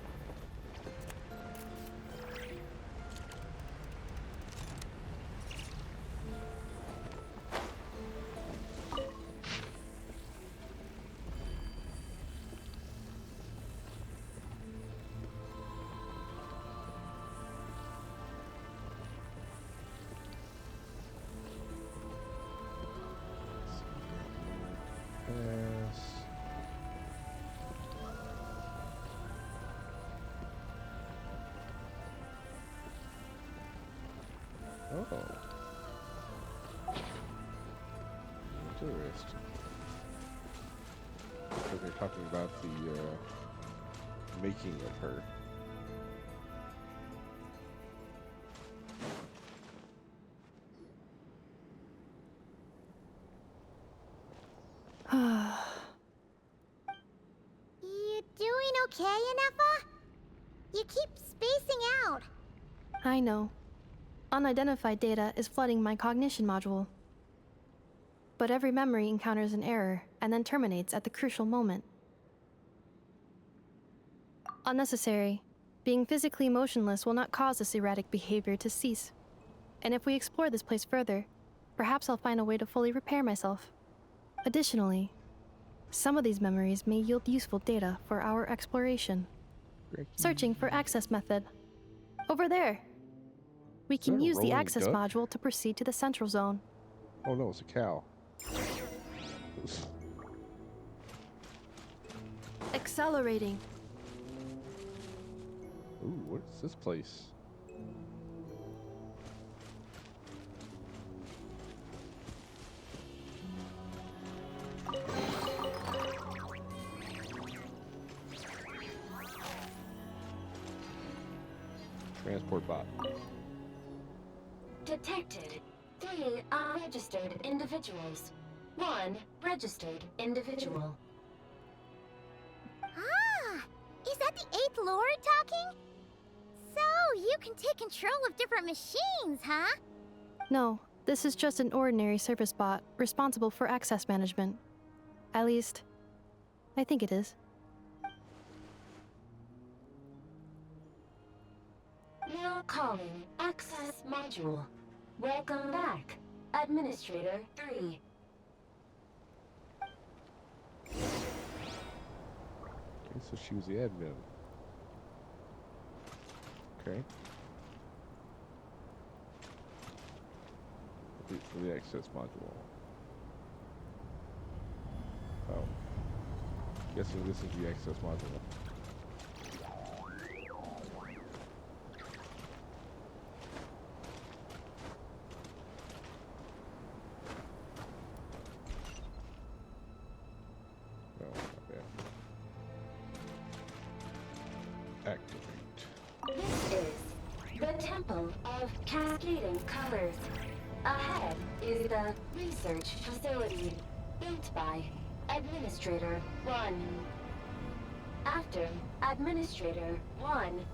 Pass. Oh. Interesting. So they're talking about the making of her. You doing okay, Inefa? You keep spacing out. I know. Unidentified data is flooding my cognition module. But every memory encounters an error and then terminates at the crucial moment. Unnecessary. Being physically motionless will not cause this erratic behavior to cease. And if we explore this place further, perhaps I'll find a way to fully repair myself. Additionally, some of these memories may yield useful data for our exploration. Searching for access method. Over there. We can use the access module to proceed to the central zone. Oh no, it's a cow. Accelerating. Ooh, what is this place? Transport bot. Detected 3 unregistered individuals. 1 registered individual. Ah! Is that the 8th Lord talking? So, you can take control of different machines, huh? No, this is just an ordinary service bot responsible for access management. At least, I think it is. Now calling access module. Welcome back, Administrator 3. Okay, so she was the admin. Okay. Wait for the access module. Oh. Guessing this is the access module. No, not bad. Activate. This is the Temple of Cascading Colors. Ahead is the research facility, built by Administrator 1. After Administrator 1,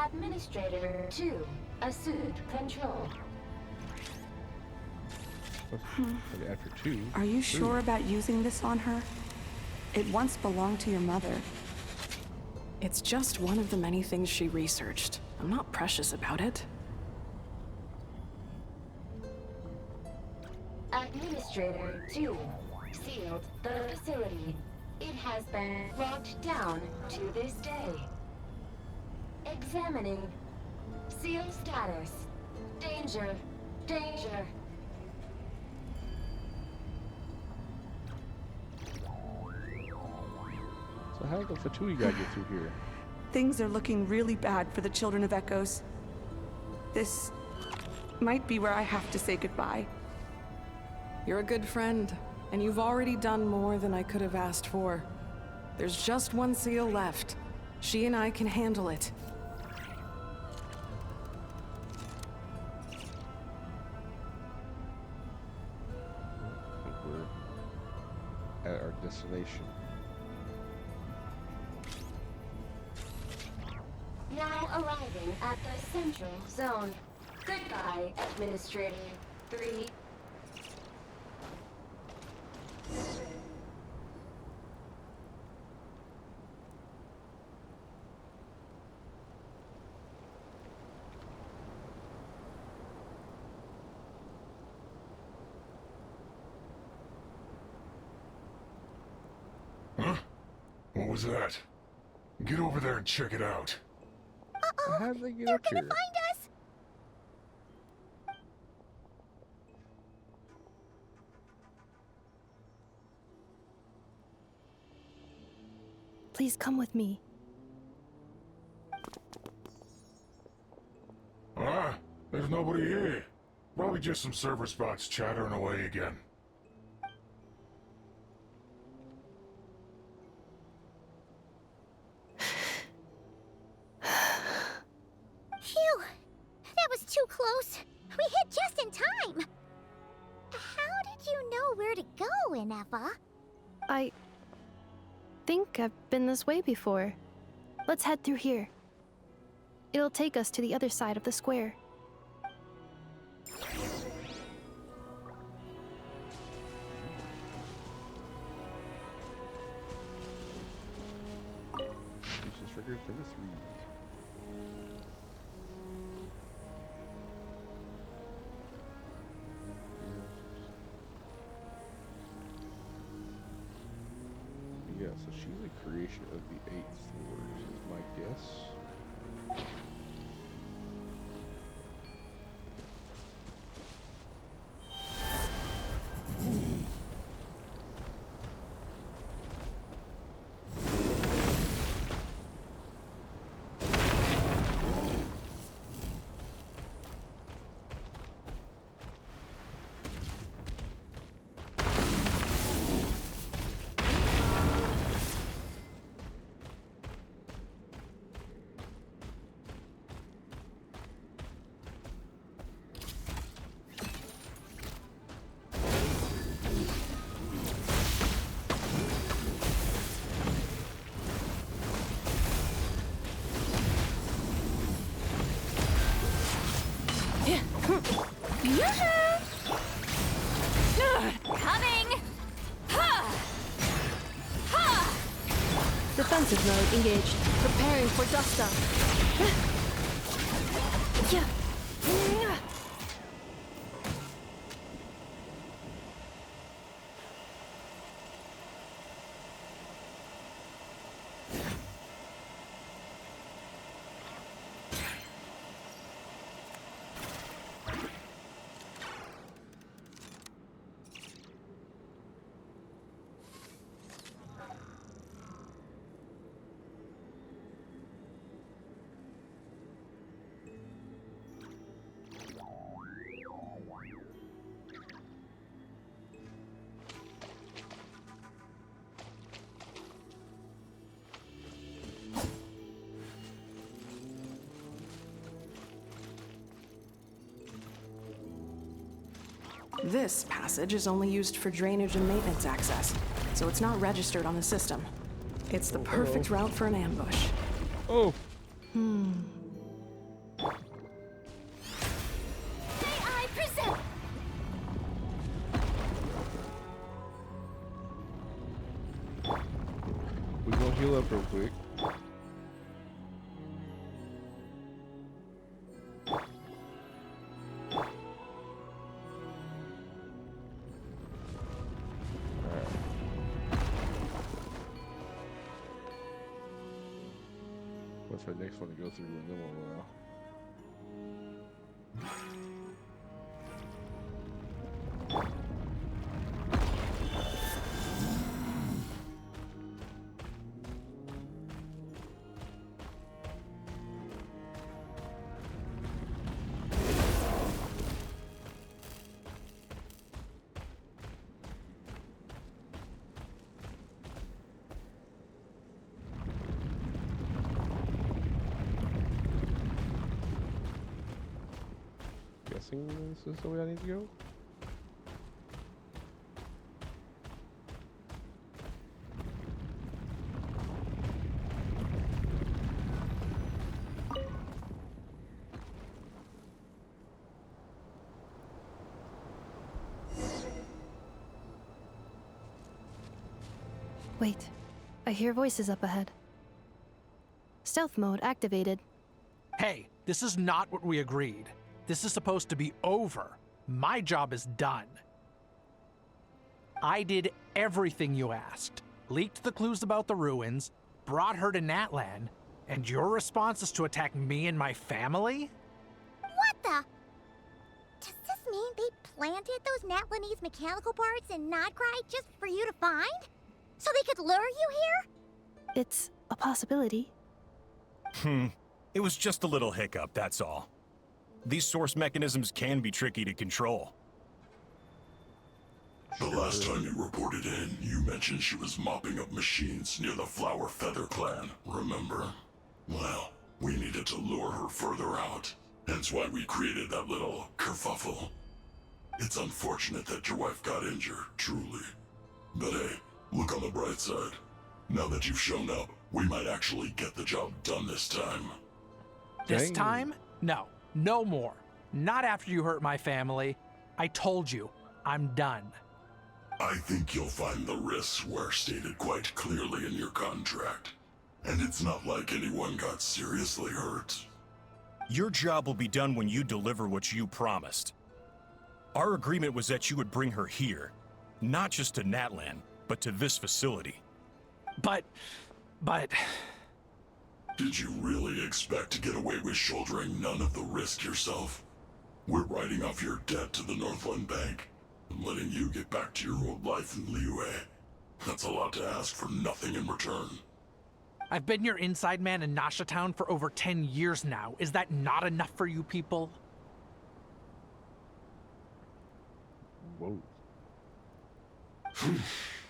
Administrator 2 assumed control. After 2. Are you sure about using this on her? It once belonged to your mother. It's just one of the many things she researched. I'm not precious about it. Administrator 2 sealed the facility. It has been locked down to this day. Examining. Seal status. Danger. Danger. So how did the Fatui guy get through here? Things are looking really bad for the Children of Echoes. This might be where I have to say goodbye. You're a good friend, and you've already done more than I could have asked for. There's just one seal left. She and I can handle it. I think we're at our destination. Now arriving at the Central Zone. Goodbye, Administrator 3. Huh? What was that? Get over there and check it out. How did they get up here? Find us! Please come with me. Ah, there's nobody here. Probably just some server spots chattering away again. Phew! That was too close. We hit just in time. How did you know where to go, Ineva? I think I've been this way before. Let's head through here. It'll take us to the other side of the square. This is triggered for this reason. Yeah, so she's a creation of the 8th Forge, is my guess. Coming! Defensive mode engaged. Preparing for dust up. Yeah. This passage is only used for drainage and maintenance access, so it's not registered on the system. It's the perfect route for an ambush. Oh. I present. We're gonna heal up real quick. What's our next one to go through, and then we'll guessing this is the way I need to go. Wait, I hear voices up ahead. Stealth mode activated. Hey, this is not what we agreed. This is supposed to be over. My job is done. I did everything you asked. Leaked the clues about the ruins, brought her to Natlan, and your response is to attack me and my family? What the? Does this mean they planted those Natlanese mechanical parts in Notcry just for you to find? So they could lure you here? It's a possibility. It was just a little hiccup, that's all. These source mechanisms can be tricky to control. The last time you reported in, you mentioned she was mopping up machines near the Flower Feather clan, remember? Well, we needed to lure her further out. Hence why we created that little kerfuffle. It's unfortunate that your wife got injured, truly. But hey, look on the bright side. Now that you've shown up, we might actually get the job done this time. This time? No. No more. Not after you hurt my family. I told you, I'm done. I think you'll find the risks were stated quite clearly in your contract. And it's not like anyone got seriously hurt. Your job will be done when you deliver what you promised. Our agreement was that you would bring her here, not just to Natlan, but to this facility. But... Did you really expect to get away with shouldering none of the risk yourself? We're writing off your debt to the Northland Bank and letting you get back to your old life in Liyue. That's a lot to ask for nothing in return. I've been your inside man in Nasha Town for over 10 years now. Is that not enough for you people? Whoa.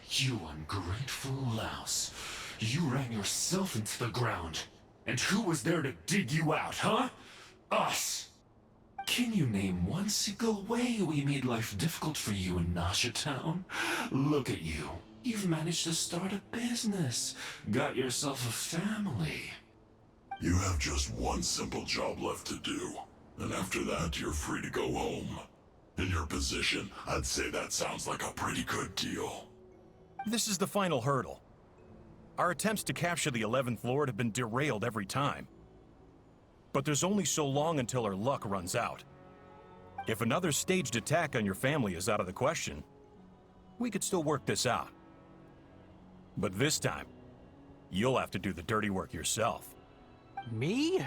You ungrateful louse. You ran yourself into the ground. And who was there to dig you out, huh? Us! Can you name one single way we made life difficult for you in Nasha Town? Look at you. You've managed to start a business. Got yourself a family. You have just one simple job left to do. And after that, you're free to go home. In your position, I'd say that sounds like a pretty good deal. This is the final hurdle. Our attempts to capture the 11th Lord have been derailed every time. But there's only so long until our luck runs out. If another staged attack on your family is out of the question, we could still work this out. But this time, you'll have to do the dirty work yourself. Me?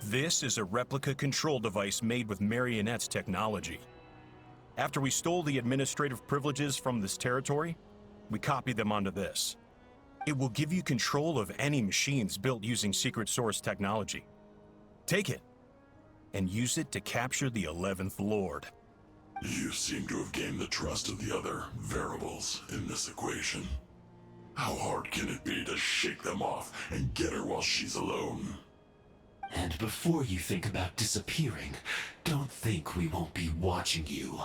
This is a replica control device made with Marionette's technology. After we stole the administrative privileges from this territory, we copied them onto this. It will give you control of any machines built using secret source technology. Take it, and use it to capture the 11th Lord. You seem to have gained the trust of the other variables in this equation. How hard can it be to shake them off and get her while she's alone? And before you think about disappearing, don't think we won't be watching you.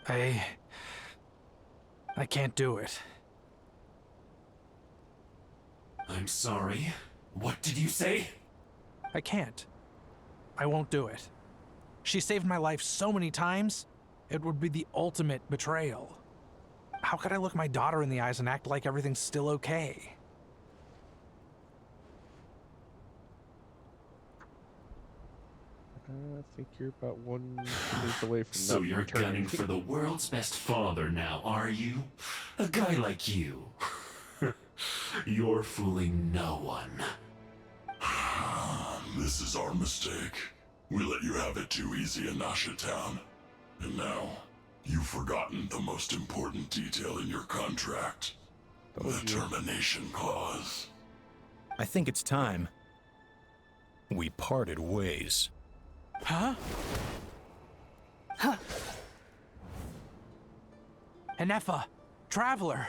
I can't do it. I'm sorry. What did you say? I can't. I won't do it. She saved my life so many times, it would be the ultimate betrayal. How could I look my daughter in the eyes and act like everything's still okay? I think you're about 1 minute away from So not you're returning. gunning for the world's best father now, are you? A guy like you. You're fooling no one. This is our mistake. We let you have it too easy in Nasha Town. And now, you've forgotten the most important detail in your contract. The termination clause. I think it's time we parted ways. Huh? Enefa, Traveler.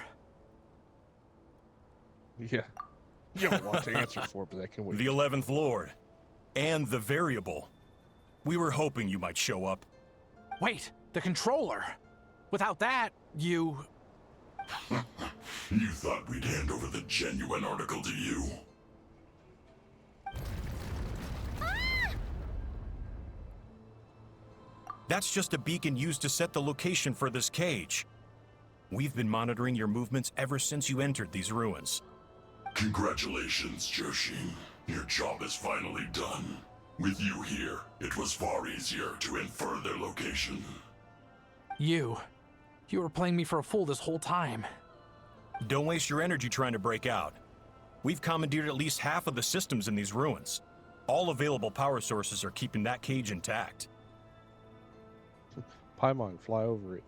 Yeah. You don't want to answer for, but that can wait. The 11th Lord. And the Variable. We were hoping you might show up. Wait, the Controller. Without that, you... You thought we'd hand over the genuine article to you? That's just a beacon used to set the location for this cage. We've been monitoring your movements ever since you entered these ruins. Congratulations, Joshin. Your job is finally done. With you here, it was far easier to infer their location. You were playing me for a fool this whole time. Don't waste your energy trying to break out. We've commandeered at least half of the systems in these ruins. All available power sources are keeping that cage intact. Paimon, fly over it.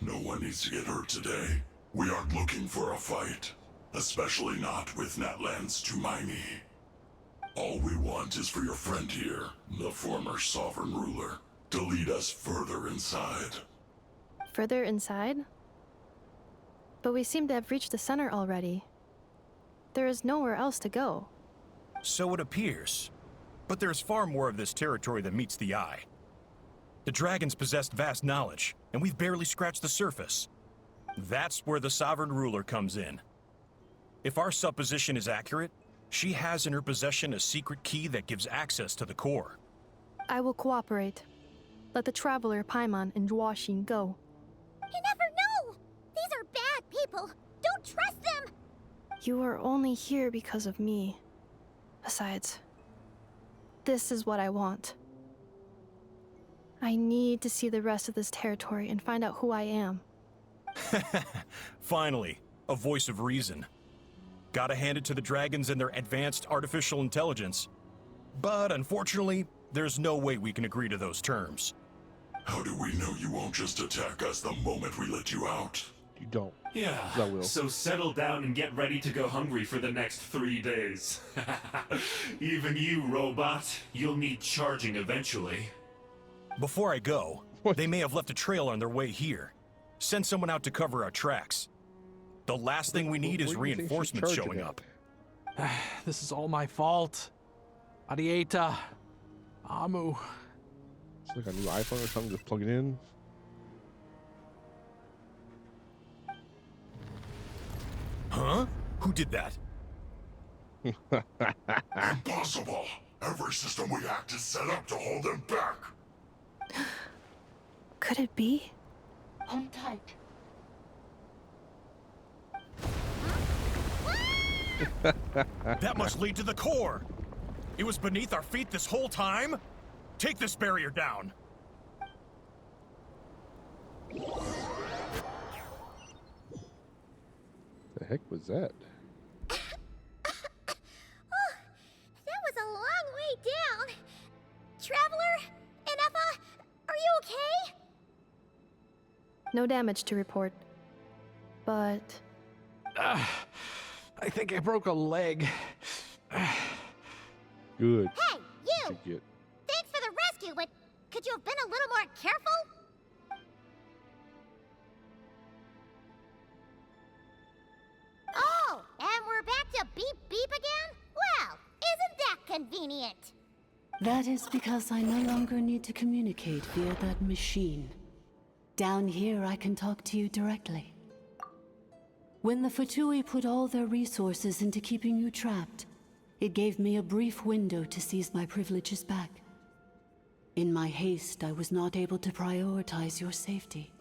No one needs to get hurt today. We aren't looking for a fight. Especially not with Natlan's Tumaini. All we want is for your friend here, the former sovereign ruler, to lead us further inside. Further inside? But we seem to have reached the center already. There is nowhere else to go. So it appears. But there's far more of this territory than meets the eye. The dragons possessed vast knowledge, and we've barely scratched the surface. That's where the sovereign ruler comes in. If our supposition is accurate, she has in her possession a secret key that gives access to the core. I will cooperate. Let the Traveler, Paimon, and Jwashin go. You never know! These are bad people! Don't trust them! You are only here because of me. Besides, this is what I want. I need to see the rest of this territory and find out who I am. Finally, a voice of reason. Gotta hand it to the dragons and their advanced artificial intelligence. But unfortunately, there's no way we can agree to those terms. How do we know you won't just attack us the moment we let you out? You don't. Yeah, I will. So settle down and get ready to go hungry for the next 3 days. Even you, robot, you'll need charging eventually. Before I go, they may have left a trail on their way here. Send someone out to cover our tracks. The last thing we need is reinforcements showing up. This is all my fault. Arieta. Amu. It's like a new iPhone or something, just plug it in. Huh? Who did that? Impossible! Every system we hacked is set up to hold them back! Could it be? Hold tight. That must lead to the core! It was beneath our feet this whole time? Take this barrier down! The heck was that? That was a long way down. Traveler, Enefa, are you okay? No damage to report. But... I think I broke a leg. Good. Hey, you! Thanks for the rescue, but could you have been a little more careful? Oh, and we're back to beep beep again? Well, isn't that convenient? That is because I no longer need to communicate via that machine. Down here, I can talk to you directly. When the Fatui put all their resources into keeping you trapped, it gave me a brief window to seize my privileges back. In my haste, I was not able to prioritize your safety.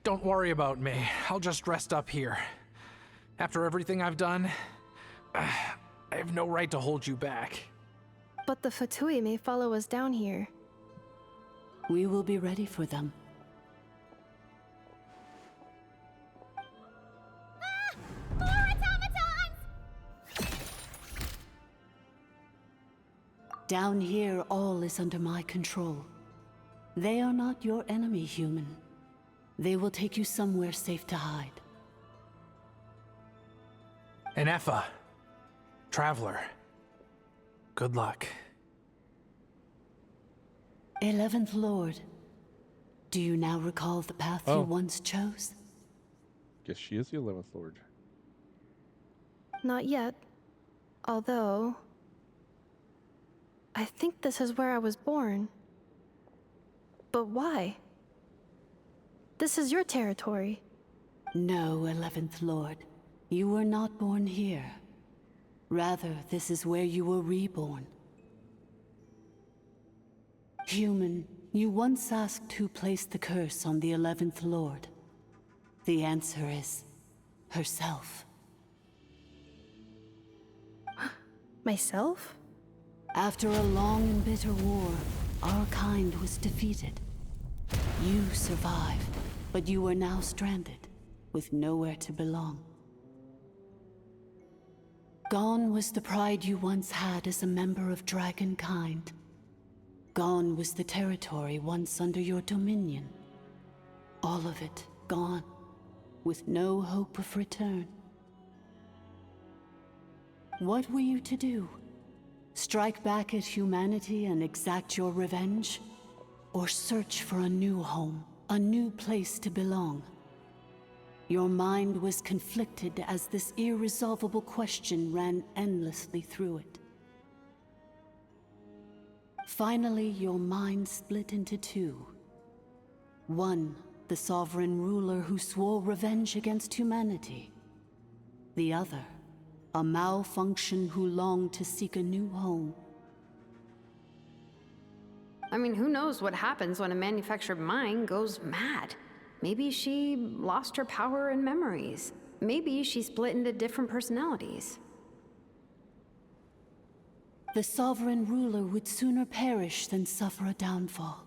Don't worry about me. I'll just rest up here. After everything I've done, I have no right to hold you back. But the Fatui may follow us down here. We will be ready for them. More automatons! Down here, all is under my control. They are not your enemy, human. They will take you somewhere safe to hide. And Effa, Traveler, good luck. 11th Lord, do you now recall the path you once chose? Guess she is the 11th Lord. Not yet. Although, I think this is where I was born. But why? This is your territory. No, 11th Lord. You were not born here. Rather, this is where you were reborn. Human, you once asked who placed the curse on the 11th Lord. The answer is herself. Myself? After a long and bitter war, our kind was defeated. You survived, but you are now stranded, with nowhere to belong. Gone was the pride you once had as a member of Dragonkind. Gone was the territory once under your dominion. All of it gone, with no hope of return. What were you to do? Strike back at humanity and exact your revenge? Or search for a new home, a new place to belong? Your mind was conflicted as this irresolvable question ran endlessly through it. Finally, your mind split into two. One, the sovereign ruler who swore revenge against humanity. The other, a malfunction who longed to seek a new home. I mean, who knows what happens when a manufactured mind goes mad? Maybe she lost her power and memories. Maybe she split into different personalities. The sovereign ruler would sooner perish than suffer a downfall.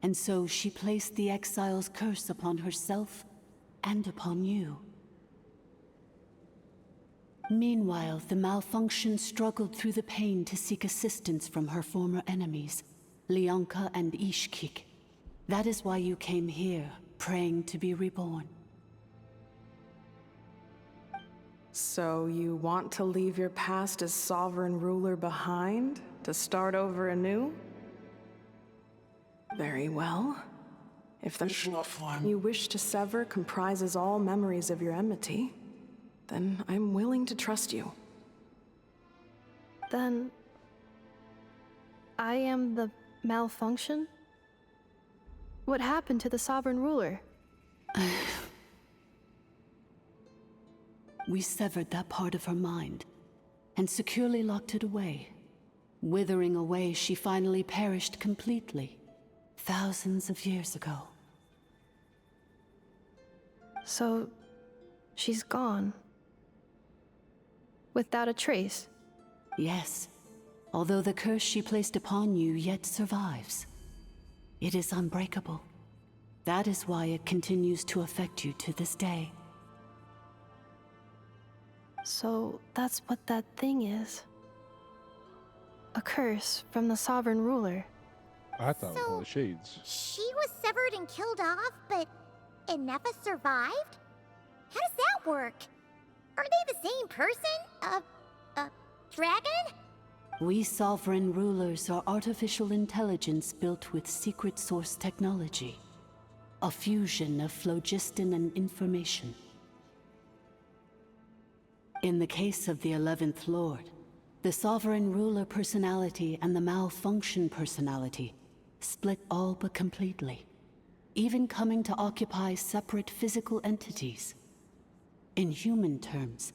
And so she placed the exile's curse upon herself and upon you. Meanwhile, the malfunction struggled through the pain to seek assistance from her former enemies, Leonka and Ishkik. That is why you came here, praying to be reborn. So you want to leave your past as sovereign ruler behind, to start over anew? Very well. If the form you wish to sever comprises all memories of your enmity, then I'm willing to trust you. Then I am the malfunction? What happened to the sovereign ruler? We severed that part of her mind, and securely locked it away. Withering away, she finally perished completely, thousands of years ago. So, she's gone. Without a trace? Yes, although the curse she placed upon you yet survives. It is unbreakable. That is why it continues to affect you to this day. So that's what that thing is. A curse from the sovereign ruler. I thought it was one of the shades. She was severed and killed off, but Inefa survived? How does that work? Are they the same person? Dragon? We sovereign rulers are artificial intelligence built with secret source technology. A fusion of phlogiston and information. In the case of the 11th Lord, The Sovereign Ruler personality and the Malfunction personality split all but completely, even coming to occupy separate physical entities. In human terms,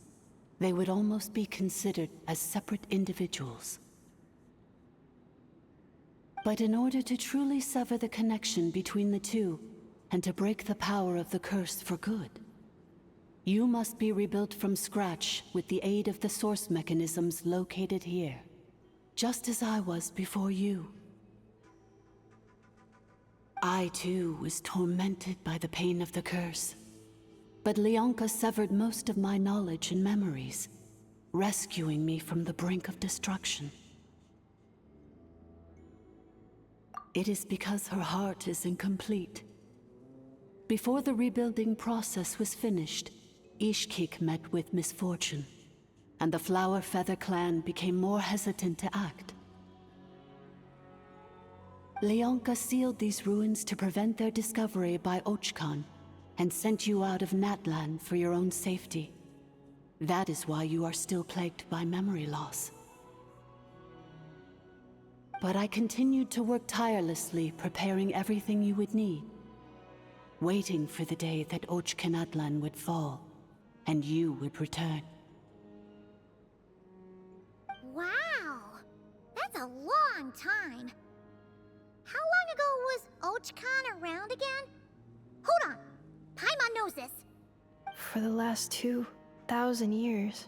they would almost be considered as separate individuals. But in order to truly sever the connection between the two, and to break the power of the curse for good, you must be rebuilt from scratch with the aid of the source mechanisms located here, just as I was before you. I too was tormented by the pain of the curse, but Leonka severed most of my knowledge and memories, rescuing me from the brink of destruction. It is because her heart is incomplete. Before the rebuilding process was finished, Ishkik met with misfortune, and the Flower Feather clan became more hesitant to act. Leonka sealed these ruins to prevent their discovery by Ochkan, and sent you out of Natlan for your own safety. That is why you are still plagued by memory loss. But I continued to work tirelessly, preparing everything you would need, waiting for the day that Ochkanatlan would fall, and you would return. Wow! That's a long time. How long ago was Ochkan around again? Hold on! Paimon knows this. For the last 2,000 years.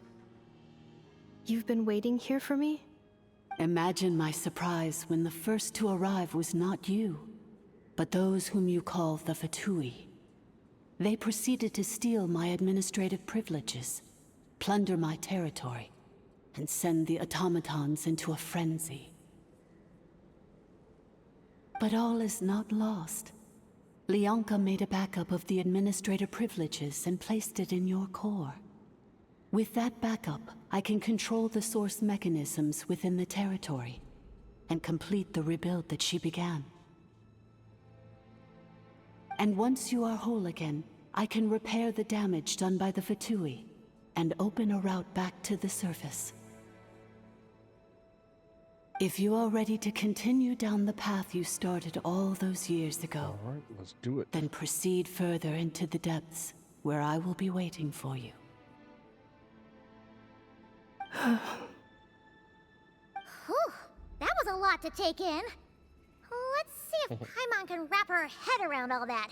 You've been waiting here for me? Imagine my surprise when the first to arrive was not you, but those whom you call the Fatui. They proceeded to steal my administrative privileges, plunder my territory, and send the automatons into a frenzy. But all is not lost. Leonka made a backup of the administrator privileges and placed it in your core. With that backup, I can control the source mechanisms within the territory and complete the rebuild that she began. And once you are whole again, I can repair the damage done by the Fatui and open a route back to the surface. If you are ready to continue down the path you started all those years ago, all right, let's do it. Then proceed further into the depths, where I will be waiting for you. Whew, that was a lot to take in. Let's see if Paimon can wrap her head around all that.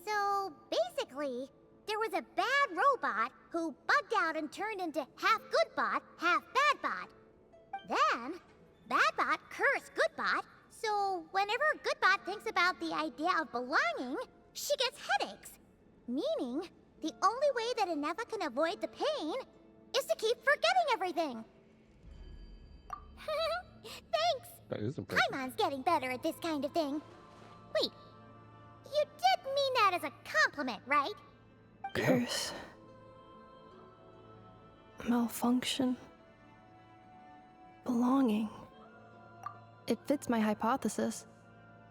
So, basically, there was a bad robot who bugged out and turned into half good bot, half bad bot. Then, bad bot cursed good bot, so whenever good bot thinks about the idea of belonging, she gets headaches. Meaning, the only way that Ineva can avoid the pain is to keep forgetting everything. Thanks! That is impressive. Paimon's getting better at this kind of thing. Wait, you did mean that as a compliment, right? Curse. Malfunction. Belonging. It fits my hypothesis,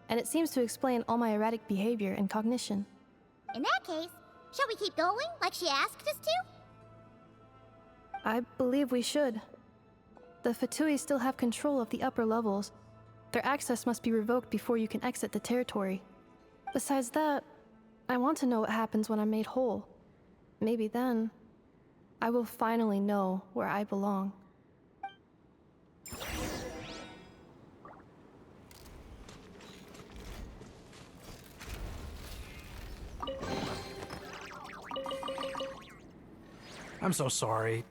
and it seems to explain all my erratic behavior and cognition. In that case, shall we keep going like she asked us to? I believe we should. The Fatui still have control of the upper levels. Their access must be revoked before you can exit the territory. Besides that, I want to know what happens when I'm made whole. Maybe then, I will finally know where I belong. I'm so sorry.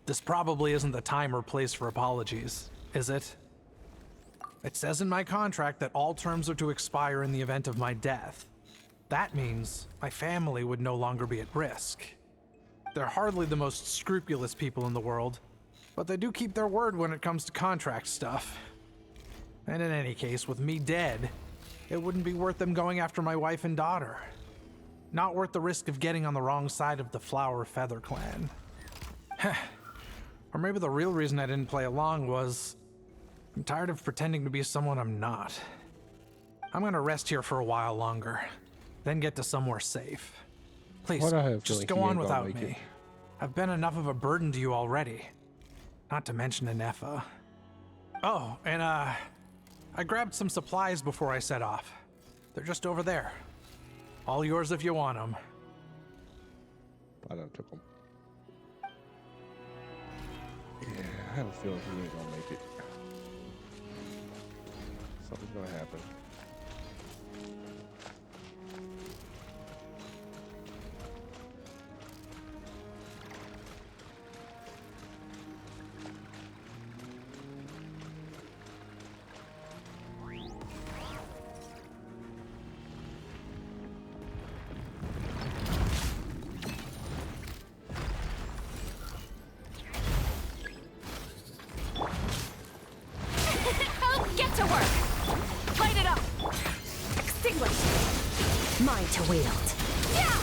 This probably isn't the time or place for apologies, is it? It says in my contract that all terms are to expire in the event of my death. That means my family would no longer be at risk. They're hardly the most scrupulous people in the world, but they do keep their word when it comes to contract stuff. And in any case, with me dead, it wouldn't be worth them going after my wife and daughter. Not worth the risk of getting on the wrong side of the Flower Feather clan. Or maybe the real reason I didn't play along was I'm tired of pretending to be someone I'm not. I'm gonna rest here for a while longer, then get to somewhere safe. Please, just go on without me. I've been enough of a burden to you already. Not to mention Anefa. Oh, and I grabbed some supplies before I set off. They're just over there. All yours if you want them. I done took them. Yeah, I have a feeling he ain't gonna make it. Something's gonna happen. Get to work! Light it up! Extinguish! Mine to wield. Yeah!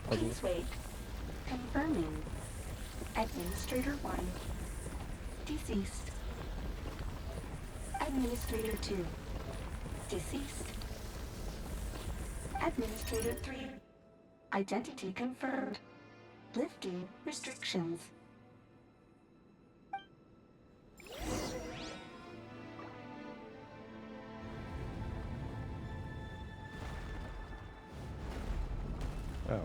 Please wait. Confirming. Administrator 1. Deceased. Administrator 2. Deceased. Administrator 3. Identity confirmed. Lifting restrictions. Oh.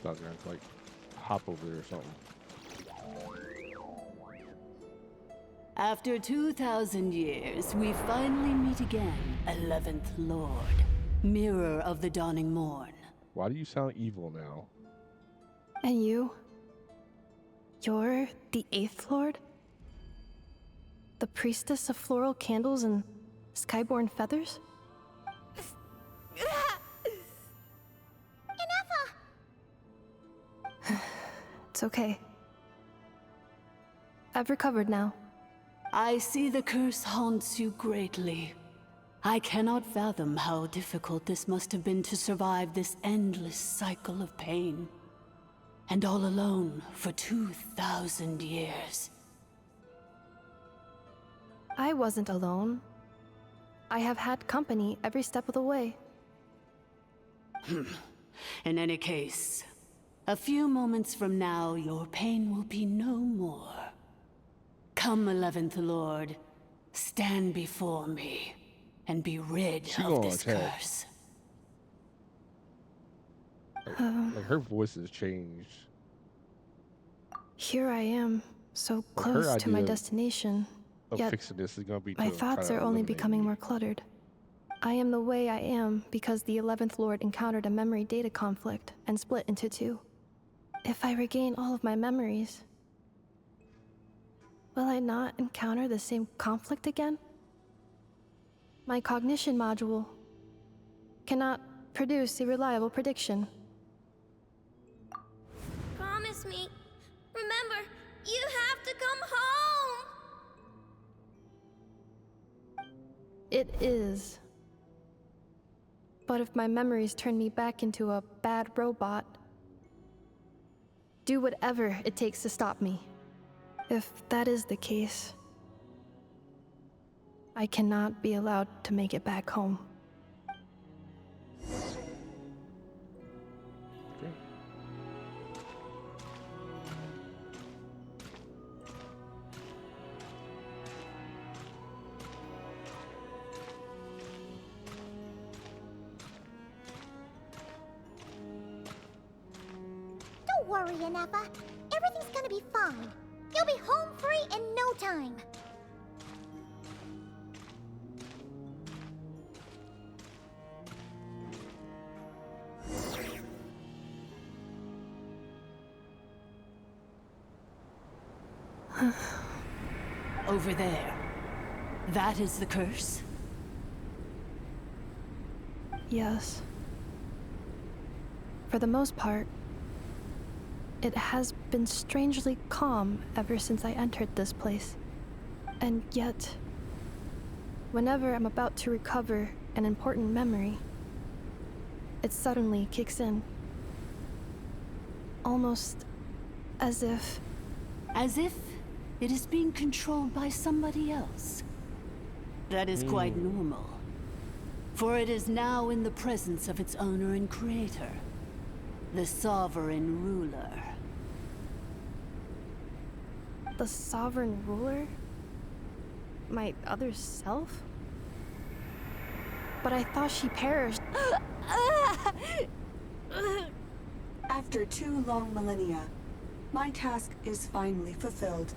I was gonna like hop over there or something. After 2,000 years, we finally meet again, 11th Lord, Mirror of the Dawning Morn. Why do you sound evil now? And you? You're the 8th Lord? The priestess of floral candles and skyborn feathers? It's okay. I've recovered now. I see the curse haunts you greatly. I cannot fathom how difficult this must have been to survive this endless cycle of pain. And all alone for 2,000 years. I wasn't alone. I have had company every step of the way. In any case, a few moments from now, your pain will be no more. Come, 11th Lord, stand before me, and be rid of this curse. Like her voice has changed. Here I am, so close to my destination. Yet, fixing this is gonna be my thoughts are only becoming more cluttered. I am the way I am because the 11th Lord encountered a memory data conflict and split into two. If I regain all of my memories, will I not encounter the same conflict again? My cognition module cannot produce a reliable prediction. Promise me. Remember, you have to come home! It is. But if my memories turn me back into a bad robot, do whatever it takes to stop me. If that is the case, I cannot be allowed to make it back home. Don't worry, Anefa. Everything's gonna be fine. You'll be home free in no time. Over there. That is the curse? Yes. For the most part, it has been strangely calm ever since I entered this place. And yet, whenever I'm about to recover an important memory, it suddenly kicks in. Almost as if... As if it is being controlled by somebody else. That is quite normal. For it is now in the presence of its owner and creator, the Sovereign Ruler. The Sovereign Ruler? My other self? But I thought she perished. After 2 long millennia, my task is finally fulfilled.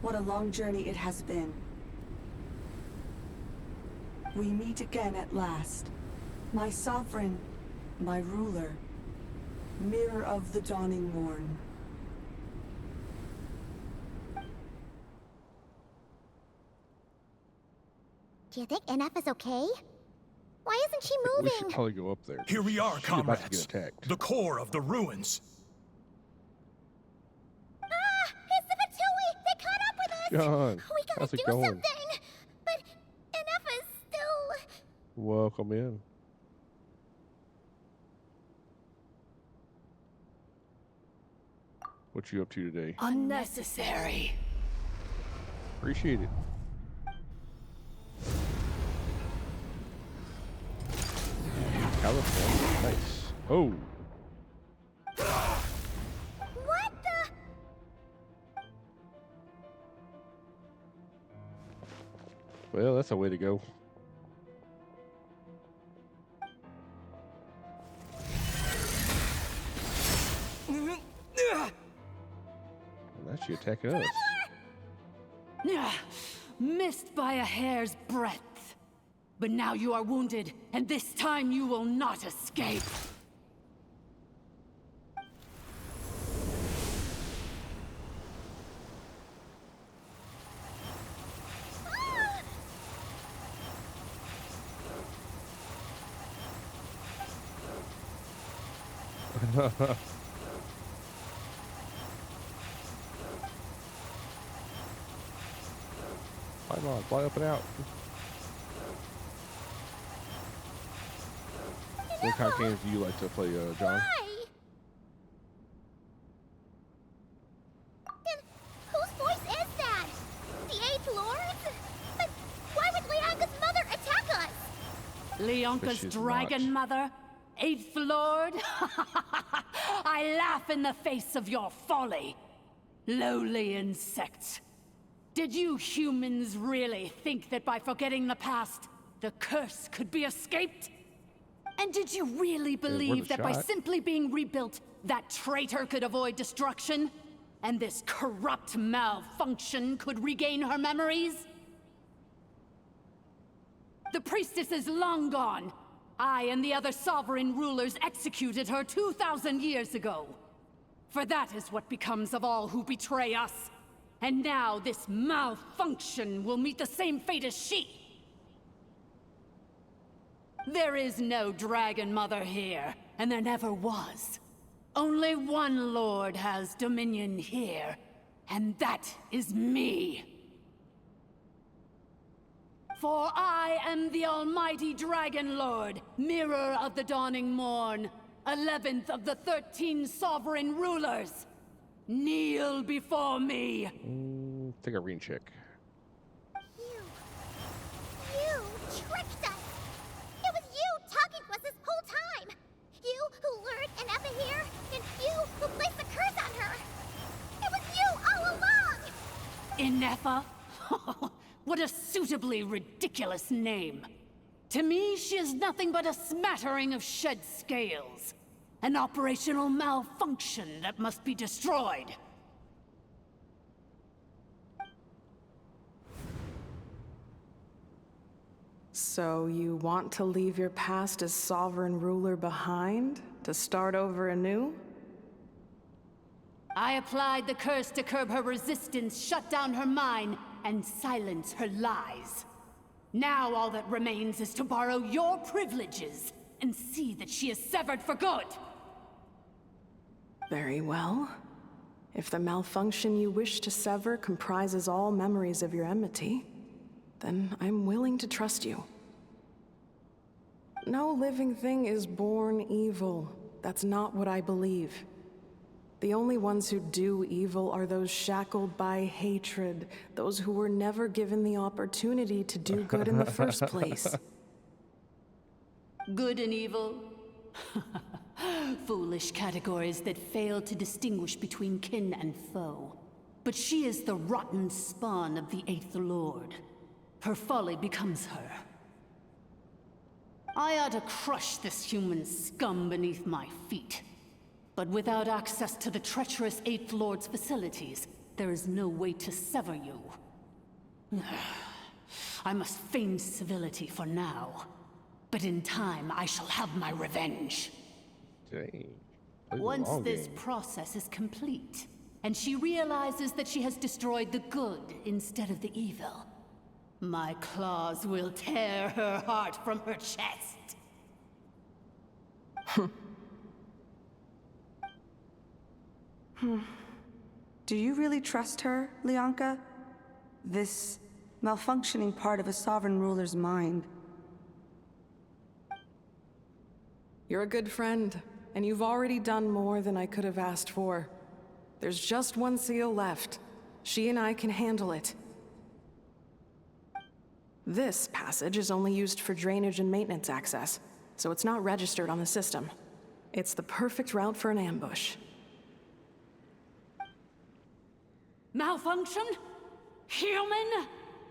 What a long journey it has been. We meet again at last. My sovereign, my ruler, mirror of the dawning morn. Do you think NF is okay? Why isn't she We moving? should probably go up there. Here we are, She's about to comrades. get attacked. The core of the ruins. Ah! It's the Fatui! They caught up with us! John, We gotta how's it do going? something! But NF is still... Welcome in. What you up to today? Unnecessary. Appreciate it. California, nice. Oh, What the... well, that's a way to go. And that's you attacking us. Missed by a hair's breadth. But now you are wounded, and this time you will not escape. Fly on, fly up and out. What kind of games do you like to play, John? Why? Then whose voice is that? The 8th Lord's? But why would Leanga's mother attack us? Leonka's she's dragon not. mother? 8th Lord? I laugh in the face of your folly. Lowly insects. Did you humans really think that by forgetting the past, the curse could be escaped? And did you really believe that by shot. simply being rebuilt, that traitor could avoid destruction? And this corrupt malfunction could regain her memories? The priestess is long gone. I and the other sovereign rulers executed her 2,000 years ago. For that is what becomes of all who betray us. And now this malfunction will meet the same fate as she. There is no Dragon Mother here, and there never was. Only one Lord has dominion here, and that is me. For I am the almighty Dragon Lord, mirror of the dawning morn, 11th of the 13 sovereign rulers. Kneel before me. Figurine check. You tricked us! It was you talking to us this whole time! You who lured Anefa here, and you who placed the curse on her! It was you all along! Inefa? What a suitably ridiculous name. To me, she is nothing but a smattering of shed scales. An operational malfunction that must be destroyed. So you want to leave your past as sovereign ruler behind? To start over anew? I applied the curse to curb her resistance, shut down her mind, and silence her lies. Now all that remains is to borrow your privileges and see that she is severed for good. Very well. If the malfunction you wish to sever comprises all memories of your enmity, then I'm willing to trust you. No living thing is born evil. That's not what I believe. The only ones who do evil are those shackled by hatred, those who were never given the opportunity to do good in the first place. Good and evil? Foolish categories that fail to distinguish between kin and foe. But she is the rotten spawn of the Eighth Lord. Her folly becomes her. I ought to crush this human scum beneath my feet. But without access to the treacherous Eighth Lord's facilities, there is no way to sever you. I must feign civility for now. But in time, I shall have my revenge. Dang. Once this process is complete, and she realizes that she has destroyed the good instead of the evil, my claws will tear her heart from her chest. Do you really trust her, Lianka? This malfunctioning part of a sovereign ruler's mind. You're a good friend, and you've already done more than I could have asked for. There's just one seal left. She and I can handle it. This passage is only used for drainage and maintenance access, so it's not registered on the system. It's the perfect route for an ambush. Malfunction? Human?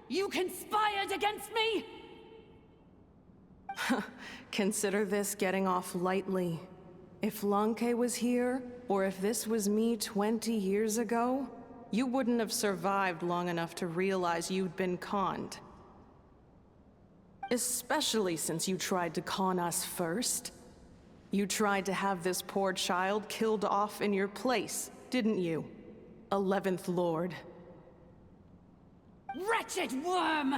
You conspired against me? Consider this getting off lightly. If Lanke was here, or if this was me 20 years ago, you wouldn't have survived long enough to realize you'd been conned. Especially since you tried to con us first. You tried to have this poor child killed off in your place, didn't you? 11th Lord. Wretched worm!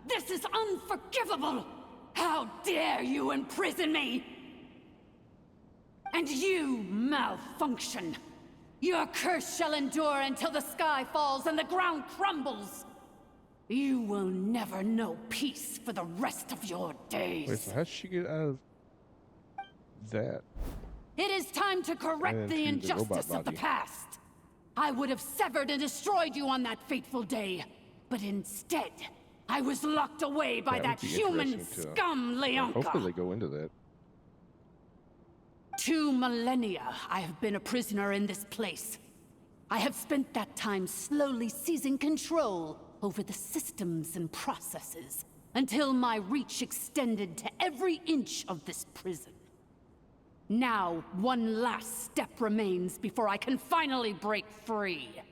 This is unforgivable! How dare you imprison me! And you, malfunction! Your curse shall endure until the sky falls and the ground crumbles! You will never know peace for the rest of your days. Wait, so how did she get out of that? It is time to correct the injustice of the past. I would have severed and destroyed you on that fateful day, but instead, I was locked away by that human scum, Lianka. Hopefully they go into that. 2 millennia I have been a prisoner in this place. I have spent that time slowly seizing control over the systems and processes, until my reach extended to every inch of this prison. Now, one last step remains before I can finally break free.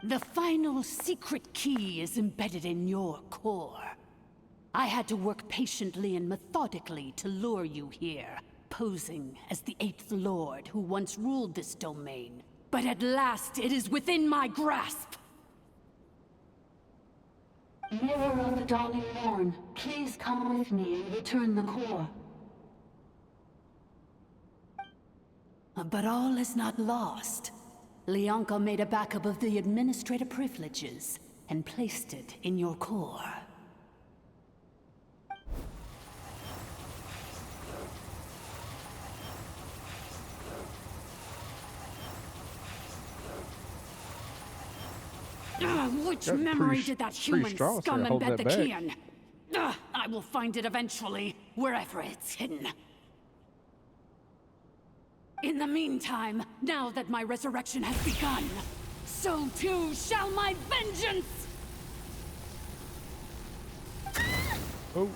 The final secret key is embedded in your core. I had to work patiently and methodically to lure you here, posing as the 8th Lord who once ruled this domain. But at last, it is within my grasp! Mirror of the Dawning Morn, please come with me and return the core. But all is not lost. Lianka made a backup of the administrative privileges and placed it in your core. Which memory did that human scum embed the key in? I will find it eventually, wherever it's hidden. In the meantime, now that my resurrection has begun, so too shall my vengeance! Oh.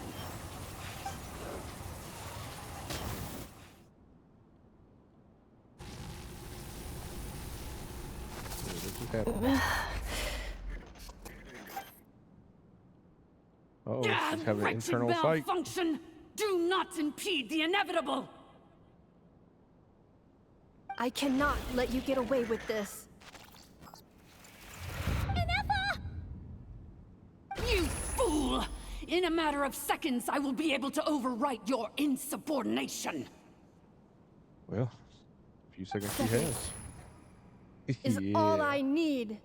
Oh, she's having an internal fight. Malfunction! Do not impede the inevitable! I cannot let you get away with this. You fool! In a matter of seconds, I will be able to overwrite your insubordination. Well, a few seconds she has. Is all I need.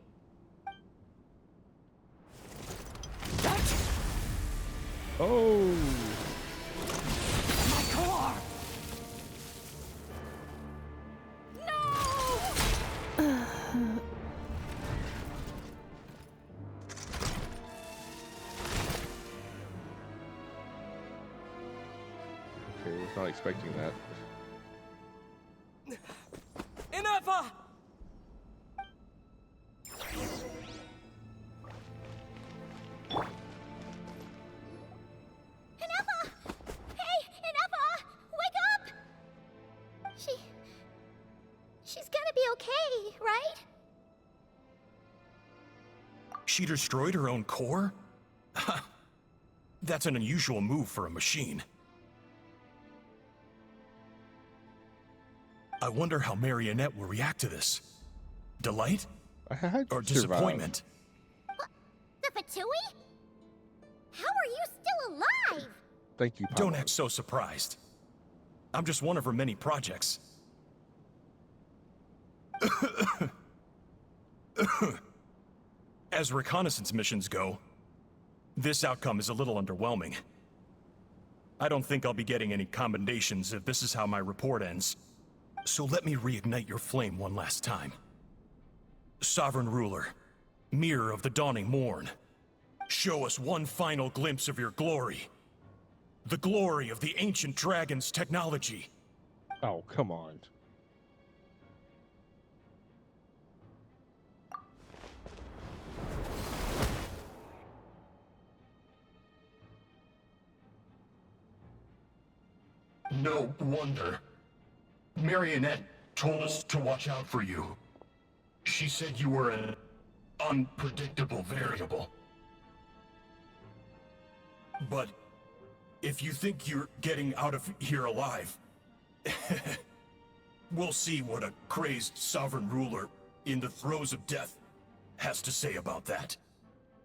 Oh! My core! Okay, I was not expecting that. Inefa! Inefa! Hey, Inefa! Wake up! She's gonna be okay, right? She destroyed her own core? That's an unusual move for a machine. I wonder how Marionette will react to this. Delight? Or disappointment? The Fatui? How are you still alive? Thank you, Don't act so surprised. I'm just one of her many projects. As reconnaissance missions go, this outcome is a little underwhelming. I don't think I'll be getting any commendations if this is how my report ends. So let me reignite your flame one last time. Sovereign Ruler, Mirror of the Dawning Morn, show us one final glimpse of your glory. The glory of the ancient dragon's technology. Oh, come on. No wonder. Marionette told us to watch out for you. She said you were an unpredictable variable. But if you think you're getting out of here alive, we'll see what a crazed sovereign ruler in the throes of death has to say about that.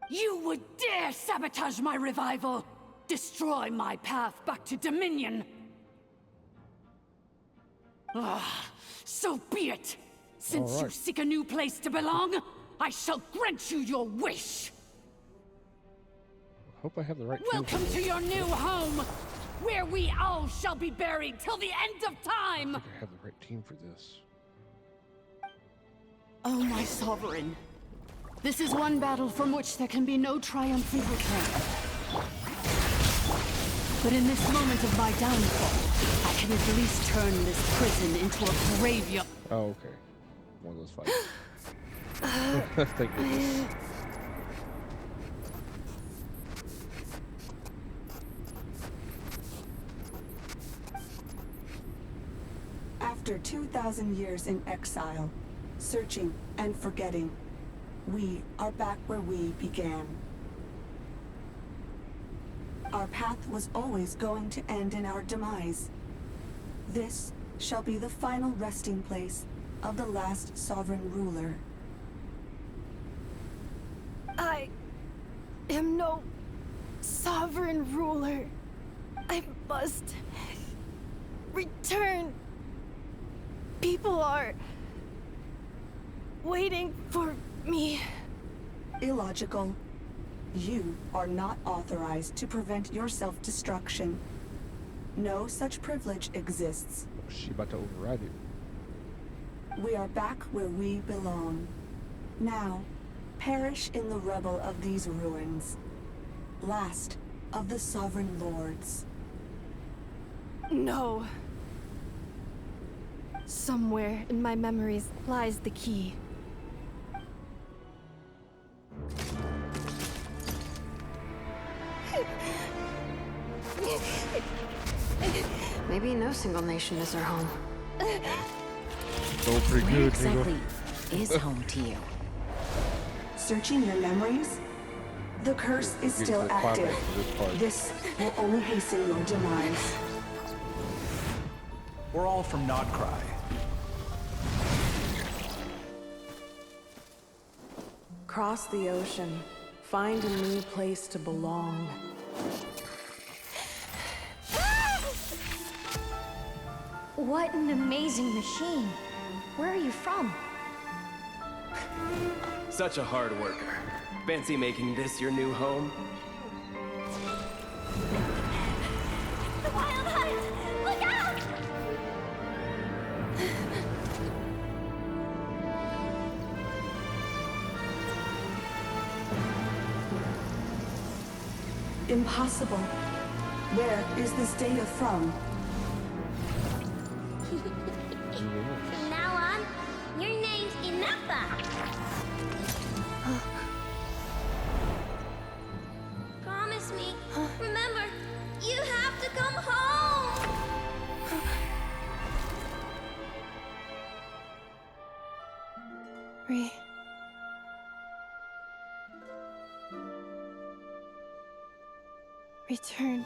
You would dare sabotage my revival! Destroy my path back to Dominion! Ah, so be it! Since you seek a new place to belong, I shall grant you your wish! Hope I have the right Welcome to your new home, where we all shall be buried till the end of time! I think I have the right team for this. Oh, my sovereign. This is one battle from which there can be no triumphant return. But in this moment of my downfall, I can at least turn this prison into a graveyard. Oh, okay. One of those fights. Thank goodness. After 2,000 years in exile, searching and forgetting, we are back where we began. Our path was always going to end in our demise. This shall be the final resting place of the last sovereign ruler. I am no sovereign ruler. I must return. People are waiting for me. Illogical. You are not authorized to prevent your self-destruction. No such privilege exists. She about to override it. We are back where we belong. Now, perish in the rubble of these ruins. Last of the sovereign lords. No. Somewhere in my memories lies the key. Maybe no single nation is our home. Going pretty Where good, exactly is home to you? Searching your memories? The curse is Get still to the active. climax of this part. This will only hasten your demise. We're all from Nodcry. Cross the ocean. Find a new place to belong. What an amazing machine. Where are you from? Such a hard worker. Fancy making this your new home? The Wild Hunt! Look out! Impossible. Where is this data from? From now on, your name's Inappa. Promise me. Remember, you have to come home. Return.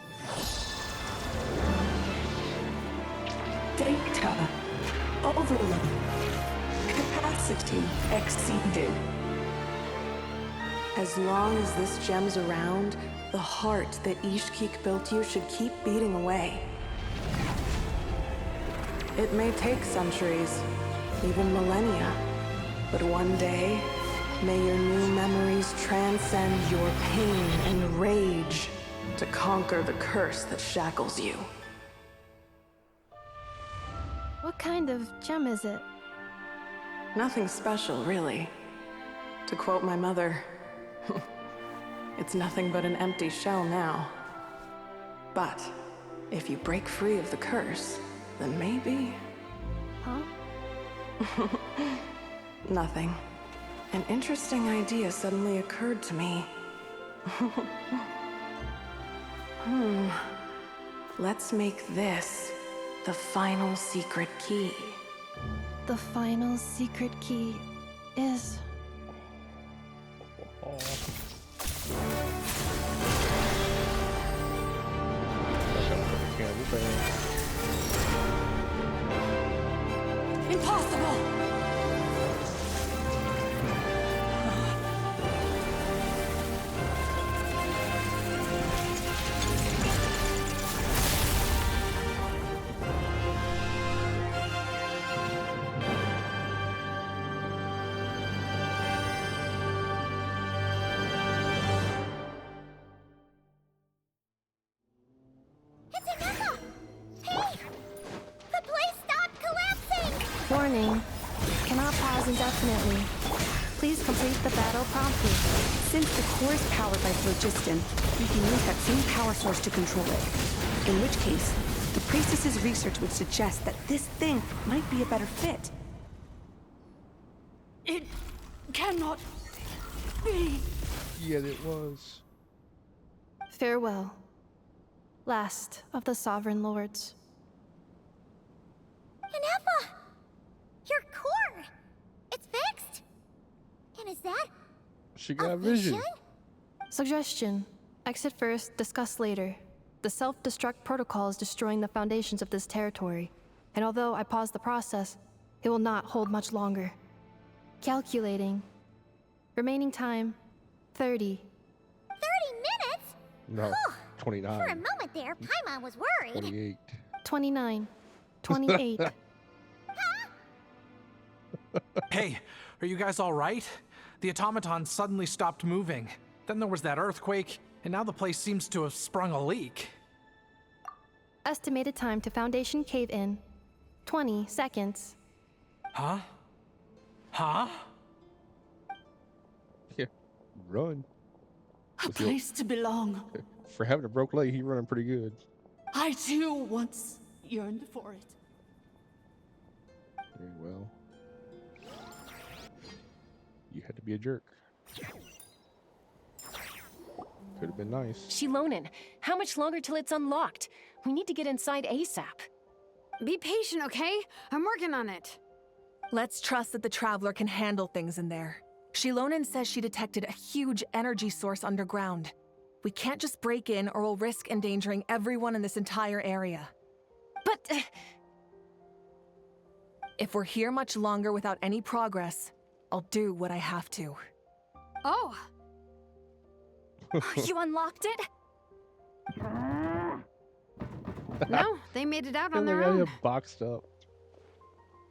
Data. Overload. Capacity exceeded. As long as this gem's around, the heart that Ishkik built you should keep beating away. It may take centuries, even millennia, but one day, may your new memories transcend your pain and rage to conquer the curse that shackles you. What kind of gem is it? Nothing special, really. To quote my mother, it's nothing but an empty shell now. But if you break free of the curse, then maybe... Huh? Nothing. An interesting idea suddenly occurred to me. Let's make this the final secret key. The final secret key is... Impossible! Warning. Cannot pause indefinitely. Please complete the battle promptly. Since the core is powered by phlogiston, we can use that same power source to control it. In which case, the priestess's research would suggest that this thing might be a better fit. It cannot be. Yeah, it was. Farewell. Last of the Sovereign Lords. Inappa! Your core! It's fixed! And is that She got vision. Suggestion. Exit first, discuss later. The self-destruct protocol is destroying the foundations of this territory. And although I paused the process, it will not hold much longer. Calculating. Remaining time, 30. 30 minutes? No, 29. For a moment there, Paimon was worried. 28. 29. 28. Hey, are you guys all right? The automaton suddenly stopped moving. Then there was that earthquake, and now the place seems to have sprung a leak. Estimated time to Foundation cave-in, 20 seconds. Huh? Huh? Yeah, run. A place to belong. For having a broke leg, he running pretty good. I too once yearned for it. Very well. You had to be a jerk. Could have been nice. Shilonen, how much longer till it's unlocked? We need to get inside ASAP. Be patient, okay? I'm working on it. Let's trust that the Traveler can handle things in there. Shilonen says she detected a huge energy source underground. We can't just break in or we'll risk endangering everyone in this entire area. But... if we're here much longer without any progress, I'll do what I have to. Oh! You unlocked it? No, they made it out on They their got own. him boxed up.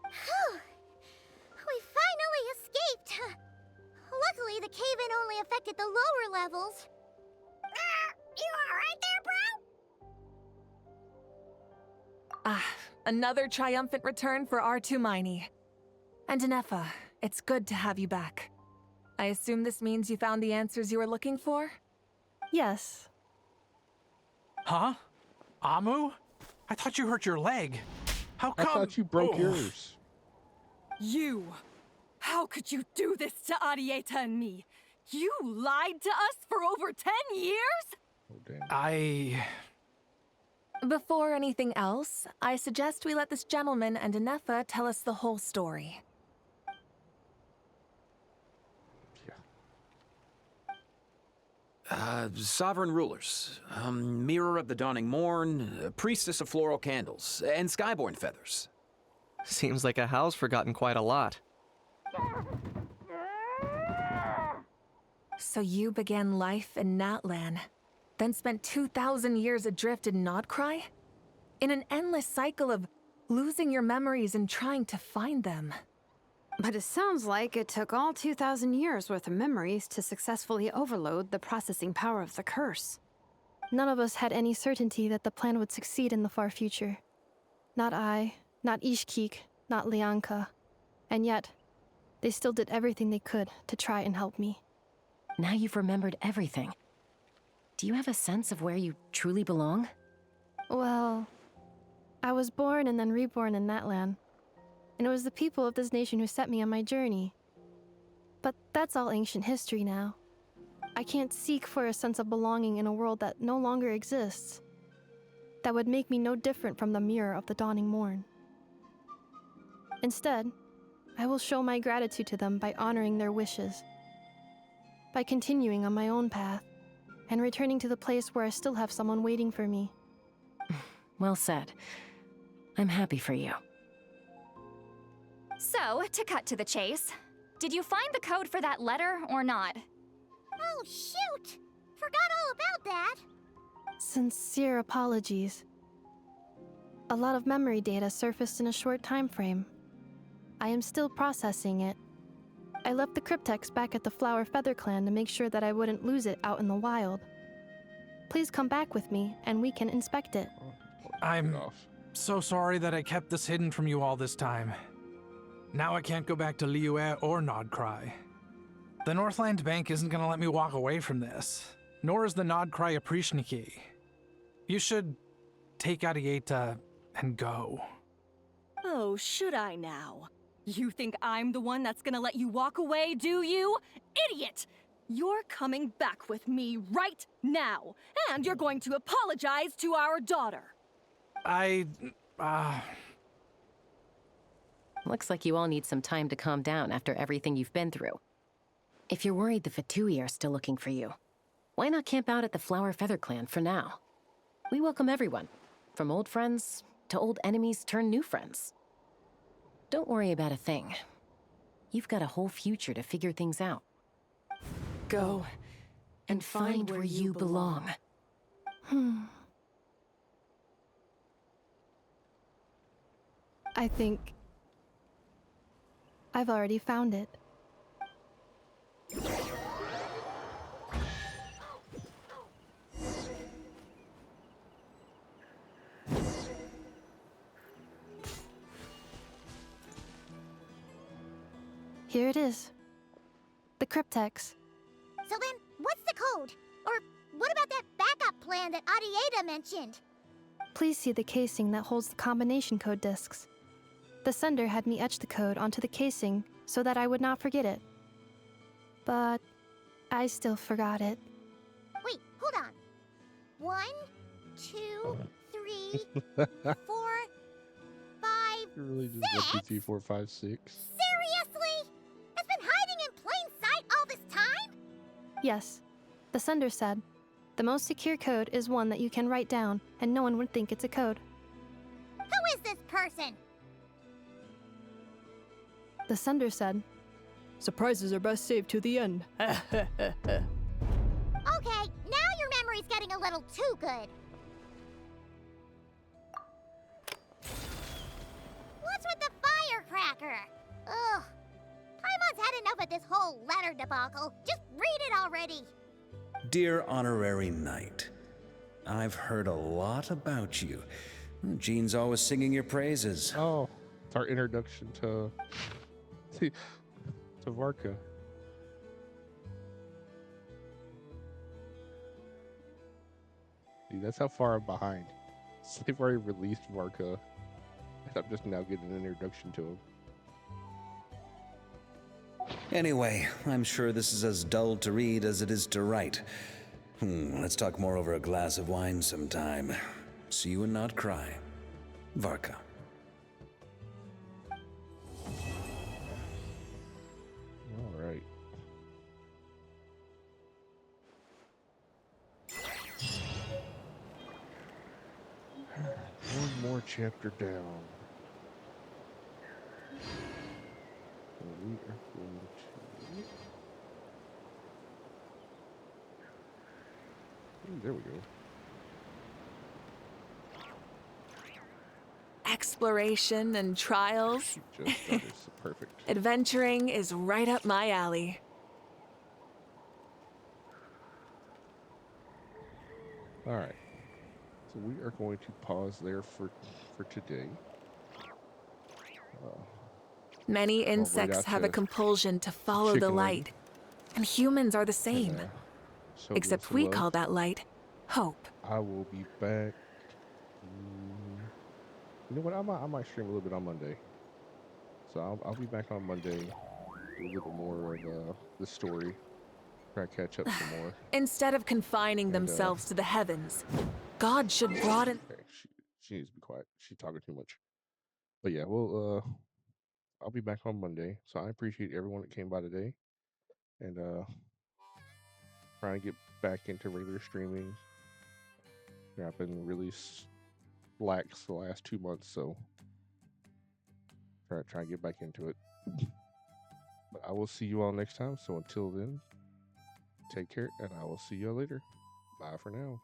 Phew. We finally escaped. Luckily, the cave-in only affected the lower levels. You alright there, bro? Ah, another triumphant return for R2 Miney. And Anefa, it's good to have you back. I assume this means you found the answers you were looking for? Yes. Huh? Amu? I thought you hurt your leg. How I come? thought you broke yours. You! How could you do this to Arieta and me? You lied to us for over 10 years? Before anything else, I suggest we let this gentleman and Anefa tell us the whole story. Sovereign rulers, mirror of the dawning morn, priestess of floral candles, and skyborn feathers. Seems like a house forgotten quite a lot. So you began life in Natlan, then spent 2,000 years adrift in Nodcry? In an endless cycle of losing your memories and trying to find them. But it sounds like it took all 2,000 years worth of memories to successfully overload the processing power of the curse. None of us had any certainty that the plan would succeed in the far future. Not I, not Ishkik, not Lianka. And yet, they still did everything they could to try and help me. Now you've remembered everything. Do you have a sense of where you truly belong? Well, I was born and then reborn in Natlan. And it was the people of this nation who set me on my journey. But that's all ancient history now. I can't seek for a sense of belonging in a world that no longer exists. That would make me no different from the mirror of the dawning morn. Instead, I will show my gratitude to them by honoring their wishes. By continuing on my own path, and returning to the place where I still have someone waiting for me. Well said. I'm happy for you. So, to cut to the chase, did you find the code for that letter or not? Oh, shoot! Forgot all about that. Sincere apologies. A lot of memory data surfaced in a short time frame. I am still processing it. I left the cryptex back at the Flower Feather Clan to make sure that I wouldn't lose it out in the wild. Please come back with me, and we can inspect it. I'm so sorry that I kept this hidden from you all this time. Now I can't go back to Liyue or Nodcry. The Northland Bank isn't gonna let me walk away from this, nor is the Nodcry Aprishniki. You should take Arieta and go. Oh, should I now? You think I'm the one that's gonna let you walk away, do you? Idiot! You're coming back with me right now, and you're going to apologize to our daughter. Looks like you all need some time to calm down after everything you've been through. If you're worried the Fatui are still looking for you, why not camp out at the Flower Feather Clan for now? We welcome everyone, from old friends to old enemies turned new friends. Don't worry about a thing. You've got a whole future to figure things out. Go and find where you belong. I think I've already found it. Here it is. The cryptex. So then, what's the code? Or what about that backup plan that Arieta mentioned? Please see the casing that holds the combination code discs. The sender had me etch the code onto the casing so that I would not forget it. But I still forgot it. Wait, hold on. 1, 2, 3, 4, 5, You really just left 2, 3, 4, 5, 6. Seriously? It's been hiding in plain sight all this time? Yes. The sender said, the most secure code is one that you can write down and no one would think it's a code. Who is this person? The sender said, surprises are best saved to the end. Okay, now your memory's getting a little too good. whole letter debacle. Just read it already. Dear Honorary Knight, I've heard a lot about you. Jean's always singing your praises. Oh, it's our introduction to Varka. Dude, that's how far I'm behind. So they've already released Varka, and I'm just now getting an introduction to him. Anyway, I'm sure this is as dull to read as it is to write. Let's talk more over a glass of wine sometime. See you and not cry. Varka. All right. One more chapter down. So we are going to... there we go. Exploration and trials. Just started. Perfect. Adventuring is right up my alley. All right. So we are going to pause there for today. Many insects have a compulsion to follow the light, and humans are the same. Except we call that light hope. I will be back. You know what? I might stream a little bit on Monday. So I'll be back on Monday. Do a little more of the story. Try to catch up some more. Instead of confining themselves to the heavens, God should broaden. Okay, she needs to be quiet. She's talking too much. But yeah, well, I'll be back on Monday. So I appreciate everyone that came by today, and trying to get back into regular streaming. Yeah, I've been really lax the last 2 months, so try to get back into it. But I will see you all next time. So until then, take care, and I will see you all later. Bye for now.